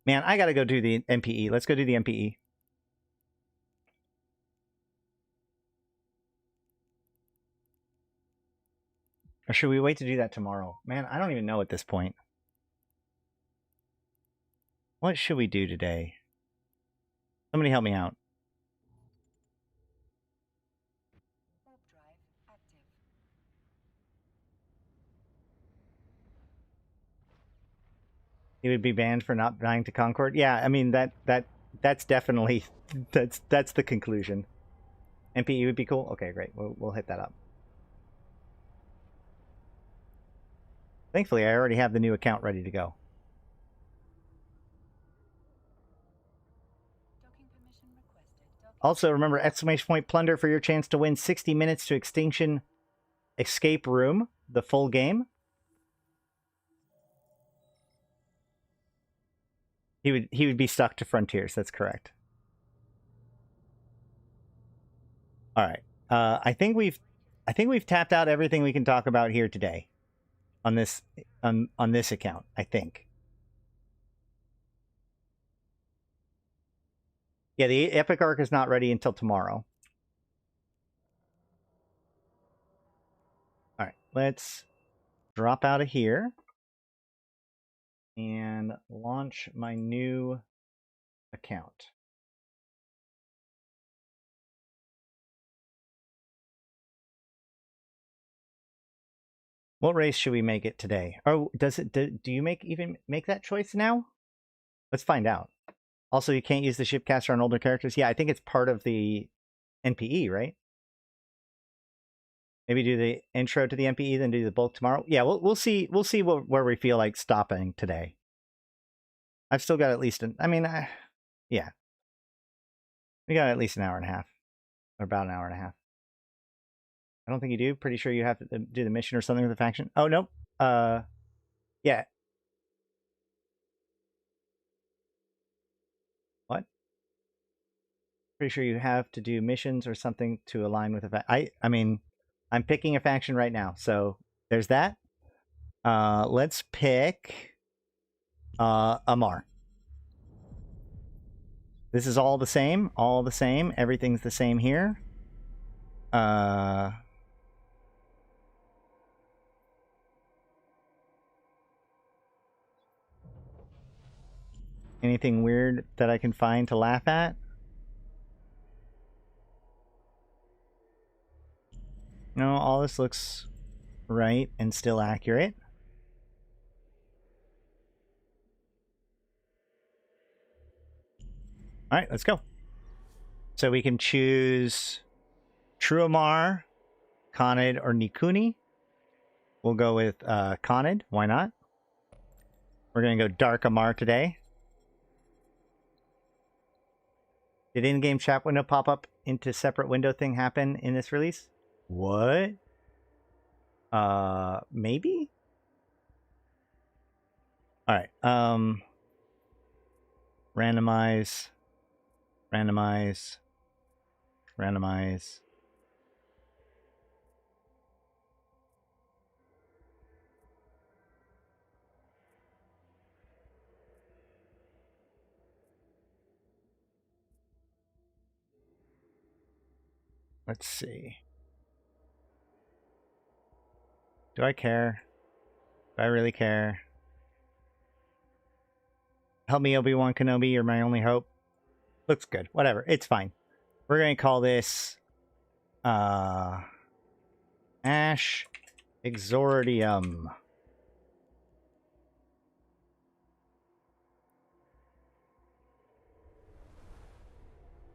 Man, I gotta go do the MPE. Let's go do the MPE. Or should we wait to do that tomorrow? Man, I don't even know at this point. What should we do today? Somebody help me out. He would be banned for not dying to Concord. Yeah, I mean that's definitely that's the conclusion. MPE would be cool. Okay, great. We'll hit that up. Thankfully, I already have the new account ready to go. Also, remember exclamation point plunder for your chance to win 60 minutes to Extinction Escape Room, the full game. He would be stuck to Frontiers. That's correct. All right. I think we've tapped out everything we can talk about here today on this account, I think. Yeah, the Epic Arc is not ready until tomorrow. All right, let's drop out of here and launch my new account. What race should we make it today? Oh, do you even make that choice now? Let's find out. Also, you can't use the shipcaster on older characters. Yeah, I think it's part of the NPE, right? Maybe do the intro to the NPE, then do the bulk tomorrow. Yeah, we'll see. We'll see where we feel like stopping today. I've still got at least yeah. We got at least an hour and a half, or about an hour and a half. I don't think you do. Pretty sure you have to do the mission or something with the faction. Oh nope. Yeah. What? Pretty sure you have to do missions or something to align with a I mean, I'm picking a faction right now, so there's that. Let's pick Amar. This is all the same, Everything's the same here. Anything weird that I can find to laugh at? No, all this looks right and still accurate. All right, let's go. So we can choose Truamar, Khanid, or Nikuni. We'll go with Khanid. Why not? We're going to go Dark Amar today. Did in-game chat window pop up into separate window thing happen in this release? What? Maybe? All right. Randomize Randomize. Randomize. Let's see. Do I care? Do I really care? Help me, Obi-Wan Kenobi, you're my only hope. Looks good. Whatever. It's fine. We're going to call this Ash Exordium.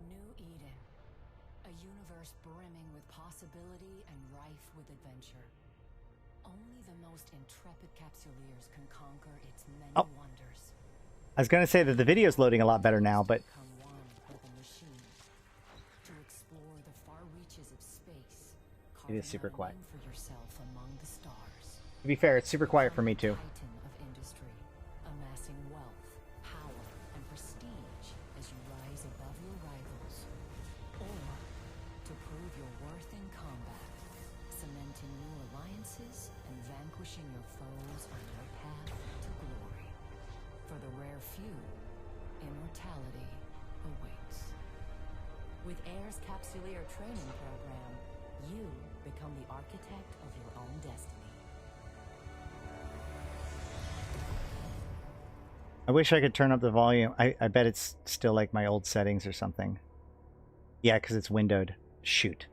New Eden. A universe brimming with possibility and rife with adventure. Only the most intrepid capsuleers can conquer its many wonders. I was going to say that the video's loading a lot better now, but Become one with the machine. To explore the far reaches of space. it is super quiet. Carving out a lane for yourself among the stars. To be fair, it's super quiet for me too. Titan of industry, amassing wealth, power, and prestige as you rise above your rivals. Or to prove your worth in combat, cementing new alliances and vanquishing your foes on your path to glory. For the rare few, immortality awaits. With Air's Capsuleer training program, you become the architect of your own destiny. I wish I could turn up the volume. I bet it's still like my old settings or something. Yeah, because it's windowed. Shoot.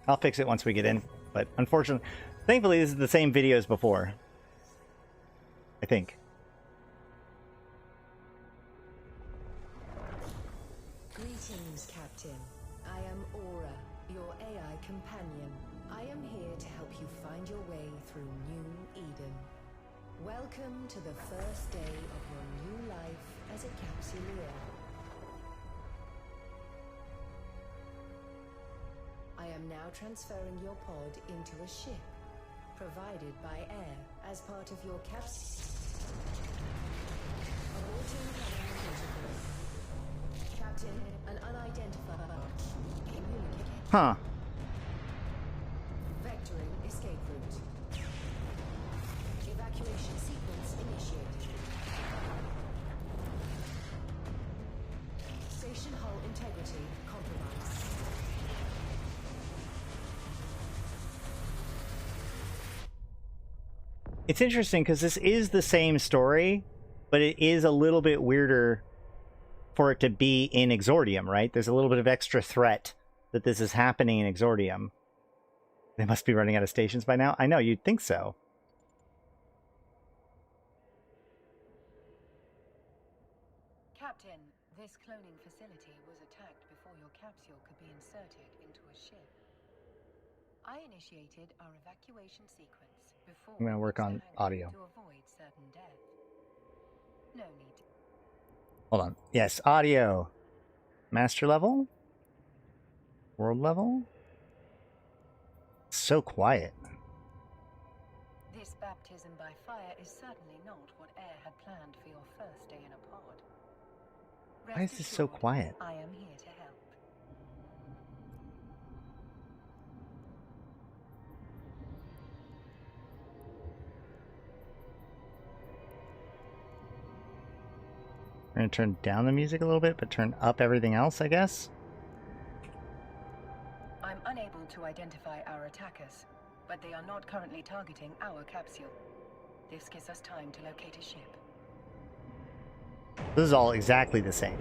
I'll fix it once we get in. But unfortunately, thankfully this is the same video as before. I think. Greetings, Captain. I am Aura, your AI companion. I am here to help you find your way through New Eden. Welcome to the first day of your new life as a capsuleer. I am now transferring your pod into a ship, provided by Air as part of your Aborting protocol. Captain, an unidentified communicator. Huh. Vectoring escape route. Evacuation sequence initiated. Station hull integrity compromised. It's interesting because this is the same story, but it is a little bit weirder for it to be in Exordium, right? There's a little bit of extra threat that this is happening in Exordium. They must be running out of stations by now. I know, you'd think so. Captain, this cloning facility was attacked before your capsule could be inserted into a ship. I initiated our evacuation sequence before I'm gonna work on audio. to avoid certain death. No need to. Hold on. Yes, audio. Master level? World level? So quiet. This baptism by fire is certainly not what Air had planned for your first day in a pod. Why is this so Rest assured, quiet? I am here to help. We're gonna turn down the music a little bit, but turn up everything else, I guess? I'm unable to identify our attackers, but they are not currently targeting our capsule. This gives us time to locate a ship. This is all exactly the same.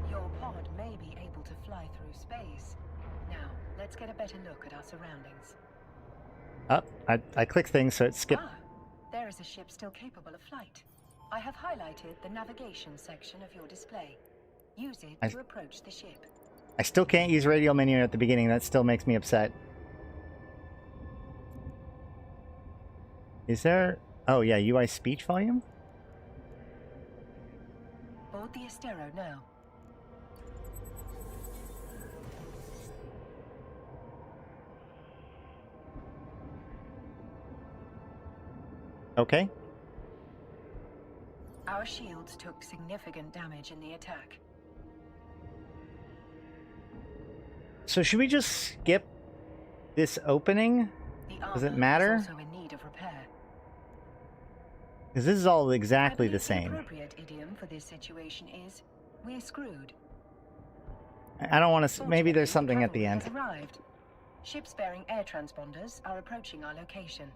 Your pod may be able to fly through space. Now, let's get a better look at our surroundings. Oh, I click things so it skipped. Ah, there is a ship still capable of flight. I have highlighted the navigation section of your display. Use it to approach the ship. I still can't use radio menu at the beginning. That still makes me upset. Is there... Oh, yeah, UI speech volume? Board the Astero now. Okay. Our shields took significant damage in the attack. So should we just skip this opening? The Does it armor matter? is also in need of repair. Because this is all exactly I the believe same. The appropriate idiom for this situation is, we're screwed. I don't want to... Maybe there's something at the Cavalry end. has arrived. Ships bearing air transponders are approaching our location.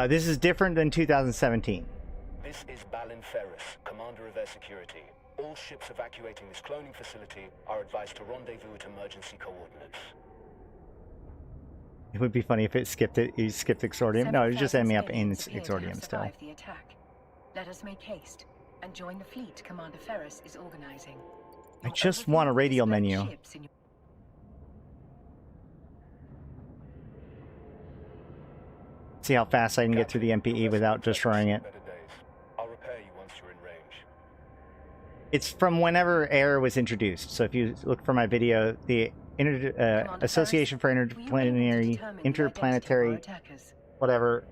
This is different than 2017. This is Balin Ferris, commander of air security. All ships evacuating this cloning facility are advised to rendezvous at emergency coordinates. It would be funny if it skipped it. You skipped Exordium. No, it just ended me up in Exordium still. The attack. Let us make haste and join the fleet Commander Ferris is organizing. I just want a radial menu. See how fast I can get through the MPE without destroying it. I'll repair you once you're in range. It's from whenever air was introduced. So if you look for my video, the Association for Interplanetary, whatever.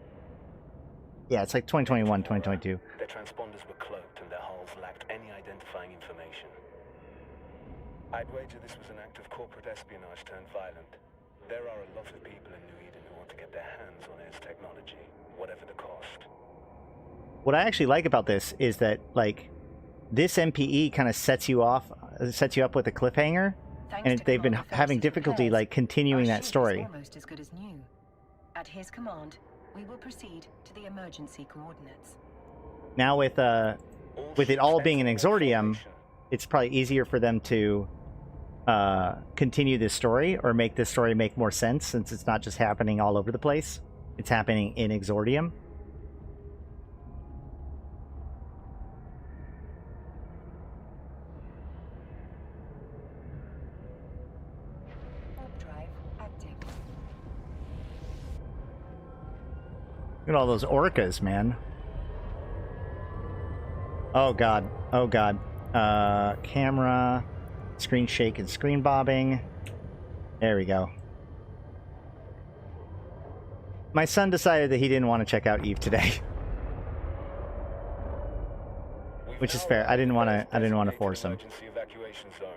Yeah, it's like 2021, 2022. Their transponders were cloaked and their hulls lacked any identifying information. I'd wager this was an act of corporate espionage turned violent. There are a lot of people in New Eden who want to get their hands on Air's technology, whatever the cost. What I actually like about this is that, like, this MPE kind of sets you up with a cliffhanger, and they've been having difficulty, like, continuing that story. Almost as good as new. At his command, we will proceed to the emergency coordinates. Now with it all being an Exordium, it's probably easier for them to continue this story, or make this story make more sense, since it's not just happening all over the place. It's happening in Exordium. Warp drive active. Look at all those orcas, man. Oh god. Oh god. Camera. Screen shake and screen bobbing. There we go. My son decided that he didn't want to check out Eve today. Which is fair. I didn't want to force him. Emergency evacuation zone.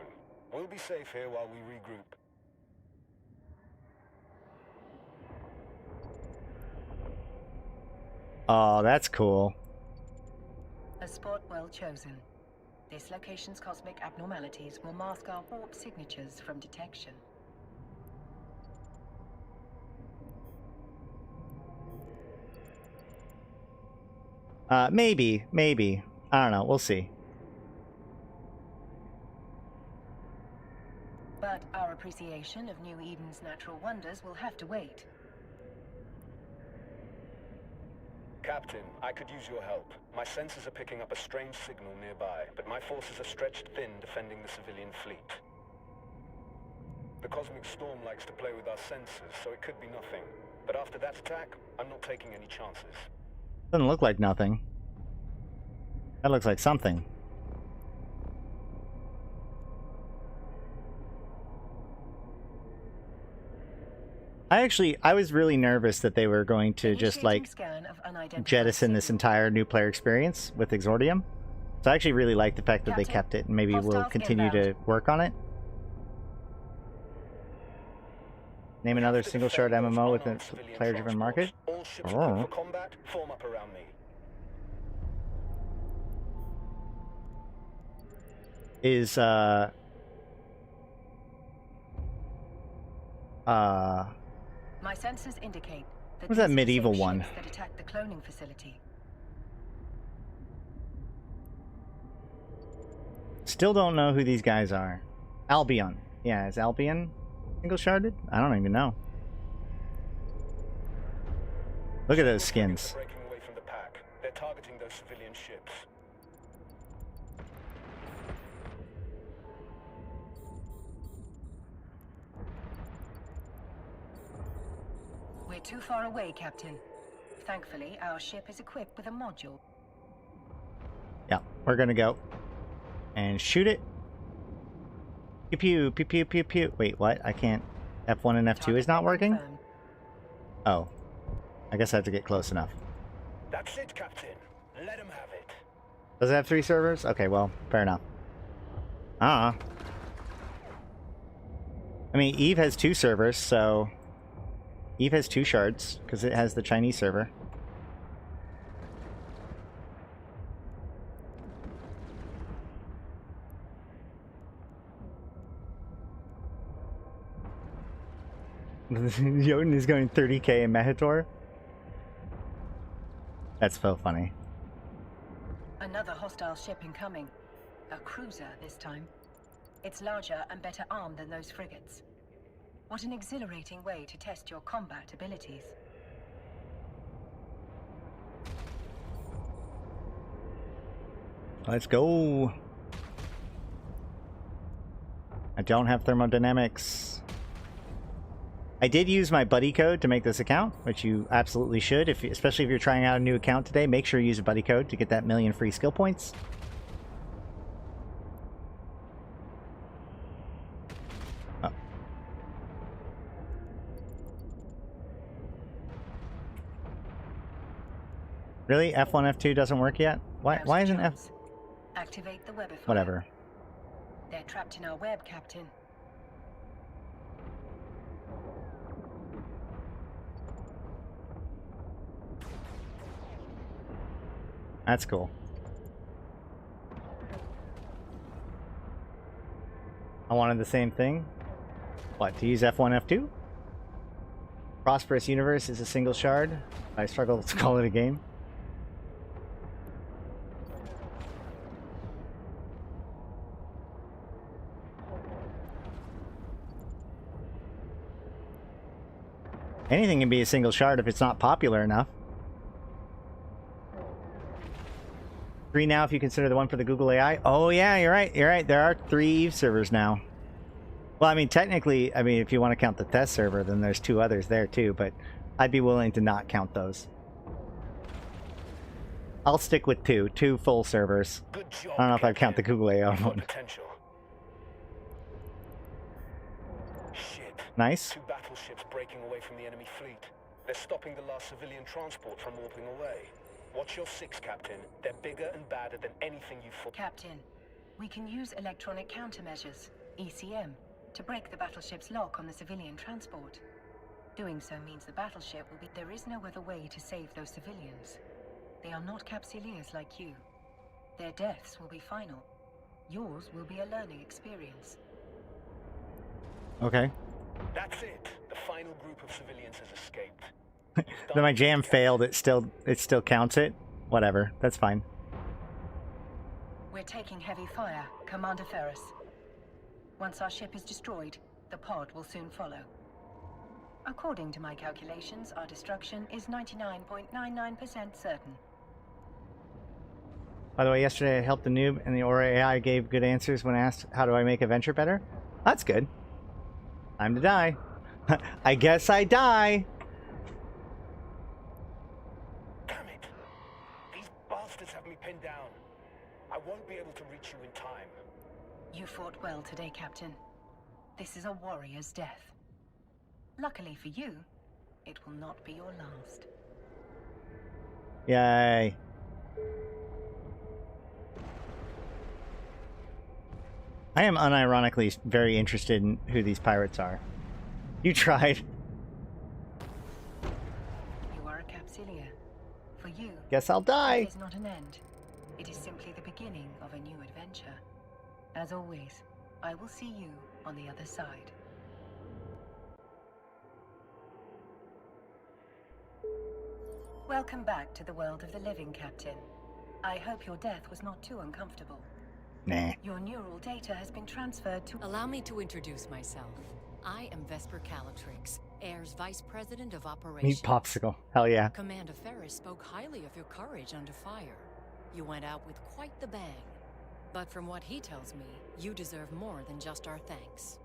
We'll be safe here while we regroup. Oh, that's cool. A spot well chosen. This location's cosmic abnormalities will mask our warp signatures from detection. Maybe. I don't know. We'll see. But our appreciation of New Eden's natural wonders will have to wait. Captain, I could use your help. My sensors are picking up a strange signal nearby, but my forces are stretched thin defending the civilian fleet. The cosmic storm likes to play with our sensors, so it could be nothing. But after that attack, I'm not taking any chances. Doesn't look like nothing. That looks like something. I was really nervous that they were going to just, like, jettison this entire new player experience with Exordium. So I actually really like the fact that they kept it, and maybe we'll continue to work on it. Name another single shard MMO with a player-driven market. All ships equipped for combat, form up around me. Is My sensors indicate that what's that these are the medieval same one? ships that attacked the cloning facility. Still don't know who these guys are. Albion. Yeah, is Albion single sharded? I don't even know. Look at those skins. Breaking away from the pack. They're targeting those civilian ships. We're too far away, Captain. Thankfully, our ship is equipped with a module. we're gonna go and shoot it. Pew pew pew pew pew pew. Wait, what? I can't. F1 and F2 is not working? Oh. I guess I have to get close enough. That's it, Captain. Let him have it. Does it have 3 servers? Okay, well, fair enough. I mean, Eve has 2 servers, so... Eve has 2 shards, because it has the Chinese server. Jotun is going 30k in Mehator? That's so funny. Another hostile ship incoming. A cruiser this time. It's larger and better armed than those frigates. What an exhilarating way to test your combat abilities. Let's go. I don't have thermodynamics. I did use my buddy code to make this account, which you absolutely should, especially if you're trying out a new account today. Make sure you use a buddy code to get that 1,000,000 free skill points. Oh. Really? F1, F2 doesn't work yet? Why isn't F... Activate the webifier. Whatever. They're trapped in our web, Captain. That's cool. I wanted the same thing. What, to use F1, F2? Prosperous Universe is a single shard. I struggle to call it a game. Anything can be a single shard if it's not popular enough. 3 now if you consider the one for the Google AI. Oh yeah, you're right. You're right. There are 3 Eve servers now. Well, I mean, technically, I mean, if you want to count the test server, then there's 2 others there too, but I'd be willing to not count those. I'll stick with 2 full servers. Good job, I don't know if I'd count the Google AI one. Potential. Shit. Nice. 2 battleships breaking away from the enemy fleet. They're stopping the last civilian transport from warping away. Watch your 6, Captain. They're bigger and badder than anything you fought. Captain, we can use electronic countermeasures, ECM, to break the battleship's lock on the civilian transport. Doing so means the battleship will be... There is no other way to save those civilians. They are not capsuleers like you. Their deaths will be final. Yours will be a learning experience. Okay. That's it. The final group of civilians has escaped. Then my jam failed. It still counts it. Whatever. That's fine. We're taking heavy fire, Commander Ferris. Once our ship is destroyed, the pod will soon follow. According to my calculations, our destruction is 99.99% certain. By the way, yesterday I helped the noob and the Aura AI gave good answers when asked, how do I make a venture better? That's good. Time to die. I guess I die. Damn it. These bastards have me pinned down. I won't be able to reach you in time. You fought well today, Captain. This is a warrior's death. Luckily for you, it will not be your last. Yay. I am unironically very interested in who these pirates are. You tried. You are a capsuleer. For you, Guess I'll die. it is not an end. It is simply the beginning of a new adventure. As always, I will see you on the other side. Welcome back to the world of the living, Captain. I hope your death was not too uncomfortable. Nah. Your neural data has been transferred to... Allow me to introduce myself. I am Vesper Calatrix, Air's Vice President of Operations. Meat popsicle. Hell yeah. Commander Ferris spoke highly of your courage under fire. You went out with quite the bang. But from what he tells me, you deserve more than just our thanks.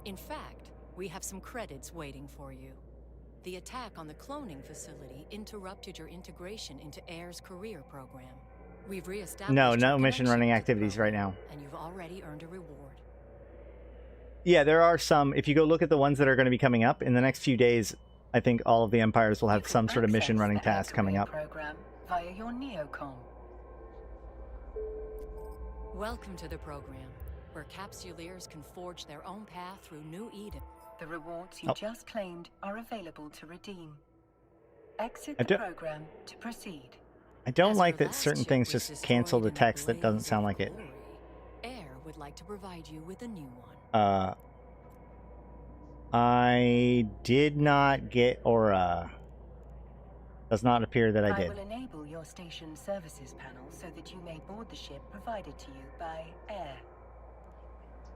In fact, we have some credits waiting for you. The attack on the cloning facility interrupted your integration into Air's career program. We've reestablished No, your no mission connection running to the activities right program, now. and you've already earned a reward. Yeah, there are some. If you go look at the ones that are going to be coming up in the next few days, I think all of the empires will You have can some sort of mission access running the task coming Airway up. program via your neocom. Welcome to the program, where capsuleers can forge their own path through New Eden. The rewards you Oh. just claimed are available to redeem. Exit I the do- program to proceed. I don't As like your that last certain ship things was just cancel the destroyed in a text that doesn't blaze sound of like it. glory, Air would like to provide you with a new one. I did not get Aura. Does not appear that I I did. will enable your station services panel so that you may board the ship provided to you by air.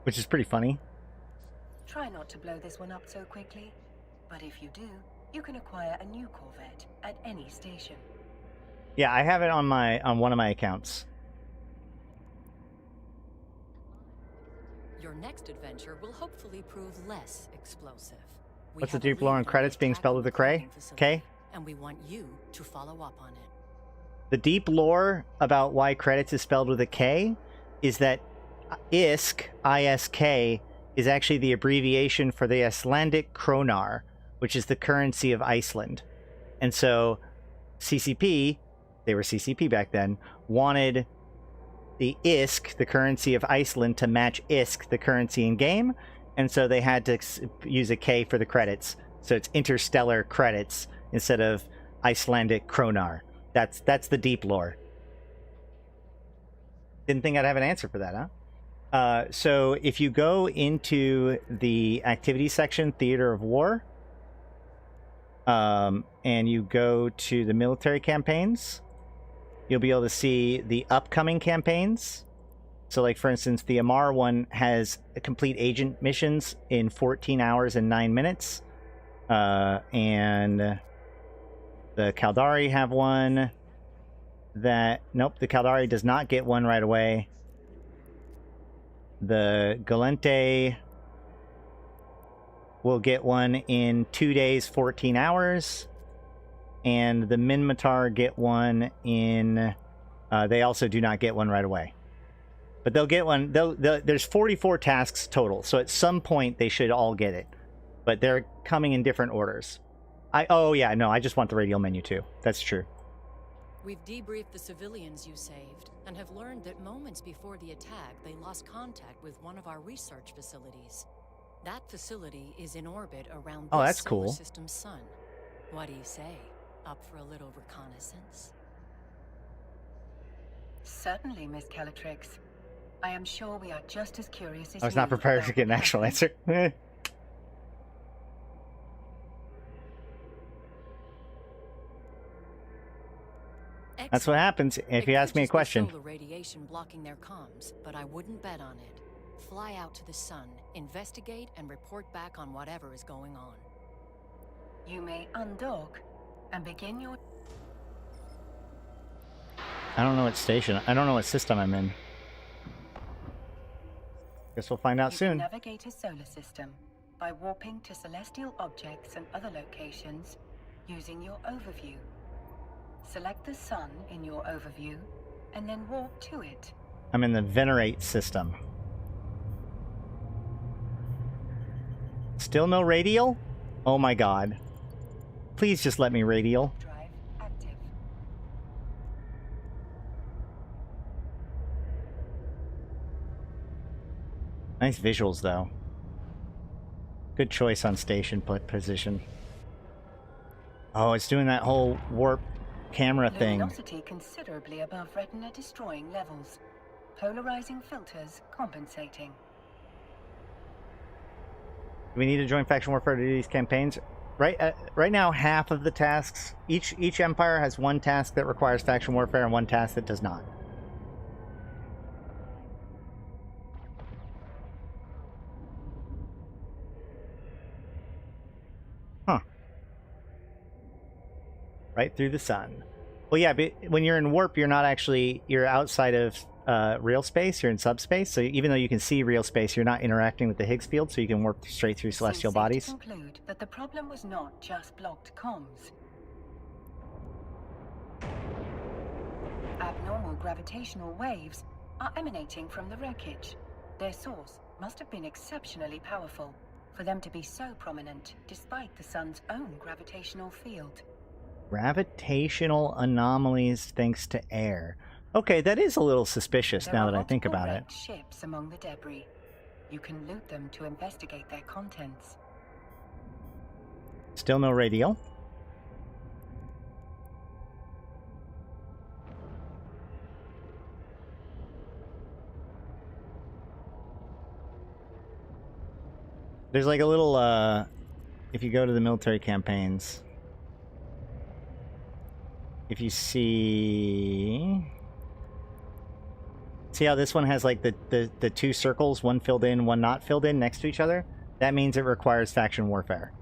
Which is pretty funny. Try not to blow this one up so quickly, but if you do, you can acquire a new Corvette at any station. Yeah, I have it on one of my accounts. Your next adventure will hopefully prove less explosive. We What's the have a deep lore lead and on credits the being attack spelled on with the a K? cloning facility, K? And we want you to follow up on it. The deep lore about why credits is spelled with a K is that ISK, I-S-K, is actually the abbreviation for the Icelandic kronar, which is the currency of Iceland. And so CCP, they were CCP back then, wanted the ISK, the currency of Iceland, to match ISK, the currency in game. And so they had to use a K for the credits. So it's interstellar credits instead of Icelandic kronar. That's the deep lore. Didn't think I'd have an answer for that, huh? So if you go into the activity section, Theater of War, and you go to the military campaigns, you'll be able to see the upcoming campaigns. So like, for instance, the Amar one has complete agent missions in 14 hours and 9 minutes. And the Caldari have one that... Nope, the Caldari does not get one right away. The Galente will get one in 2 days, 14 hours. And the Minmatar get one in... they also do not get one right away. But they'll get one... there's 44 tasks total, so at some point they should all get it. But they're coming in different orders. Oh yeah, no, I just want the radial menu too. That's true. We've debriefed the civilians you saved, and have learned that moments before the attack, they lost contact with one of our research facilities. That facility is in orbit around Oh, this that's solar cool. system's sun. What do you say? Up for a little reconnaissance? Certainly, Miss Calatrix. I am sure we are just as curious as I was not you prepared about to get an what actual happened. answer. That's what happens if It you could ask me a just be question. solar radiation blocking their comms, but I wouldn't bet on it. Fly out to the sun, investigate, and report back on whatever is going on. You may undock and begin your... I don't know what station. I don't know what system I'm in. Guess we'll find out You soon. can navigate a solar system by warping to celestial objects and other locations using your overview. Select the sun in your overview and then warp to it. I'm in the Venerate system. Still no radial? Oh my god. Please just let me radial. Drive active. Nice visuals though. Good choice on station position. Oh, it's doing that whole warp camera thing. Luminosity considerably above retina destroying levels. Polarizing filters compensating. Do we need to join faction warfare to do these campaigns? Right now, half of the tasks, each empire has one task that requires faction warfare and one task that does not. Huh. Right through the sun. Well, yeah, but when you're in warp, you're not actually, you're outside of real space, you're in subspace, so even though you can see real space, you're not interacting with the Higgs field, so you can warp straight through celestial Seems safe bodies. to conclude that the problem was not just blocked comms. abnormal gravitational waves are emanating from the wreckage. Their source must have been exceptionally powerful for them to be so prominent despite the sun's own gravitational field. Gravitational anomalies thanks to air. Okay, that is a little suspicious now that I think about it. There are multiple wrecked ships among the debris. You can loot them to investigate their contents. Still no radial. There's like a little, if you go to the military campaigns, if you see how this one has like the two circles, one filled in, one not filled in next to each other? That means it requires faction warfare.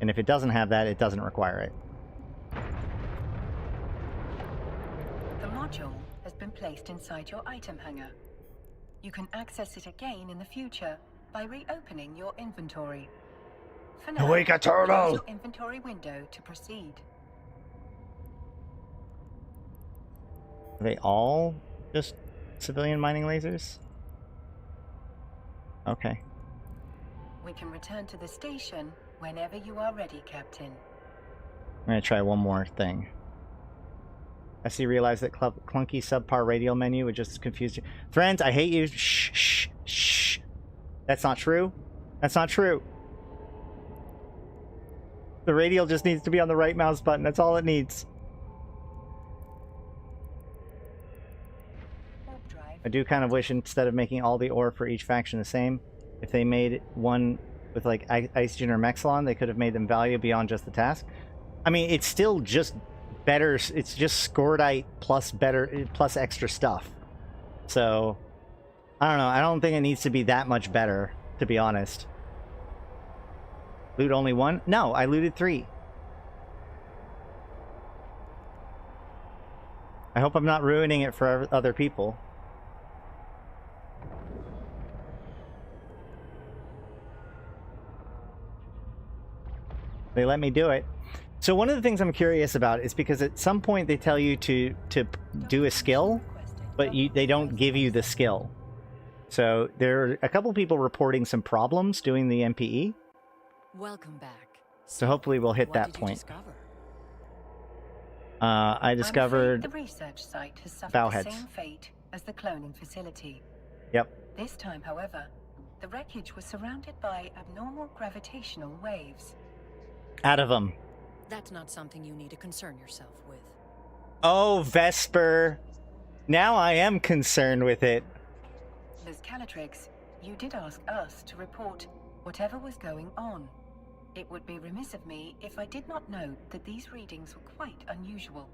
And if it doesn't have that, it doesn't require it. The module has been placed inside your item hanger. You can access it again in the future by reopening your inventory. For now, Awake a turtle! close your inventory window to proceed. Are they all just civilian mining lasers? Okay. We can return to the station whenever you are ready, Captain. I'm gonna try one more thing. I see. Realize that clunky subpar radial menu would just confuse you. Friends, I hate you. Shh, shh, shh. That's not true. That's not true. The radial just needs to be on the right mouse button. That's all it needs. I do kind of wish instead of making all the ore for each faction the same, if they made one with like Icegen or Mexilon, they could have made them value beyond just the task. I mean, it's still just better. It's just Scordite plus better, plus extra stuff. So, I don't know. I don't think it needs to be that much better, to be honest. Loot only one? No, I looted 3. I hope I'm not ruining it for other people. They let me do it. So one of the things I'm curious about is because at some point they tell you to do a skill, but they don't give you the skill. So there are a couple people reporting some problems doing the MPE. Welcome back. So hopefully we'll hit that point. I discovered the research site has suffered Bowheads. the same fate as the cloning facility. Yep. This time, however, the wreckage was surrounded by abnormal gravitational waves. Out of them. That's not something you need to concern yourself with. Oh, Vesper. Now I am concerned with it. Ms. Calatrix, you did ask us to report whatever was going on. It would be remiss of me if I did not note that these readings were quite unusual.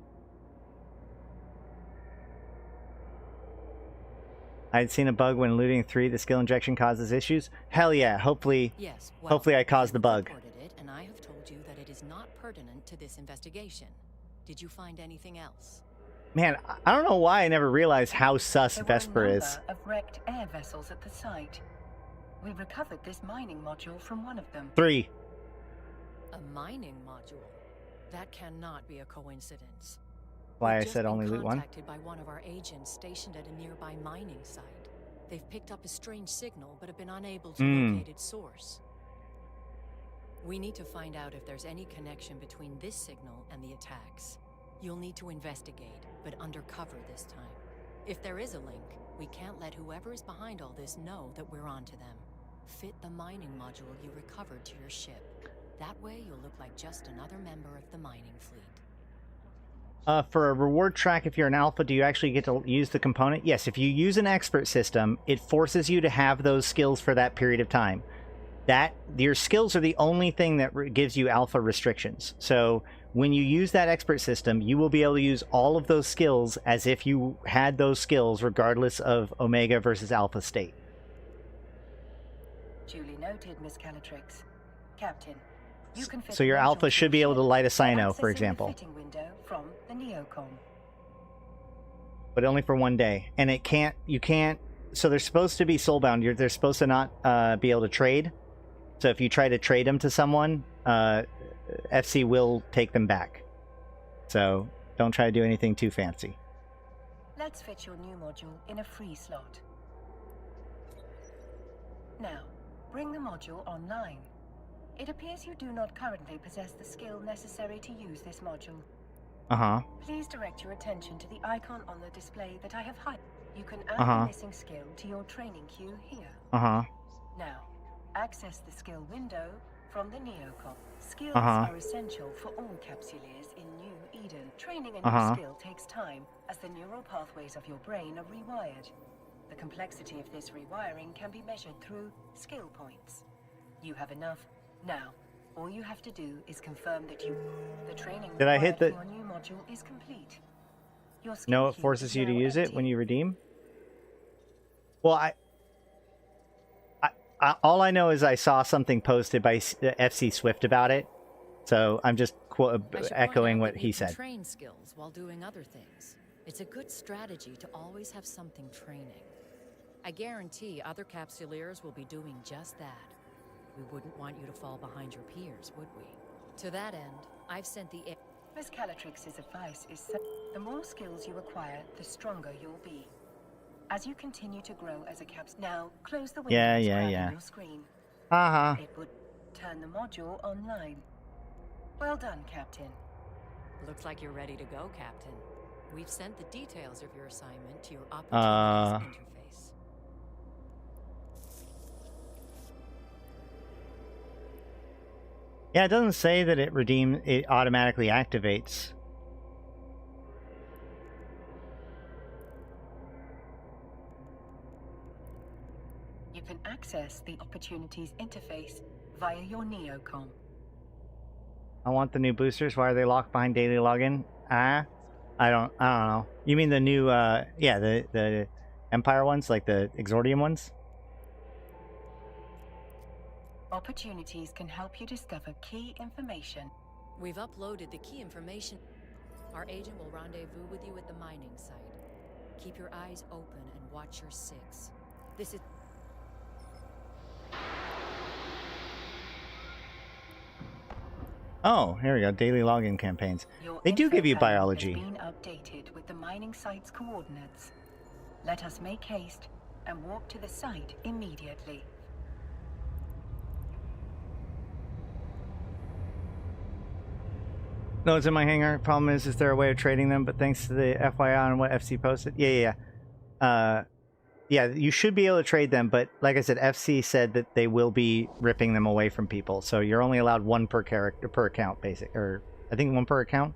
I'd seen a bug when looting 3. The skill injection causes issues. Hell yeah. Hopefully, Yes, well, hopefully I caused the bug. reported it, and I have told you that it is not pertinent to this investigation. Did you find anything else? Man, I don't know why I never realized how sus There Vesper were a is. number of wrecked air vessels at the site. We recovered this mining module from one of them. 3. A mining module? That cannot be a coincidence. Why I We've just said been only loot 1. contacted by one of our agents stationed at a nearby mining site. They've picked up a strange signal, but have been unable to locate its source. We need to find out if there's any connection between this signal and the attacks. You'll need to investigate, but undercover this time. If there is a link, we can't let whoever is behind all this know that we're onto them. Fit the mining module you recovered to your ship. That way you'll look like just another member of the mining fleet. For a reward track, if you're an alpha, do you actually get to use the component? Yes, if you use an expert system, it forces you to have those skills for that period of time. Your skills are the only thing that gives you alpha restrictions. So when you use that expert system, you will be able to use all of those skills as if you had those skills regardless of Omega versus Alpha state. Duly noted, Miss Calatrix. Captain, you can fit So your a module alpha to should your be able to ship light a by Cyno, for accessing the example. fitting window from the Neocom. But only for one day. And you can't, so they're supposed to be soulbound. They're supposed to not be able to trade. So if you try to trade them to someone, FC will take them back. So don't try to do anything too fancy. Let's fit your new module in a free slot. Now, bring the module online. It appears you do not currently possess the skill necessary to use this module. Uh-huh. Please direct your attention to the icon on the display that I have highlighted. You can add Uh-huh. the missing skill to your training queue here. Uh-huh. Now, access the skill window from the Neocom. Skills Uh-huh. are essential for all capsuleers in New Eden. Training a new Uh-huh. skill takes time, as the neural pathways of your brain are rewired. The complexity of this rewiring can be measured through skill points. You have enough. Now, all you have to do is confirm that the training Did I hit required the- for your new module is complete. Your skill No, it queue forces is you to now use it empty. when you redeem? Well, all I know is I saw something posted by FC Swift about it, so I'm just I should point echoing out what that he you can said. train skills while doing other things. It's a good strategy to always have something training. I guarantee other capsuleers will be doing just that. We wouldn't want you to fall behind your peers, would we? To that end, I've sent the... Miss Calatrix's advice is the more skills you acquire, the stronger you'll be. As you continue to grow as a caps, now close the windows Yeah. on your screen. Uh-huh. It would turn the module online. Well done, Captain. Looks like you're ready to go, Captain. We've sent the details of your assignment to your opportunities interface. Yeah, it doesn't say that it automatically activates. You can access the opportunities interface via your Neocom. I want the new boosters. Why are they locked behind daily login? I don't know. You mean the new the Empire ones, like the Exordium ones? Opportunities can help you discover key information. We've uploaded the key information. Our agent will rendezvous with you at the mining site. Keep your eyes open and watch your six. This is... Oh, here we go. Daily login campaigns. Your They do info give you panel biology. has been updated with the mining site's coordinates. Let us make haste and walk to the site immediately. No, it's in my hangar. Problem is there a way of trading them? But thanks to the FYI on what FC posted. Yeah. Yeah, you should be able to trade them, but like I said, FC said that they will be ripping them away from people. So you're only allowed one per character per account, or I think one per account.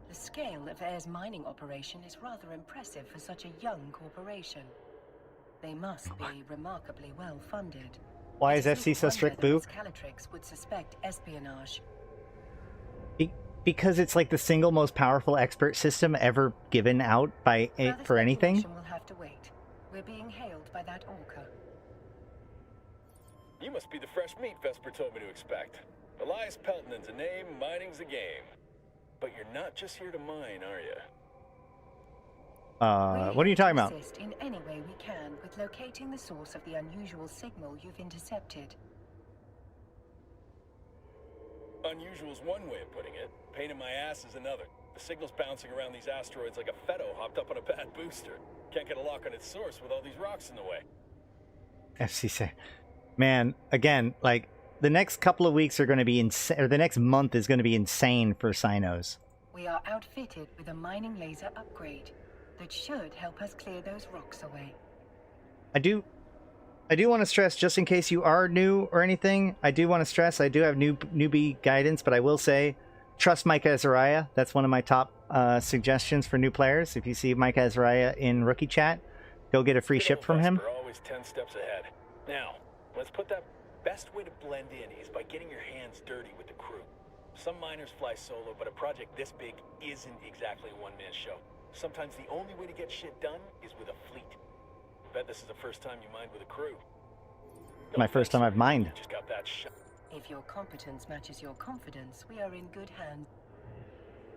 The scale of Air's mining operation is rather impressive for such a young corporation. They must be remarkably well funded. Why It is little FC so wonder strict, that Boo? Miss Calatrix would suspect espionage. Because it's like the single most powerful expert system ever given out by Further for anything. speculation will have to wait. We're being hailed by that orca. You must be the fresh meat Vesper told me to expect. Elias Pelton's a name, mining's a game. But you're not just here to mine, are you? What are you talking about? We assist in any way we can with locating the source of the unusual signal you've intercepted. Unusual's one way of putting it. Pain in my ass is another. The signal's bouncing around these asteroids like a Fetto hopped up on a bad booster. Can't get a lock on its source with all these rocks in the way. FC say, man, again, like the next couple of weeks are going to be insane, or the next month is going to be insane for Sinos. We are outfitted with a mining laser upgrade that should help us clear those rocks away. I do want to stress, just in case you are new or anything, I do want to stress I do have newbie guidance, but I will say, trust Micah Azariah. That's one of my top suggestions for new players. If you see Micah Azariah in rookie chat, go get a free ship from him. Vesper, always 10 steps ahead. Now, let's put that best way to blend in is by getting your hands dirty with the crew. Some miners fly solo, but a project this big isn't exactly a one-man show. Sometimes the only way to get shit done is with a fleet. Bet this is the first time you mined with a crew. My first time I've mined. Just got that shot. If your competence matches your confidence, we are in good hands.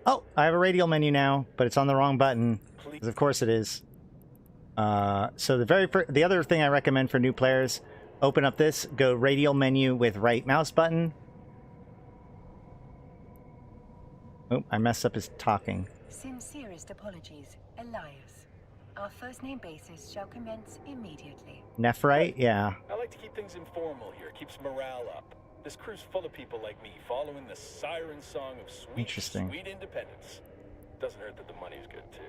Oh, I have a radial menu now, but it's on the wrong button. 'Cause of course it is. So the other thing I recommend for new players, open up this, go radial menu with right mouse button. Oh, I messed up his talking. Sincerest apologies, Elias. Our first name basis shall commence immediately. Nephrite? Yeah. I like to keep things informal here. Keeps morale up. This crew's full of people like me, following the siren song of sweet, Interesting. sweet independence. Doesn't hurt that the money's good, too.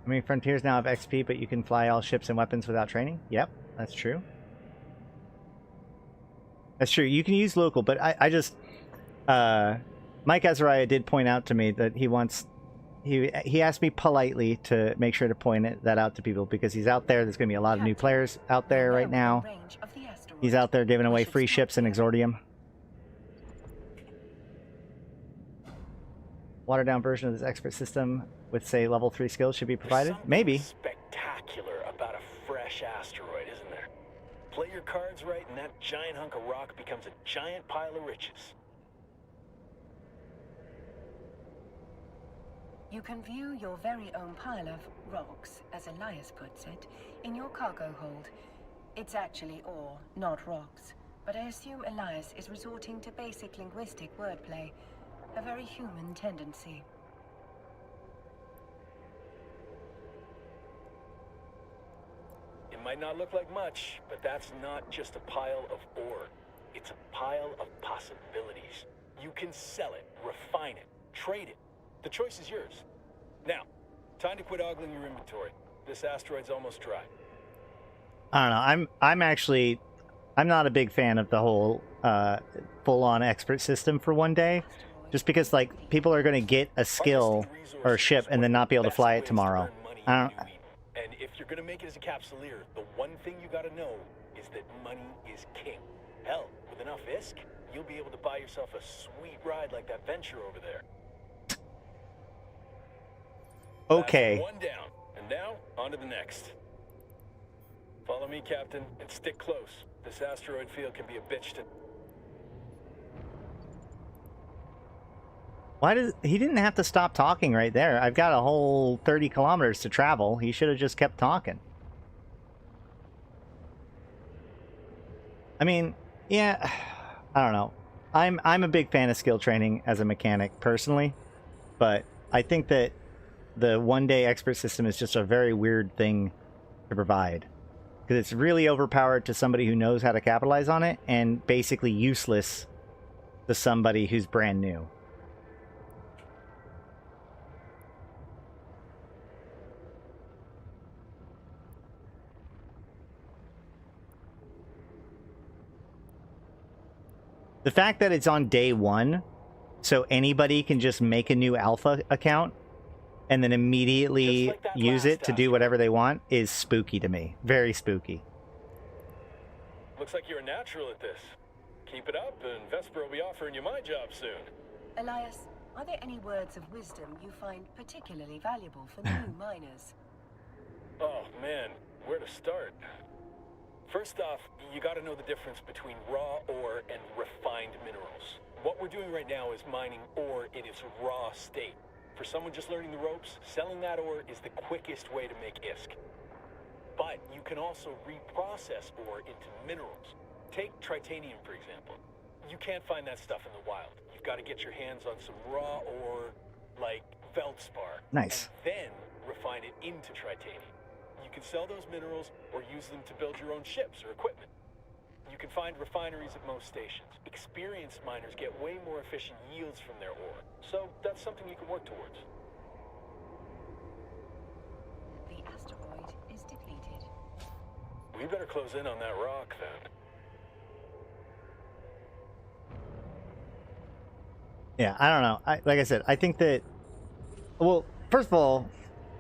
I mean, frontiers now have XP, but you can fly all ships and weapons without training? Yep, that's true. That's true. You can use local, but I just... Mike Azariah did point out to me that he wants... He asked me politely to make sure to point that out to people because he's out there. There's going to be a lot of new players out there right now. He's out there giving away free ships in Exordium. Watered-down version of this expert system with, say, level 3 skills should be provided? Maybe. Spectacular about a fresh asteroid, isn't there? Play your cards right, and that giant hunk of rock becomes a giant pile of riches. You can view your very own pile of rocks, as Elias puts it, in your cargo hold. It's actually ore, not rocks. But I assume Elias is resorting to basic linguistic wordplay. A very human tendency. It might not look like much, but that's not just a pile of ore. It's a pile of possibilities. You can sell it, refine it, trade it. The choice is yours. Now, time to quit ogling your inventory. This asteroid's almost dry. I don't know. I'm not a big fan of the whole full-on expert system for one day. Just because, like, people are going to get a skill or a ship and then not be able to fly it tomorrow. I don't... And if you're going to make it as a capsuleer, the one thing you got to know is that money is king. Hell, with enough ISK, you'll be able to buy yourself a sweet ride like that venture over there. Okay. That's one down, and now on to the next. Follow me, Captain, and stick close. This asteroid field can be a bitch to... Why does he didn't have to stop talking right there? I've got a whole 30 kilometers to travel. He should have just kept talking. I mean, yeah, I don't know. I'm a big fan of skill training as a mechanic personally, but I think that the one-day expert system is just a very weird thing to provide because it's really overpowered to somebody who knows how to capitalize on it and basically useless to somebody who's brand new. The fact that it's on day one, so anybody can just make a new alpha account and then immediately use it to do whatever they want is spooky to me. Very spooky. Looks like you're a natural at this. Keep it up, and Vesper will be offering you my job soon. Elias, are there any words of wisdom you find particularly valuable for new miners? Oh, man, where to start? First off, you gotta know the difference between raw ore and refined minerals. What we're doing right now is mining ore in its raw state. For someone just learning the ropes, selling that ore is the quickest way to make ISK. But you can also reprocess ore into minerals. Take titanium, for example. You can't find that stuff in the wild. You've got to get your hands on some raw ore, like Feldspar. Nice. And then refine it into titanium. You can sell those minerals or use them to build your own ships or equipment. You can find refineries at most stations. Experienced miners get way more efficient yields from their ore. So that's something you can work towards. The asteroid is depleted. We better close in on that rock, then. Yeah, I don't know. Like I said, I think that... Well, first of all,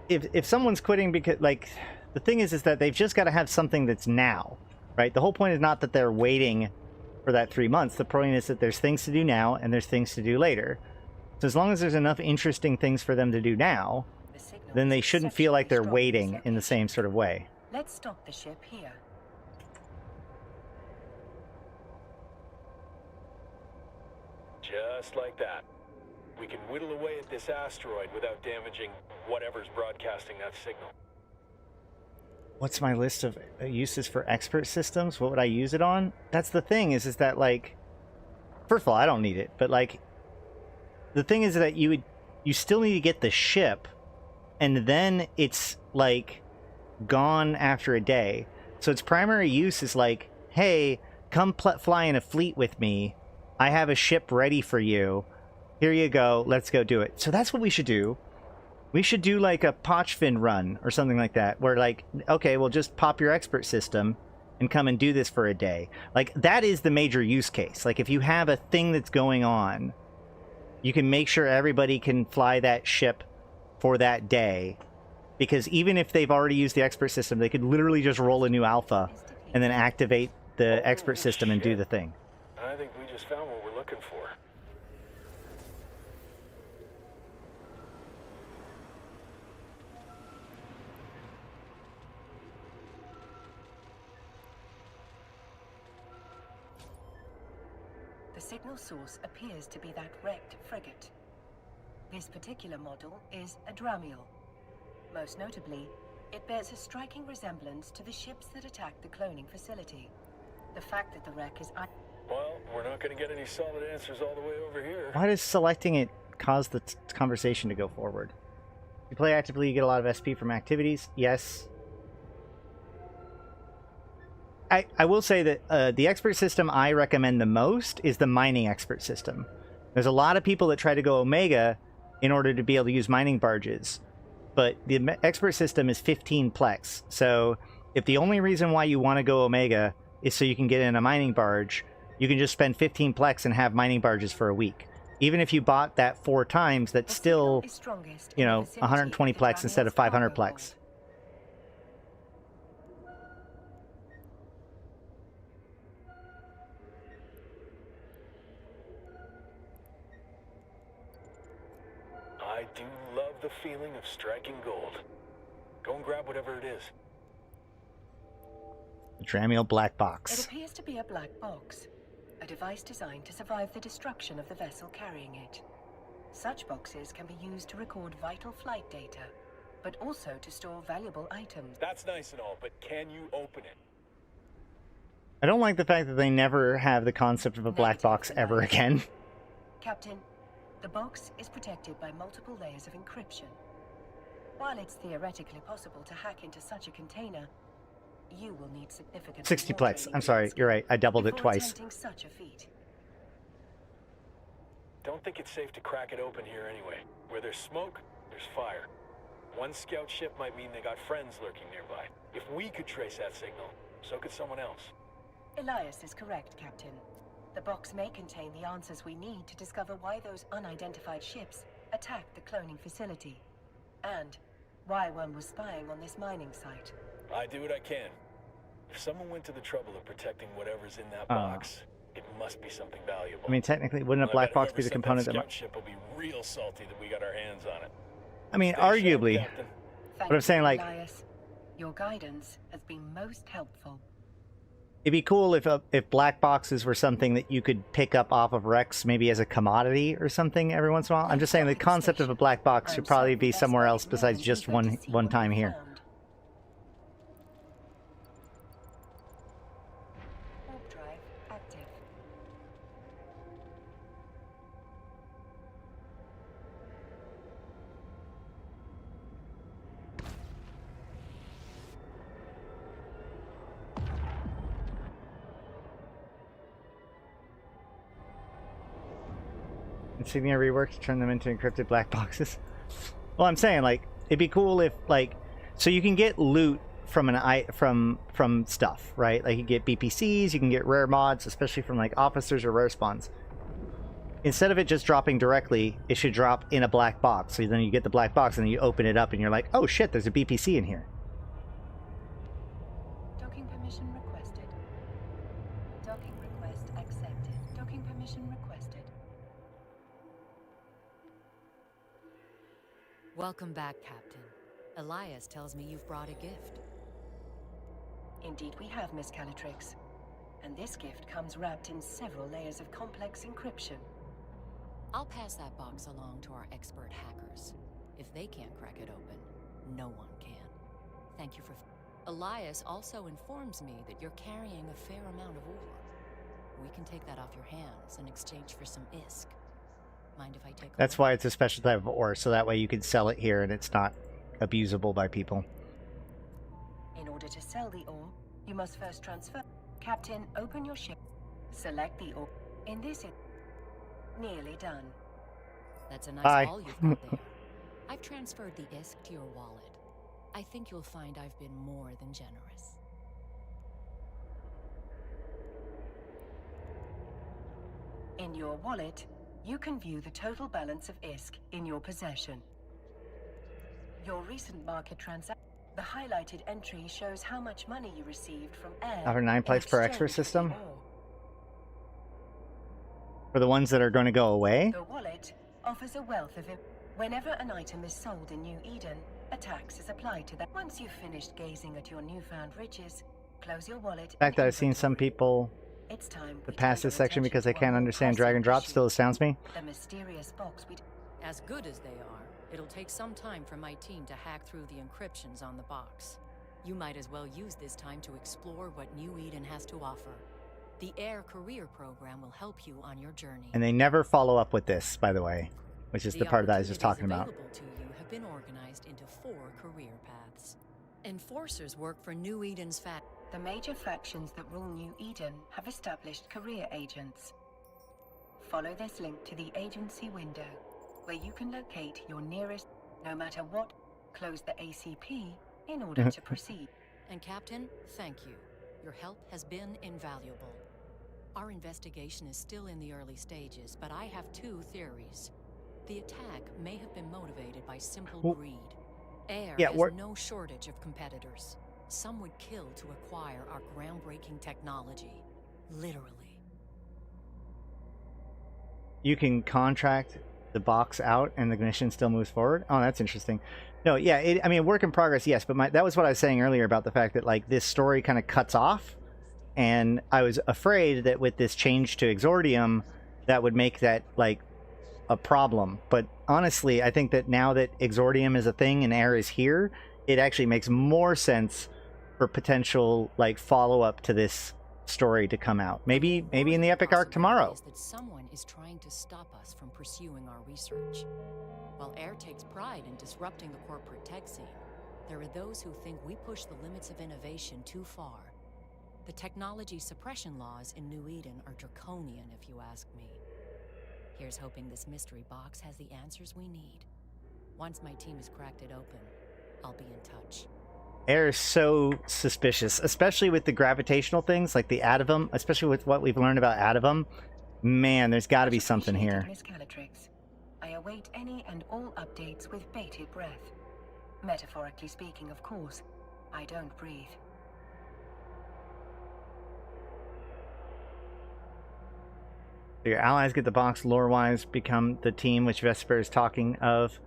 if someone's quitting because... Like, the thing is that they've just got to have something that's now. Right? The whole point is not that they're waiting for that 3 months. The point is that there's things to do now and there's things to do later. So as long as there's enough interesting things for them to do now, the signal then they is shouldn't feel like they're exceptionally strong waiting this in the same sort of way. Let's stop the ship here. Just like that. We can whittle away at this asteroid without damaging whatever's broadcasting that signal. What's my list of uses for expert systems? What would I use it on? That's the thing, is that, like, first of all, I don't need it, but, like, the thing is that you still need to get the ship, and then it's, like, gone after a day. So its primary use is like, hey, come fly in a fleet with me. I have a ship ready for you. Here you go. Let's go do it. So that's what we should do. We should do like a Pochfin run or something like that, where like, okay, we'll just pop your expert system and come and do this for a day. Like, that is the major use case. Like, if you have a thing that's going on, you can make sure everybody can fly that ship for that day. Because even if they've already used the expert system, they could literally just roll a new alpha and then activate the expert system and do the thing. I think we just found what we're looking for. The signal source appears to be that wrecked frigate. This particular model is a Dramiel. Most notably, it bears a striking resemblance to the ships that attacked the cloning facility. The fact that the wreck is... Well, we're not going to get any solid answers all the way over here. Why does selecting it cause the conversation to go forward? If you play actively, you get a lot of SP from activities. Yes. I will say that the expert system I recommend the most is the mining expert system. There's a lot of people that try to go Omega in order to be able to use mining barges. But the expert system is 15 plex. So if the only reason why you want to go Omega is so you can get in a mining barge, you can just spend 15 plex and have mining barges for a week. Even if you bought that 4 times, that's still, you know, 120 plex instead of 500 plex. I do love the feeling of striking gold. Go and grab whatever it is. The Dramiel black It box. appears to be a black box, a device designed to survive the destruction of the vessel carrying it. Such boxes can be used to record vital flight data, but also to store valuable items. That's nice and all, but can you open it? I don't like the fact that they never have the concept of a black box ever again. Captain, the box is protected by multiple layers of encryption. While it's theoretically possible to hack into such a container, you will need significant 60 more plex. training I'm sorry, you're right. I doubled it before twice. attempting such a feat. Don't think it's safe to crack it open here anyway. Where there's smoke, there's fire. One scout ship might mean they got friends lurking nearby. If we could trace that signal, so could someone else. Elias is correct, Captain. The box may contain the answers we need to discover why those unidentified ships attacked the cloning facility, and why one was spying on this mining site. I do what I can. If someone went to the trouble of protecting whatever's in that box, it must be something valuable. I mean, technically, wouldn't a black box be the component that... Scout ship will be real salty that we got our hands on it. I mean, Stay arguably. sharp, Captain. Thank But I'm saying, you, like... Elias. Your guidance has been most helpful. It'd be cool if black boxes were something that you could pick up off of Rex, maybe as a commodity or something every once in a while. I'm just saying the concept of a black box should probably be somewhere else besides just one time here. Warp drive active. Insignia rework to turn them into encrypted black boxes. Well, I'm saying, like, it'd be cool if, like, so you can get loot from from stuff, right? Like, you get BPCs, you can get rare mods, especially from like officers or rare spawns. Instead of it just dropping directly, it should drop in a black box. So then you get the black box and then you open it up and you're like, oh shit, there's a BPC in here. Docking permission requested. Docking request accepted. Docking permission requested. Welcome back, Captain. Elias tells me you've brought a gift. Indeed we have, Miss Calatrix. And this gift comes wrapped in several layers of complex encryption. I'll pass that box along to our expert hackers. If they can't crack it open, no one can. Thank you for... Elias also informs me that you're carrying a fair amount of ore. We can take that off your hands in exchange for some ISK. Mind if I take a That's look? why it's a special type of ore, so that way you can sell it here and it's not abusable by people. In order to sell the ore, you must first transfer. Captain, open your ship. Select the ore. In this nearly done. That's a nice Hi. haul you've got there. I've transferred the ISK to your wallet. I think you'll find I've been more than generous. In your wallet, you can view the total balance of ISK in your possession. Your recent market transaction. The highlighted entry shows how much money you received from Air. Offer 9 in plates per exchange expert for the system? ore. For the ones that are going to go away? The wallet offers a wealth of whenever an item is sold in New Eden, a tax is applied to that. Once you've finished gazing at your newfound riches, close your wallet. The fact that I've seen some people It's time to pass this section because they can't understand drag and drop still astounds me. The mysterious box we As good as they are, it'll take some time for my team to hack through the encryptions on the box. You might as well use this time to explore what New Eden has to offer. The Air Career Program will help you on your journey. And they never follow up with this, by the way, which is the part that I was just talking about. Available to you have been organized into 4 career paths. Enforcers work for New Eden's The major factions that rule New Eden have established career agents. Follow this link to the agency window, where you can locate your nearest, no matter what, close the ACP in order to proceed. And Captain, thank you. Your help has been invaluable. Our investigation is still in the early stages, but I have 2 theories. The attack may have been motivated by simple greed. Air has no shortage of competitors. Some would kill to acquire our groundbreaking technology. Literally. You can contract the box out and the mission still moves forward. Oh, that's interesting. No, yeah, I mean, work in progress, yes, but that was what I was saying earlier about the fact that, like, this story kind of cuts off, and I was afraid that with this change to Exordium, that would make that, like, a problem. But honestly, I think that now that Exordium is a thing and Air is here, it actually makes more sense for potential, like, follow-up to this story to come out. Maybe in the epic arc tomorrow. Is that someone is trying to stop us from pursuing our research. While Air takes pride in disrupting the corporate tech scene, there are those who think we push the limits of innovation too far. The technology suppression laws in New Eden are draconian, if you ask me. Here's hoping this mystery box has the answers we need. Once my team has cracked it open, I'll be in touch. Air is so suspicious, especially with the gravitational things, like the Adivum, especially with what we've learned about Adivum. Man, there's got to be something here. Miss Calatrix, I await any and all updates with bated breath. Metaphorically speaking, of course. I don't breathe. Your allies get the box lore-wise, become the team which Vesper is talking of.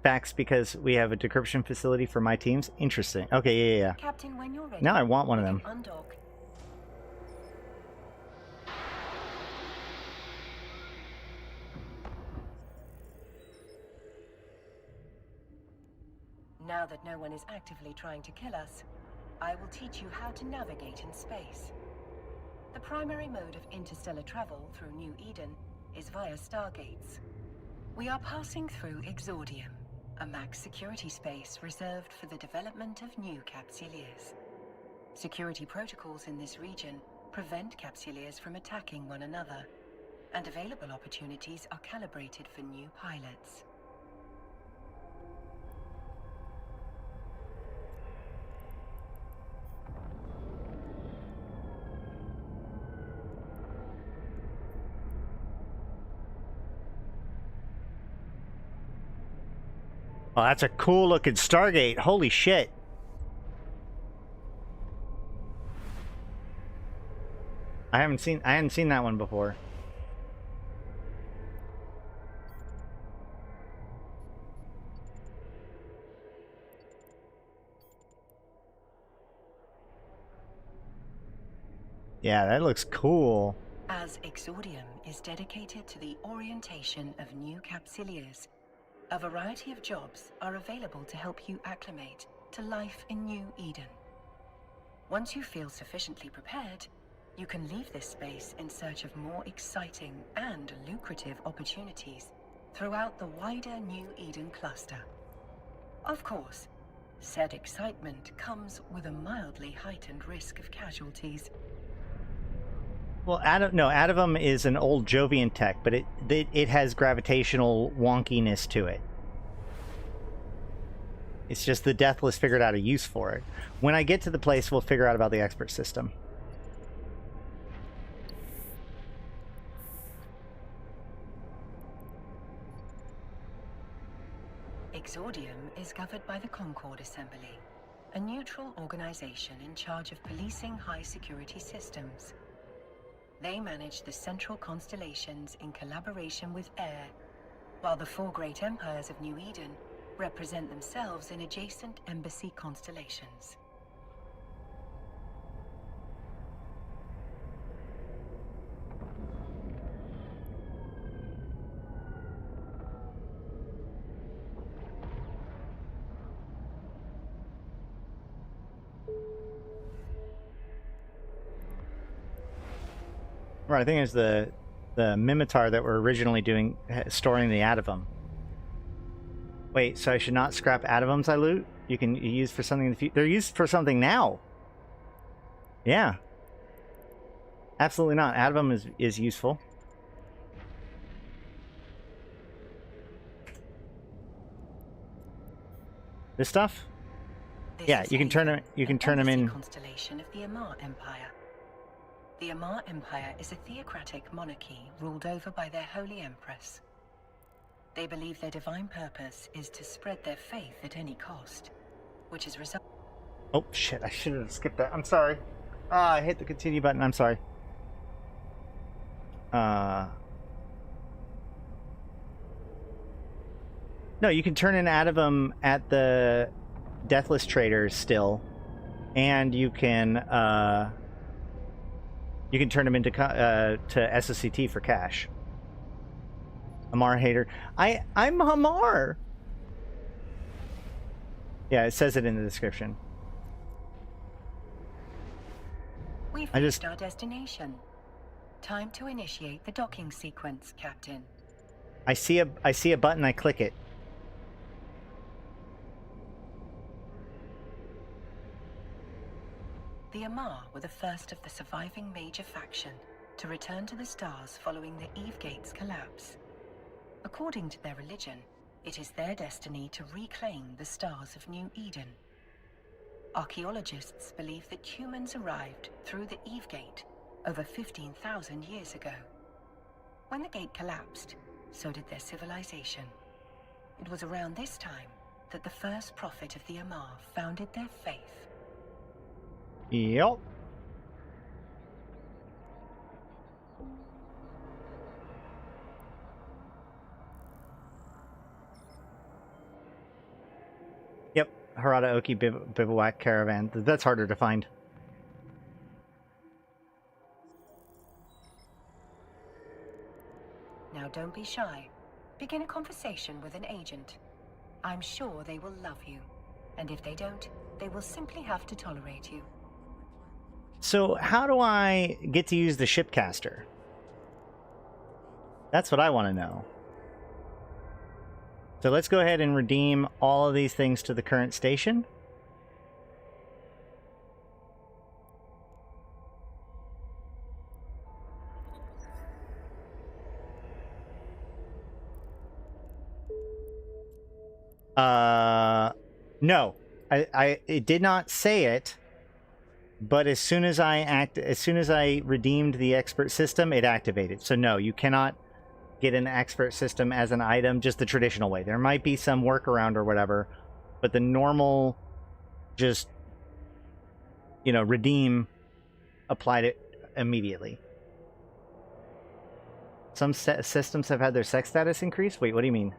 Facts because we have a decryption facility for my teams. Interesting. Okay, yeah. Captain, when you're ready, Now I want one of them. undock. Now that no one is actively trying to kill us, I will teach you how to navigate in space. The primary mode of interstellar travel through New Eden is via stargates. We are passing through Exordium, a max security space reserved for the development of new capsuleers. Security protocols in this region prevent capsuleers from attacking one another, and available opportunities are calibrated for new pilots. Oh, that's a cool looking Stargate. Holy shit. I hadn't seen that one before. Yeah, that looks cool. As Exordium is dedicated to the orientation of new capsuleers, a variety of jobs are available to help you acclimate to life in New Eden. Once you feel sufficiently prepared, you can leave this space in search of more exciting and lucrative opportunities throughout the wider New Eden cluster. Of course, said excitement comes with a mildly heightened risk of casualties. Well, Adavum is an old Jovian tech, but it has gravitational wonkiness to it. It's just the Deathless figured out a use for it. When I get to the place, we'll figure out about the expert system. Exordium is governed by the Concord Assembly, a neutral organization in charge of policing high-security systems. They manage the central constellations in collaboration with Air, while the four great empires of New Eden represent themselves in adjacent embassy constellations. Right, I think it's the Mimitar that we're originally doing, storing the Adavum. Wait, so I should not scrap Adavums I loot? You can use for something in the future. They're used for something now. Yeah. Absolutely not. Adavum is useful. This stuff? This Yeah, is you can turn them. Haven, You can an turn them embassy in. Constellation of the Amar Empire. The Amar Empire is a theocratic monarchy ruled over by their Holy Empress. They believe their divine purpose is to spread their faith at any cost, which is result. Oh shit! I should have skipped that. I'm sorry. I hit the continue button. I'm sorry. No, you can turn in Adavum at the Deathless Traders still, and you can turn them into to SSCT for cash. Amar hater. I'm Amar. Yeah, it says it in the description. We've reached our destination. Time to initiate the docking sequence, Captain. I see a button. I click it. The Amar were the first of the surviving major faction to return to the stars following the Eve Gate's collapse. According to their religion, it is their destiny to reclaim the stars of New Eden. Archaeologists believe that humans arrived through the Eve Gate over 15,000 years ago. When the gate collapsed, so did their civilization. It was around this time that the first prophet of the Amar founded their faith. Yep. Yep. Harada Oki Bivouac Caravan. That's harder to find. Now don't be shy. Begin a conversation with an agent. I'm sure they will love you. And if they don't, they will simply have to tolerate you. So how do I get to use the shipcaster? That's what I want to know. So let's go ahead and redeem all of these things to the current station. No. It did not say it. But as soon as I redeemed the expert system, it activated. So no, you cannot get an expert system as an item just the traditional way. There might be some workaround or whatever, but the normal, just, you know, redeem, applied it immediately. Some systems have had their sex status increased? Wait, what do you mean?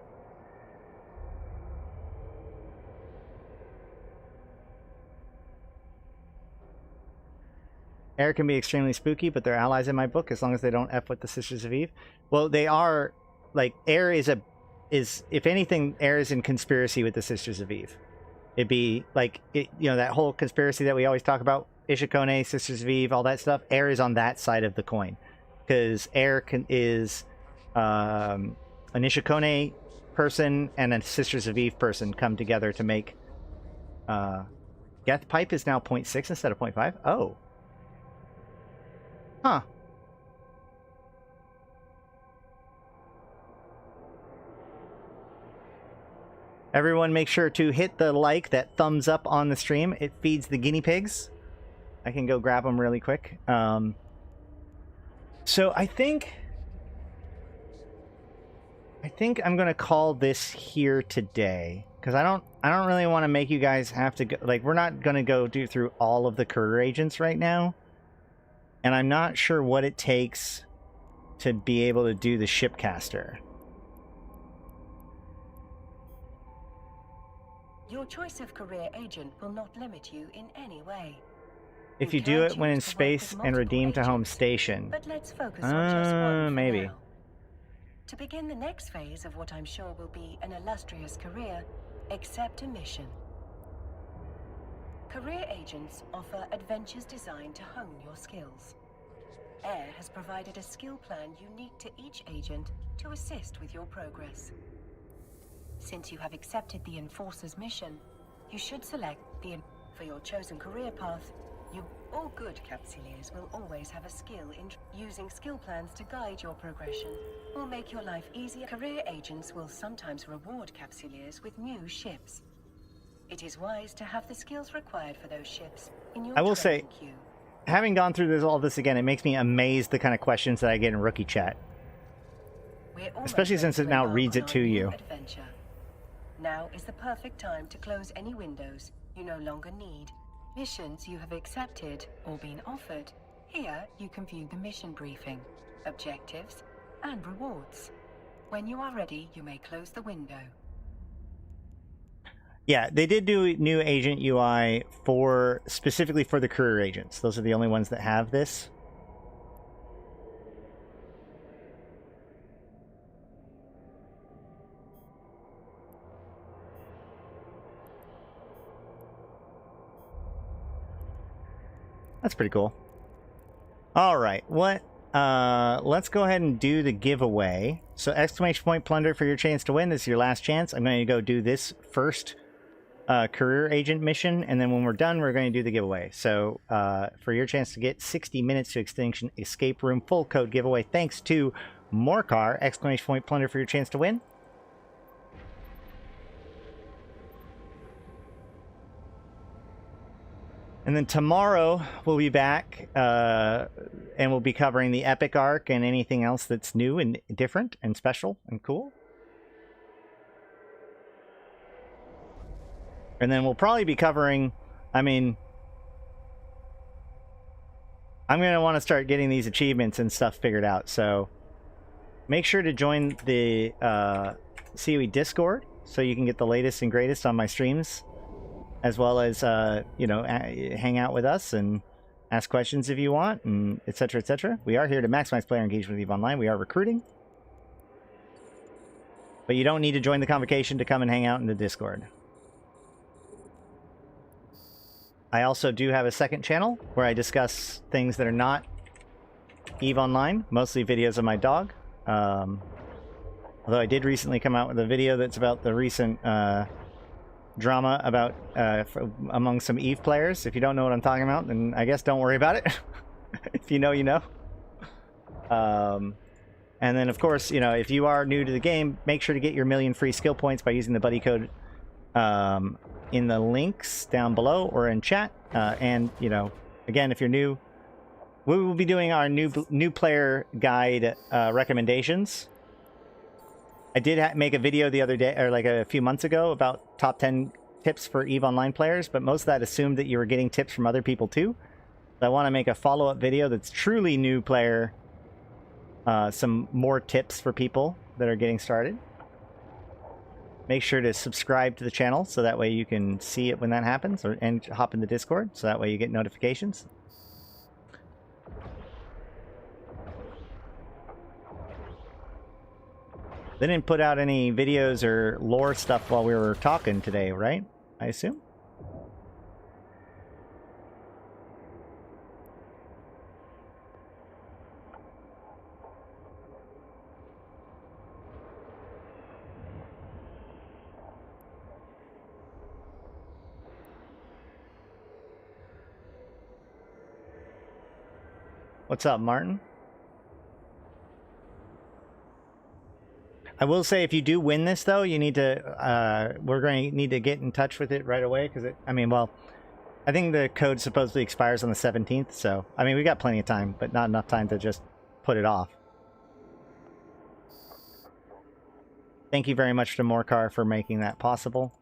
Air can be extremely spooky, but they're allies in my book as long as they don't F with the Sisters of Eve. Well, they are, like, Air is if anything, Air is in conspiracy with the Sisters of Eve. It'd be like, that whole conspiracy that we always talk about, Ishikone, Sisters of Eve, all that stuff. Air is on that side of the coin. Because Air is an Ishikone person and a Sisters of Eve person come together to make... Geth Pipe is now 0.6 instead of 0.5? Oh. Huh. Everyone make sure to hit the like, that thumbs up on the stream. It feeds the guinea pigs. I can go grab them really quick. So I think I'm going to call this here today. Because I don't really want to make you guys have to go... Like, we're not going to go through all of the career agents right now. And I'm not sure what it takes to be able to do the shipcaster. Your choice of career agent will not limit you in any way. If you do it when in space and redeem to home station. But let's focus on just one for maybe. now. To begin the next phase of what I'm sure will be an illustrious career, accept a mission. Career agents offer adventures designed to hone your skills. Air has provided a skill plan unique to each agent to assist with your progress. Since you have accepted the Enforcer's mission, you should select for your chosen career path. All good Capsuleers will always have a skill in using skill plans to guide your progression will make your life easier. Career agents will sometimes reward Capsuleers with new ships. It is wise to have the skills required for those ships in your I will say, training queue. having gone through all this again, it makes me amazed the kind of questions that I get in rookie chat. Especially since it now reads it to you. Adventure. Now is the perfect time to close any windows you no longer need. Missions you have accepted or been offered. Here you can view the mission briefing, objectives, and rewards. When you are ready, you may close the window. Yeah, they did do new agent UI specifically for the career agents. Those are the only ones that have this. That's pretty cool. All right, let's go ahead and do the giveaway. So exclamation point plunder for your chance to win. This is your last chance. I'm going to go do this first career agent mission, and then when we're done, we're going to do the giveaway. So for your chance to get 60 minutes to Extinction Escape Room full code giveaway, thanks to Morcar, exclamation point plunder for your chance to win. And then tomorrow we'll be back and we'll be covering the Epic Arc and anything else that's new and different and special and cool. And then we'll probably be covering, I mean, I'm going to want to start getting these achievements and stuff figured out. So make sure to join the COE Discord so you can get the latest and greatest on my streams, as well as, hang out with us and ask questions if you want, and etc., etc. We are here to maximize player engagement with EVE Online. We are recruiting. But you don't need to join the convocation to come and hang out in the Discord. I also do have a second channel where I discuss things that are not EVE Online, mostly videos of my dog. Although I did recently come out with a video that's about the recent drama about among some EVE players. If you don't know what I'm talking about, then I guess don't worry about it. If you know, you know. And then, of course, if you are new to the game, make sure to get your 1,000,000 free skill points by using the buddy code in the links down below or in chat. And, again, if you're new, we will be doing our new player guide recommendations. I did make a video the other day, or like a few months ago, about top 10 tips for EVE Online players, but most of that assumed that you were getting tips from other people too. So I want to make a follow-up video that's truly new player, some more tips for people that are getting started. Make sure to subscribe to the channel so that way you can see it when that happens, and hop in the Discord so that way you get notifications. They didn't put out any videos or lore stuff while we were talking today, right? I assume? What's up, Martin? I will say, if you do win this, though, you need to, we're going to need to get in touch with it right away, because I mean, well, I think the code supposedly expires on the 17th, so, I mean, we got plenty of time, but not enough time to just put it off. Thank you very much to Morcar for making that possible.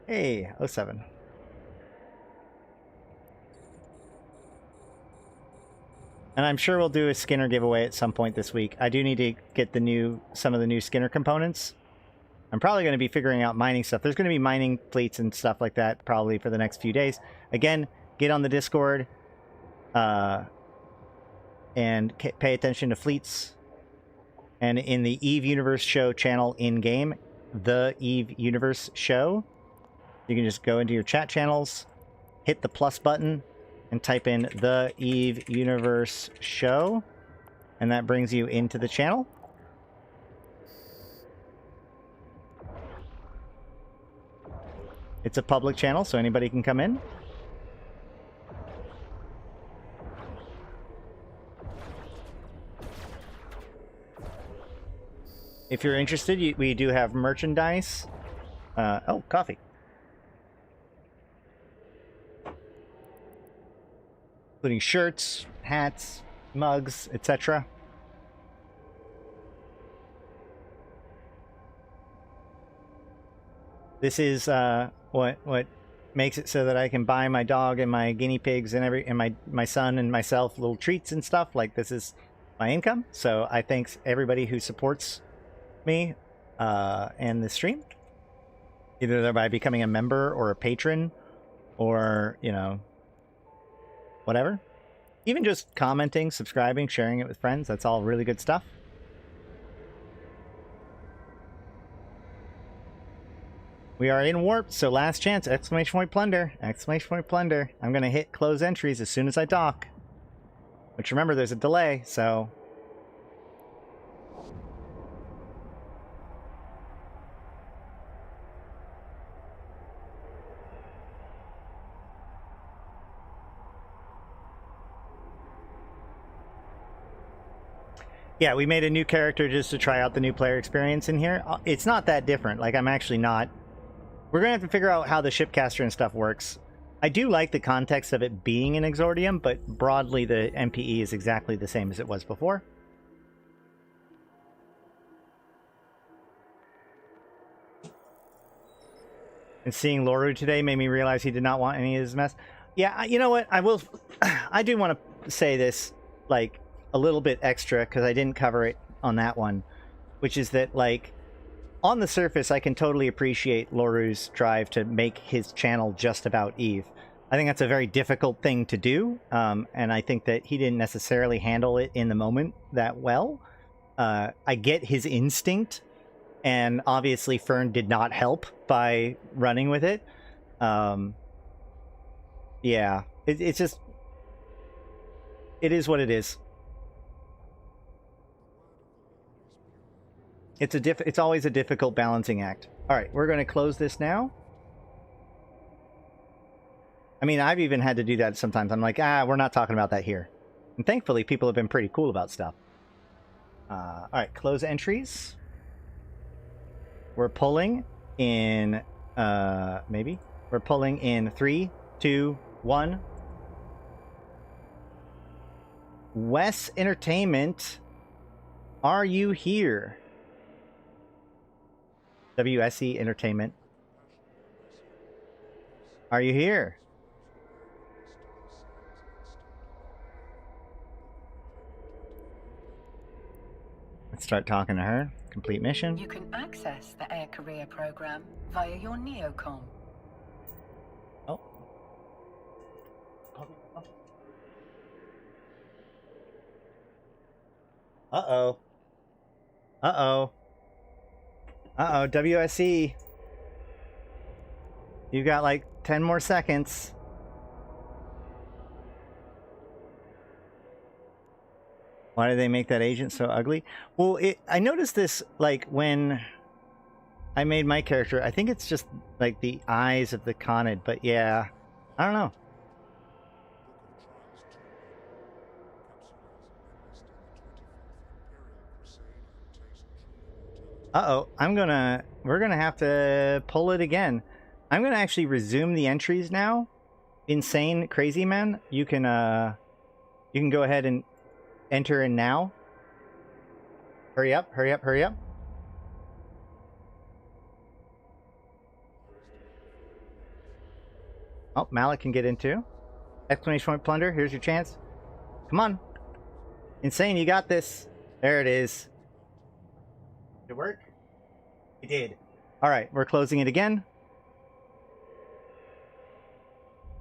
Hey, 07. And I'm sure we'll do a Skinner giveaway at some point this week. I do need to get some of the new Skinner components. I'm probably going to be figuring out mining stuff. There's going to be mining fleets and stuff like that probably for the next few days. Again, get on the Discord and pay attention to fleets. And in the Eve Universe Show channel in-game, the Eve Universe Show, you can just go into your chat channels, hit the plus button, and type in the Eve Universe Show, and that brings you into the channel. It's a public channel, so anybody can come in. If you're interested, we do have merchandise. Oh, coffee. Including shirts, hats, mugs, etc. This is what makes it so that I can buy my dog and my guinea pigs and my son and myself little treats and stuff. Like, this is my income. So I thank everybody who supports me and the stream, either by becoming a member or a patron, or, you know, whatever. Even just commenting, subscribing, sharing it with friends. That's all really good stuff. We are in warp, so last chance! Exclamation point plunder! Exclamation point plunder! I'm gonna hit close entries as soon as I dock. Which, remember, there's a delay, so... Yeah, we made a new character just to try out the new player experience in here. It's not that different. Like, I'm actually not... We're going to have to figure out how the shipcaster and stuff works. I do like the context of it being an Exordium, but broadly the MPE is exactly the same as it was before. And seeing Loru today made me realize he did not want any of his mess. Yeah, you know what? I do want to say this, like, a little bit extra, because I didn't cover it on that one, which is that, like, on the surface, I can totally appreciate Loru's drive to make his channel just about Eve. I think that's a very difficult thing to do, and I think that he didn't necessarily handle it in the moment that well. I get his instinct, and obviously Fern did not help by running with it. Yeah, it's just... It is what it is. It's always a difficult balancing act. All right, we're going to close this now. I mean, I've even had to do that sometimes. I'm like, we're not talking about that here. And thankfully, people have been pretty cool about stuff. All right, close entries. We're pulling in, maybe? We're pulling in 3, 2, 1. Wes Entertainment, are you here? WSE Entertainment, are you here? Let's start talking to her. Complete mission. You can access the Air Career program via your neocom. Oh. Uh-oh. Uh-oh. Uh-oh, WSE. You got like 10 more seconds. Why did they make that agent so ugly? Well, I noticed this like when I made my character. I think it's just like the eyes of the Conid, but yeah, I don't know. Uh-oh, we're gonna have to pull it again. I'm gonna actually resume the entries now. Insane Crazy Man, you can go ahead and enter in now. Hurry up, hurry up, hurry up. Oh, Malak can get in too. Exclamation point plunder, here's your chance. Come on. Insane, you got this. There it is. Did it work? It did. Alright, we're closing it again.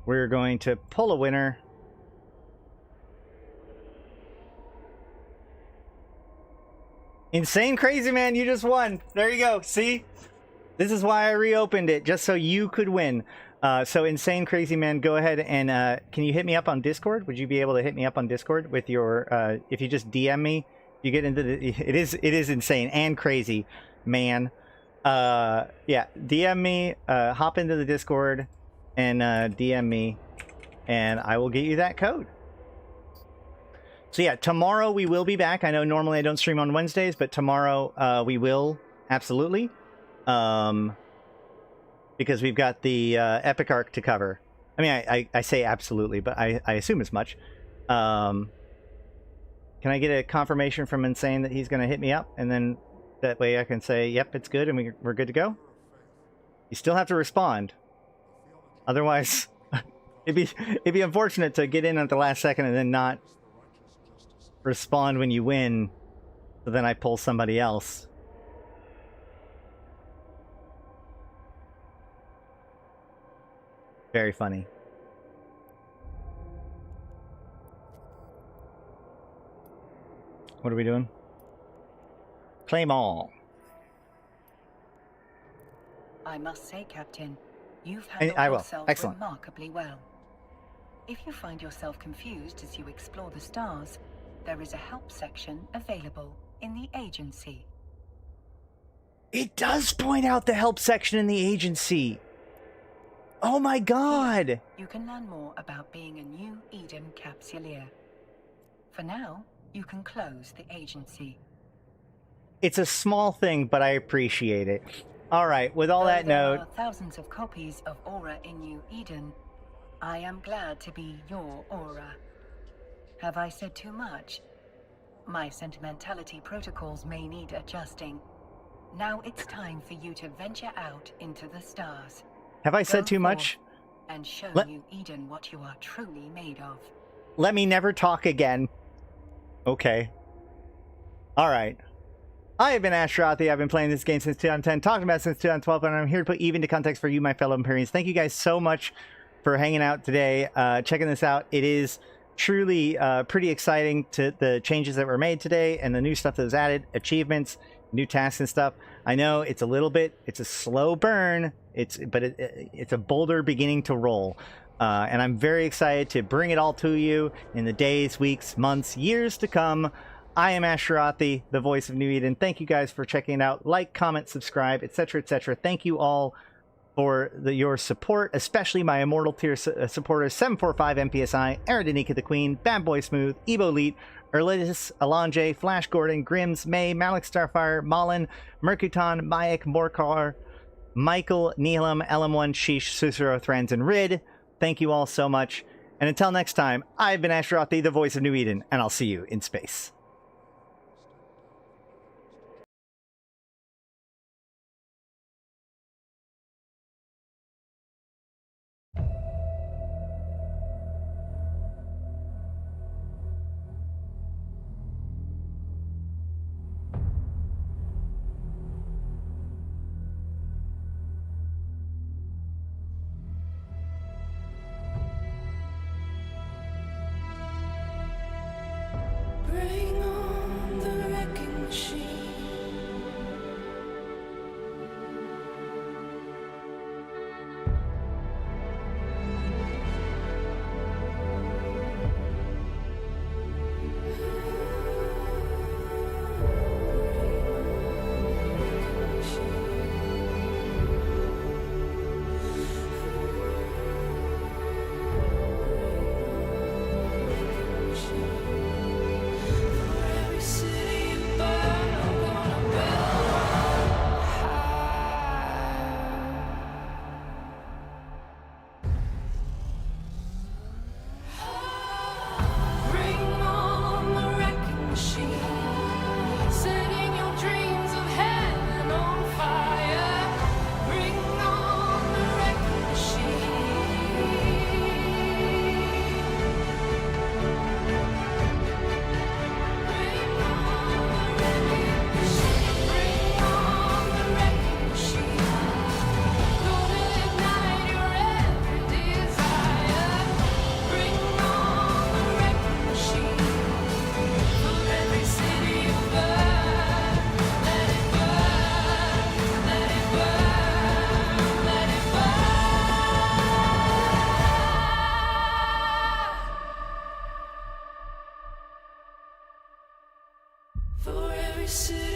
We're going to pull a winner. Insane Crazy Man, you just won. There you go. See? This is why I reopened it, just so you could win. So Insane Crazy Man, go ahead and can you hit me up on Discord? Would you be able to hit me up on Discord with your if you just DM me? You get into the it is insane and crazy, man. Yeah, DM me, hop into the Discord and DM me and I will get you that code. So yeah, tomorrow we will be back. I know normally I don't stream on Wednesdays, but tomorrow we will, absolutely. Because we've got the epic arc to cover. I mean, I say absolutely, but I assume as much. Can I get a confirmation from Insane that he's going to hit me up? And then that way I can say, yep, it's good, and we're good to go? You still have to respond. Otherwise, it'd be unfortunate to get in at the last second and then not respond when you win, so then I pull somebody else. Very funny. What are we doing? Claim all. I must say, Captain, you've I handled will. yourself Excellent. remarkably well. If you find yourself confused as you explore the stars, there is a help section available in the agency. It does point out the help section in the agency. Oh my god! You can learn more about being a New Eden Capsuleer. For now, you can close the agency. It's a small thing, but I appreciate it. Alright, with all that Though there note... are thousands of copies of Aura in New Eden, I am glad to be your Aura. Have I said too much? My sentimentality protocols may need adjusting. Now it's time for you to venture out into the stars. Have I said Go too forth much? and show New Eden what you are truly made of. Let me never talk again. Okay. Alright. I have been Ashrothi. I've been playing this game since 2010, talking about it since 2012, and I'm here to put even to context for you, my fellow Imperians. Thank you guys so much for hanging out today, checking this out. It is truly pretty exciting to the changes that were made today and the new stuff that was added, achievements, new tasks and stuff. I know it's a slow burn, but it's a boulder beginning to roll. And I'm very excited to bring it all to you in the days, weeks, months, years to come. I am Ashrothi, the voice of New Eden. Thank you guys for checking it out. Like, comment, subscribe, etc., etc. Thank you all for your support, especially my Immortal tier supporters, 745 MPSI, Arydanika the Queen, Bad Boy Smooth, Evo Elite, Erladis, Elange, Flash Gordon, Grims, May, Malak Starfire, Malin, Mercuton, Mayak, Morkar, Michael, Nihilum, LM1, Sheesh, Susuro, Thrans, and Rid. Thank you all so much. And until next time, I've been Ashrothi, the voice of New Eden, and I'll see you in space. Bring on the see.